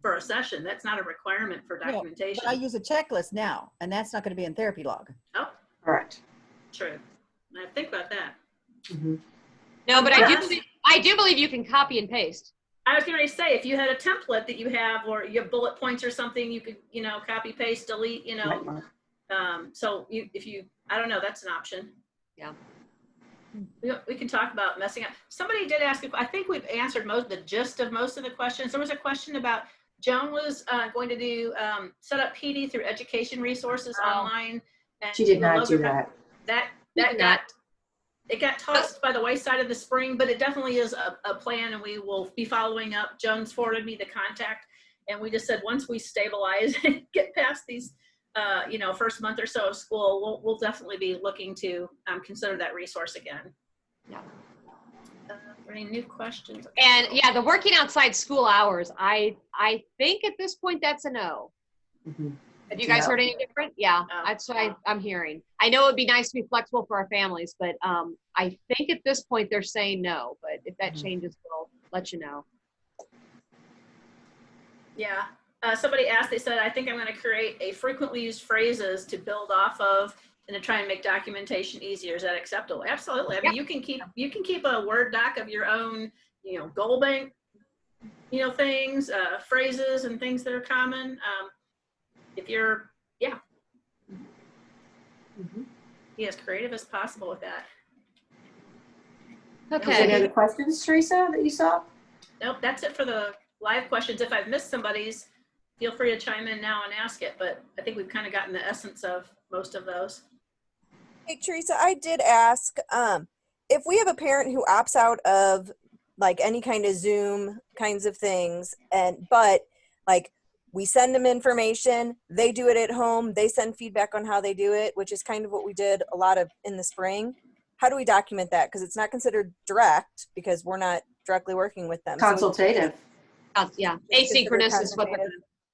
for a session. That's not a requirement for documentation. But I use a checklist now, and that's not going to be in Therapy Log. Oh, correct. True. I think about that. No, but I do believe you can copy and paste. I was going to say, if you had a template that you have, or you have bullet points or something, you could, copy, paste, delete, so I don't know, that's an option. Yeah. We can talk about messing up. Somebody did ask, I think we've answered the gist of most of the questions. There was a question about Joan was going to do set up PD through education resources online. And she did not do that. It got tossed by the wayside of the spring, but it definitely is a plan, and we will be following up. Joan's forwarded me the contact, and we just said once we stabilize and get past these first month or so of school, we'll definitely be looking to consider that resource again. Yeah. Any new questions? And yeah, the working outside school hours, I think at this point that's a no. Have you guys heard any different? Yeah, that's what I'm hearing. I know it'd be nice to be flexible for our families, but I think at this point they're saying no, but if that changes, we'll let you know. Yeah. Somebody asked, they said, I think I'm going to create a frequently used phrases to build off of and to try and make documentation easier. Is that acceptable? Absolutely. I mean, you can keep a Word doc of your own, goal bank, things, phrases and things that are common. If you're, be as creative as possible with that. Okay. Any other questions, Teresa, that you saw? Nope, that's it for the live questions. If I've missed somebody's, feel free to chime in now and ask it, but I think we've kind of gotten the essence of most of those. Hey, Teresa, I did ask, if we have a parent who opts out of any kind of Zoom kinds of things, but we send them information, they do it at home, they send feedback on how they do it, which is kind of what we did a lot of in the spring. How do we document that? Because it's not considered direct because we're not directly working with them. Consultative. Yeah, asynchronous is what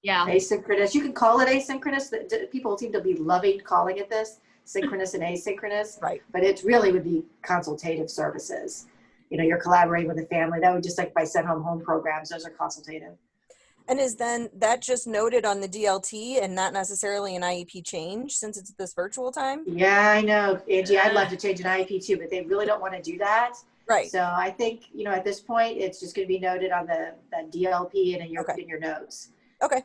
asynchronous. You can call it asynchronous. People seem to be loving calling it this, synchronous and asynchronous. Right. But it really would be consultative services. You're collaborating with the family. That would just by send home programs. Those are consultative. And is then that just noted on the DLT and not necessarily an IEP change since it's this virtual time? Yeah, I know, Angie. I'd love to change an IEP too, but they really don't want to do that. Right. So I think, at this point, it's just going to be noted on that DLP and in your notes. Okay.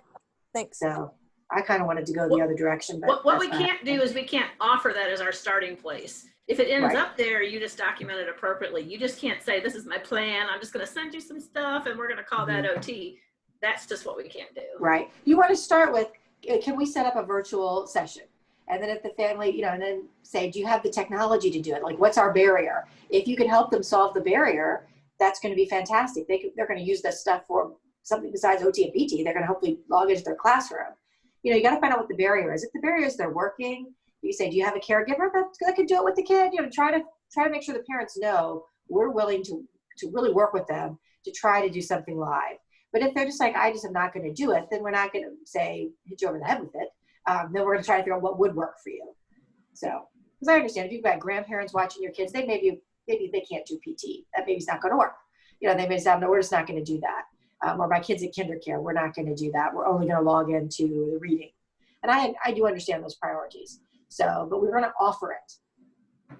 Thanks. So I kind of wanted to go the other direction. But what we can't do is we can't offer that as our starting place. If it ends up there, you just document it appropriately. You just can't say, this is my plan. I'm just going to send you some stuff and we're going to call that OT. That's just what we can't do. Right. You want to start with, can we set up a virtual session? And then if the family, you know, and then say, do you have the technology to do it? Like, what's our barrier? If you can help them solve the barrier, that's going to be fantastic. They're going to use this stuff for something besides OT and PT. They're going to hopefully log into their classroom. You know, you got to find out what the barrier is. If the barrier is they're working, you say, do you have a caregiver that can do it with the kid? You know, try to make sure the parents know we're willing to really work with them to try to do something live. But if they're just like, I just am not going to do it, then we're not going to say, hit you over the head with it. Then we're going to try to figure out what would work for you. So, because I understand if you've got grandparents watching your kids, maybe they can't do PT. That baby's not going to work. You know, they may say, no, we're just not going to do that. Or my kids at KinderCare, we're not going to do that. We're only going to log into the reading. And I do understand those priorities. So, but we're going to offer it.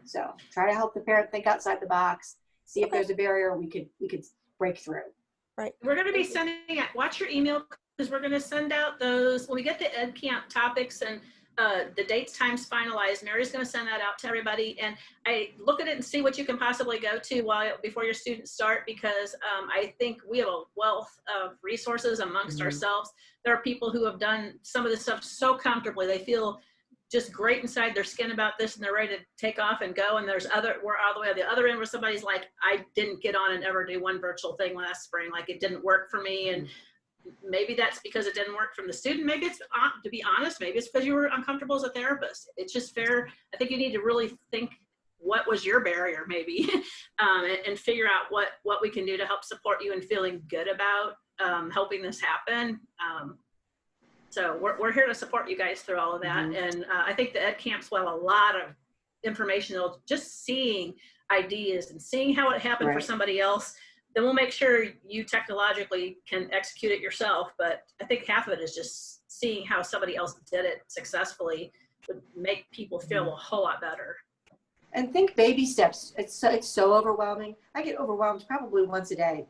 So try to help the parent think outside the box, see if there's a barrier we could break through. Right. We're going to be sending out, watch your email, because we're going to send out those, when we get the EdCamp topics and the dates, times finalized, Mary's going to send that out to everybody. And I look at it and see what you can possibly go to before your students start, because I think we have a wealth of resources amongst ourselves. There are people who have done some of this stuff so comfortably. They feel just great inside their skin about this, and they're ready to take off and go. And we're all the way on the other end where somebody's like, I didn't get on and ever do one virtual thing last spring. Like, it didn't work for me. And maybe that's because it didn't work from the student. Maybe it's, to be honest, maybe it's because you were uncomfortable as a therapist. It's just fair. I think you need to really think, what was your barrier maybe, and figure out what we can do to help support you in feeling good about helping this happen. So we're here to support you guys through all of that. And I think the EdCamps will have a lot of information. Just seeing ideas and seeing how it happened for somebody else. Then we'll make sure you technologically can execute it yourself. But I think half of it is just seeing how somebody else did it successfully would make people feel a whole lot better. And think baby steps. It's so overwhelming. I get overwhelmed probably once a day.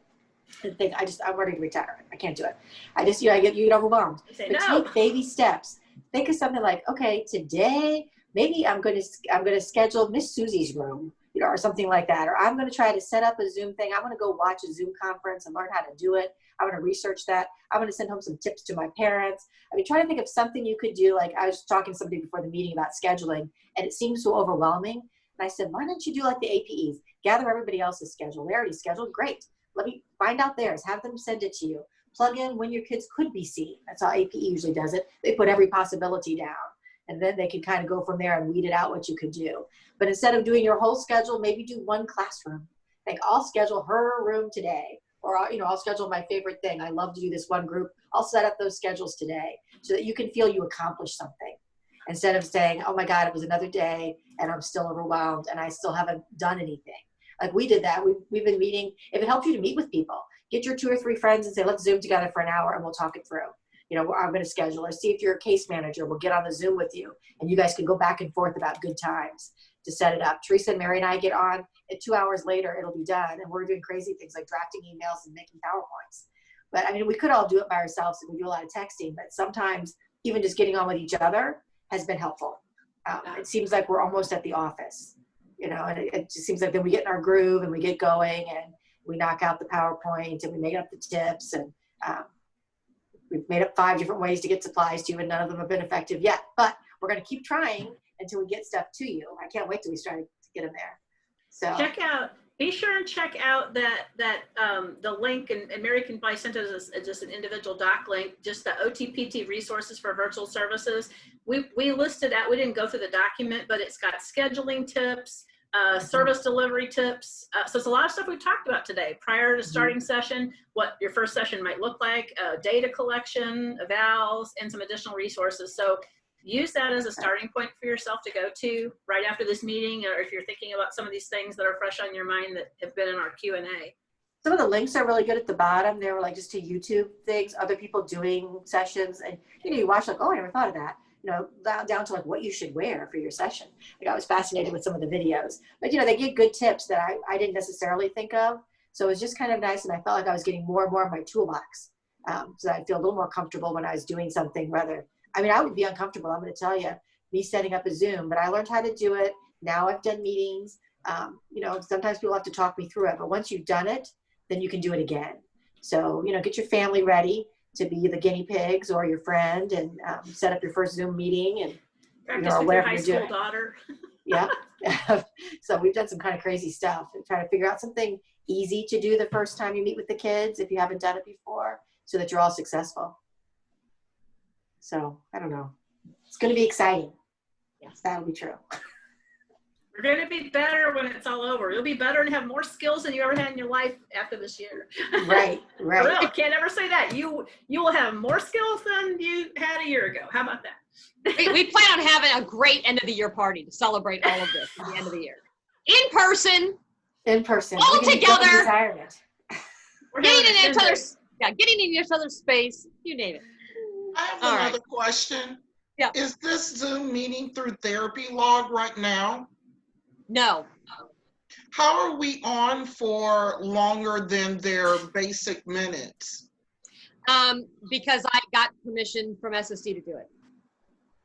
And think I'm ready to retire. I can't do it. I get overwhelmed. Say, but no. Take baby steps. Think of something like, okay, today maybe I'm going to schedule Miss Susie's room, you know, or something like that. Or I'm going to try to set up a Zoom thing. I'm going to go watch a Zoom conference and learn how to do it. I'm going to research that. I'm going to send home some tips to my parents. I mean, try to think of something you could do. Like, I was talking to somebody before the meeting about scheduling, and it seems so overwhelming. And I said, why don't you do like the APEs? Gather everybody else's schedule. They already scheduled. Great. Let me find out theirs. Have them send it to you. Plug in when your kids could be seen. That's how APE usually does it. They put every possibility down, and then they can kind of go from there and weed it out what you could do. But instead of doing your whole schedule, maybe do one classroom. Like, I'll schedule her room today, or I'll schedule my favorite thing. I love to do this one group. I'll set up those schedules today so that you can feel you accomplished something, instead of saying, oh my God, it was another day and I'm still overwhelmed and I still haven't done anything. Like, we did that. We've been meeting. If it helps you to meet with people, get your 2 or 3 friends and say, let's Zoom together for an hour and we'll talk it through. You know, I'm going to schedule, or see if you're a case manager, we'll get on the Zoom with you and you guys can go back and forth about good times to set it up. Teresa and Mary and I get on, and 2 hours later, it'll be done. And we're doing crazy things like drafting emails and making PowerPoints. But I mean, we could all do it by ourselves, and we do a lot of texting, but sometimes even just getting on with each other has been helpful. It seems like we're almost at the office, you know, and it just seems like then we get in our groove and we get going and we knock out the PowerPoint and we make up the tips, and we've made up 5 different ways to get supplies to you, and none of them have been effective yet, but we're going to keep trying until we get stuff to you. I can't wait till we start to get them there. So be sure and check out the link, and Mary can probably send it as just an individual doc link, just the OTPT resources for virtual services. We listed out, we didn't go through the document, but it's got scheduling tips, service delivery tips. So it's a lot of stuff we talked about today prior to starting session, what your first session might look like, data collection, evals, and some additional resources. So use that as a starting point for yourself to go to right after this meeting, or if you're thinking about some of these things that are fresh on your mind that have been in our Q&A. Some of the links are really good at the bottom. They were like just to YouTube things, other people doing sessions, and you watch like, oh, I never thought of that. You know, down to like what you should wear for your session. Like, I was fascinated with some of the videos, but they give good tips that I didn't necessarily think of. So it was just kind of nice, and I felt like I was getting more and more of my toolbox. So I feel a little more comfortable when I was doing something I would be uncomfortable, I'm going to tell you, me setting up a Zoom, but I learned how to do it. Now I've done meetings. Sometimes people have to talk me through it, but once you've done it, then you can do it again. So, get your family ready to be the guinea pigs or your friend, and set up your first Zoom meeting, and Practice with your whatever high you're school doing. daughter. Yeah. So we've done some kind of crazy stuff and try to figure out something easy to do the first time you meet with the kids if you haven't done it before, so that you're all successful. So I don't know. It's going to be exciting. Yes. That'll be true. We're going to be better when it's all over. You'll be better and have more skills than you ever had in your life after this year. Right, right. For real, can't ever say that. You will have more skills than you had a year ago. How about that? We plan on having a great end of the year party to celebrate all of this at the end of the year. In person. In person. All We can do together. retirement. We're Getting having a in each Sunday. other's, getting in each other's space. You name it. I have All another right. question. Yeah. Is this Zoom meeting through Therapy Log right now? No. How are we on for longer than their basic minutes? Because I got permission from SSD to do it.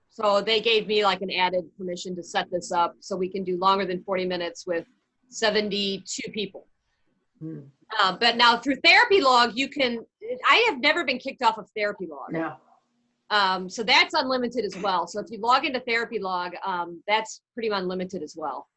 So they gave me like an added permission to set this up so we can do longer than 40 minutes with 72 people. But now through Therapy Log, I have never been kicked off of Therapy Log. No. So that's unlimited as well. So if you log into Therapy Log, that's pretty unlimited as well.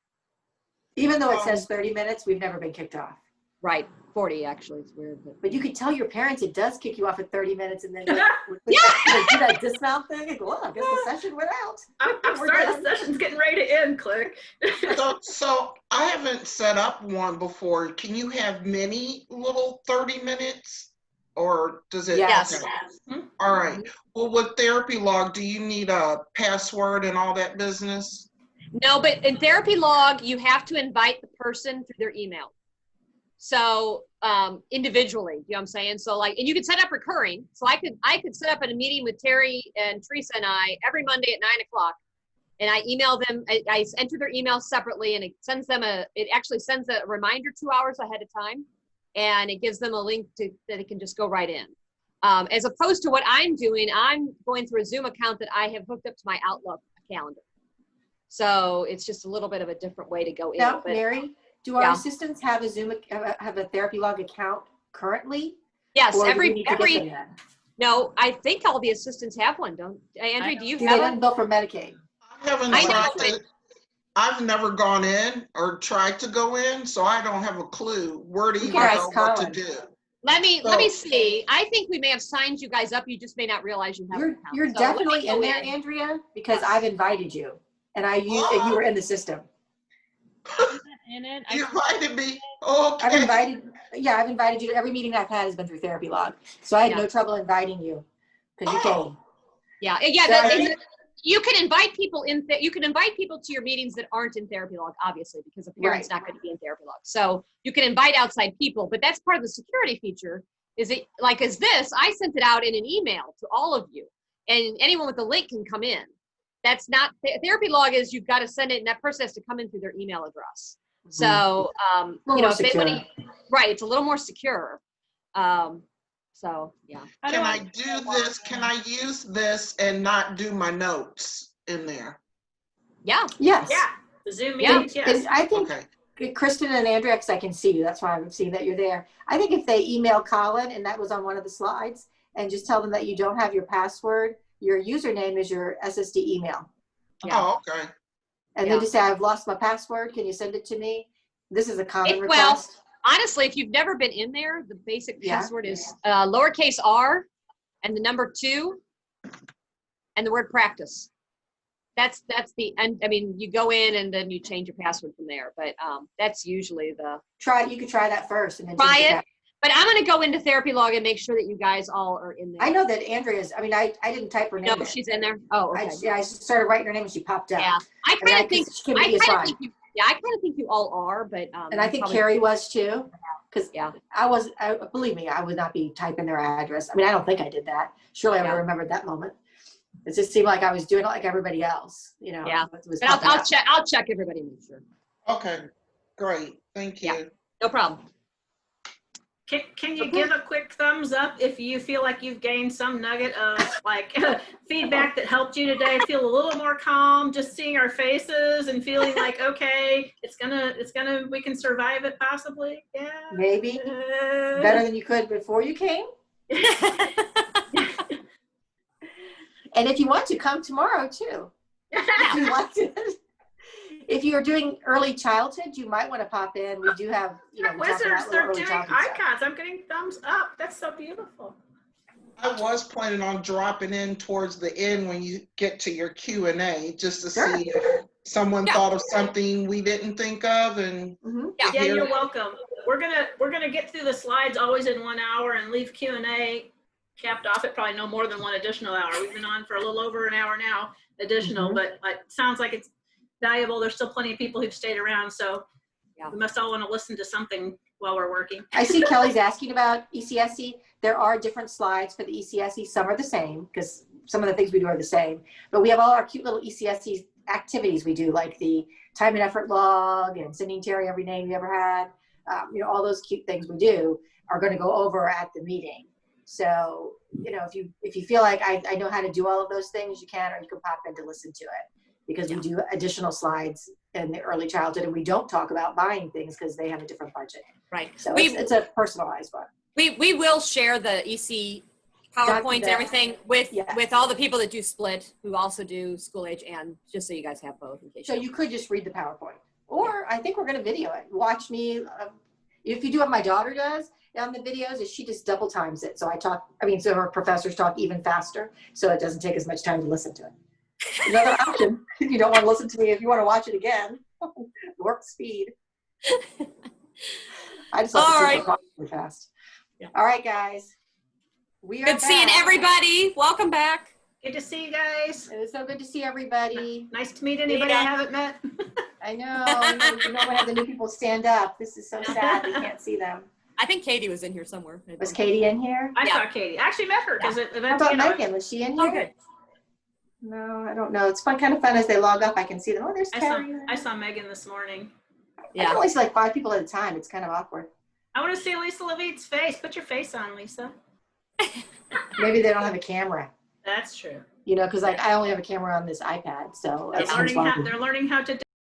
Even though it says 30 minutes, we've never been kicked off. Right, 40 actually. It's weird. But you could tell your parents it does kick you off at 30 minutes and then do that dismount thing and go, well, I guess the session went out. I'm sorry, the session's getting ready to end. Click. So I haven't set up one before. Can you have many little 30 minutes? Or does it? Yes. Okay. All right. Well, with Therapy Log, do you need a password and all that business? No, but in Therapy Log, you have to invite the person through their email. So individually, you know what I'm saying? So like, and you can set up recurring. So I could set up a meeting with Terry and Teresa and I every Monday at 9 o'clock. And I email them, I enter their email separately, and it actually sends a reminder 2 hours ahead of time. And it gives them a link that they can just go right in. As opposed to what I'm doing, I'm going through a Zoom account that I have hooked up to my Outlook calendar. So it's just a little bit of a different way to go in. Now, but, Mary, do our assistants have a Therapy Log account currently? yes, Or do we every need to get them then? no, I think all the assistants have one, don't Andrea, do you They have didn't one? bill for Medicaid. I haven't I know, tried to, I've never gone in or tried to go in, so I don't have a clue where to even can ask know what to Colin. do. Let me see. I think we may have signed you guys up. You just may not realize you have an account. You're So let me definitely go in there, Andrea, because Yes. I've invited you. And and you were in the system. In it. You invited me. I've Okay. invited you to every meeting I've had has been through Therapy Log. So I had no trouble inviting you because you came. Yeah, you can invite people you can invite people to your meetings that aren't in Therapy Log, obviously, because a parent's not going to be in Therapy Log. So you can invite outside people, but that's part of the security feature. Is it like as this? I sent it out in an email to all of you, and anyone with the link can come in. That's not Therapy Log. Is you've got to send it, and that person has to come in through their email address. So if anybody, right, it's a little more secure. So yeah. Can I do this? Can I use this and not do my notes in there? Yeah. Yes. Yeah. The Zoom meetings, yes. I think Kristen and Andrea, because I can see you, that's why I'm seeing that you're there. I think if they email Colin, and that was on one of the slides, and just tell them that you don't have your password, your username is your SSD email. Yeah. Oh, okay. And then just say, I've lost my password. Can you send it to me? This is a common request. Well, honestly, if you've never been in there, the basic password is lowercase r and the number 2 and the word practice. That's the end. I mean, you go in and then you change your password from there, but that's usually the You could try that first and then try change it. But I'm going to go into Therapy Log and make sure that you guys all are in there. I know that Andrea's, I didn't type her name. No, but she's in there. Oh, okay. I started writing her name and she popped up. Yeah, I kind of think you all are, but and I think probably, Carrie was too, because believe me, I would not be typing their address. I mean, I don't think I did that. Surely I would have remembered that moment. It just seemed like I was doing it like everybody else, Yeah, but I'll check everybody and make sure. Okay, great. Thank you. Yeah, no problem. Can you give a quick thumbs up if you feel like you've gained some nugget of like feedback that helped you today? Feel a little more calm, just seeing our faces and feeling like, okay, we can survive it possibly. Yeah. Maybe better than you could before you came. And if you want to come tomorrow too. If you liked it. If you're doing early childhood, you might want to pop in. We do have, we talk Wizards, about they're early doing childhood stuff. icons. I'm getting thumbs up. That's so beautiful. I was planning on dropping in towards the end when you get to your Q&A, just to see if someone thought of something we didn't think of, and Yeah, you're welcome. We're gonna get through the slides always in 1 hour and leave Q&A capped off at probably no more than 1 additional hour. We've been on for a little over an hour now, additional, but it sounds like it's valuable. There's still plenty of people who've stayed around, so we must all want to listen to something while we're working. I see Kelly's asking about ECSE. There are different slides for the ECSE. Some are the same because some of the things we do are the same, but we have all our cute little ECSE activities we do, like the time and effort log and sending Terry every name you ever had. All those cute things we do are going to go over at the meeting. So, if you feel like I know how to do all of those things, you can, or you can pop in to listen to it, because we do additional slides in the early childhood, and we don't talk about buying things because they have a different budget. Right. So it's a personalized one. We will share the EC PowerPoints and everything with all the people that do split, who also do school age, and just so you guys have both in case. So you could just read the PowerPoint, or I think we're going to video it. Watch me. If you do what my daughter does on the videos, is she just double times it. So so her professors talk even faster, so it doesn't take as much time to listen to it. Another option, if you don't want to listen to me, if you want to watch it again, warp speed. I just love to talk really fast. Yeah. All right, guys. We are good seeing everybody. Welcome back. Good to see you guys. It was so good to see everybody. Nice to meet anybody I haven't met. I know. We don't have the new people stand up. This is so sad. We can't see them. I think Katie was in here somewhere. Was Katie in here? I saw Katie. I actually met her because How about Megan? Was she in here? Oh, good. No, I don't know. It's kind of fun as they log up. I can see them. Oh, there's Carrie. I saw Megan this morning. I can only see like 5 people at a time. It's kind of awkward. I want to see Lisa Levitte's face. Put your face on, Lisa. Maybe they don't have a camera. That's true. Because I only have a camera on this iPad, so they're learning how to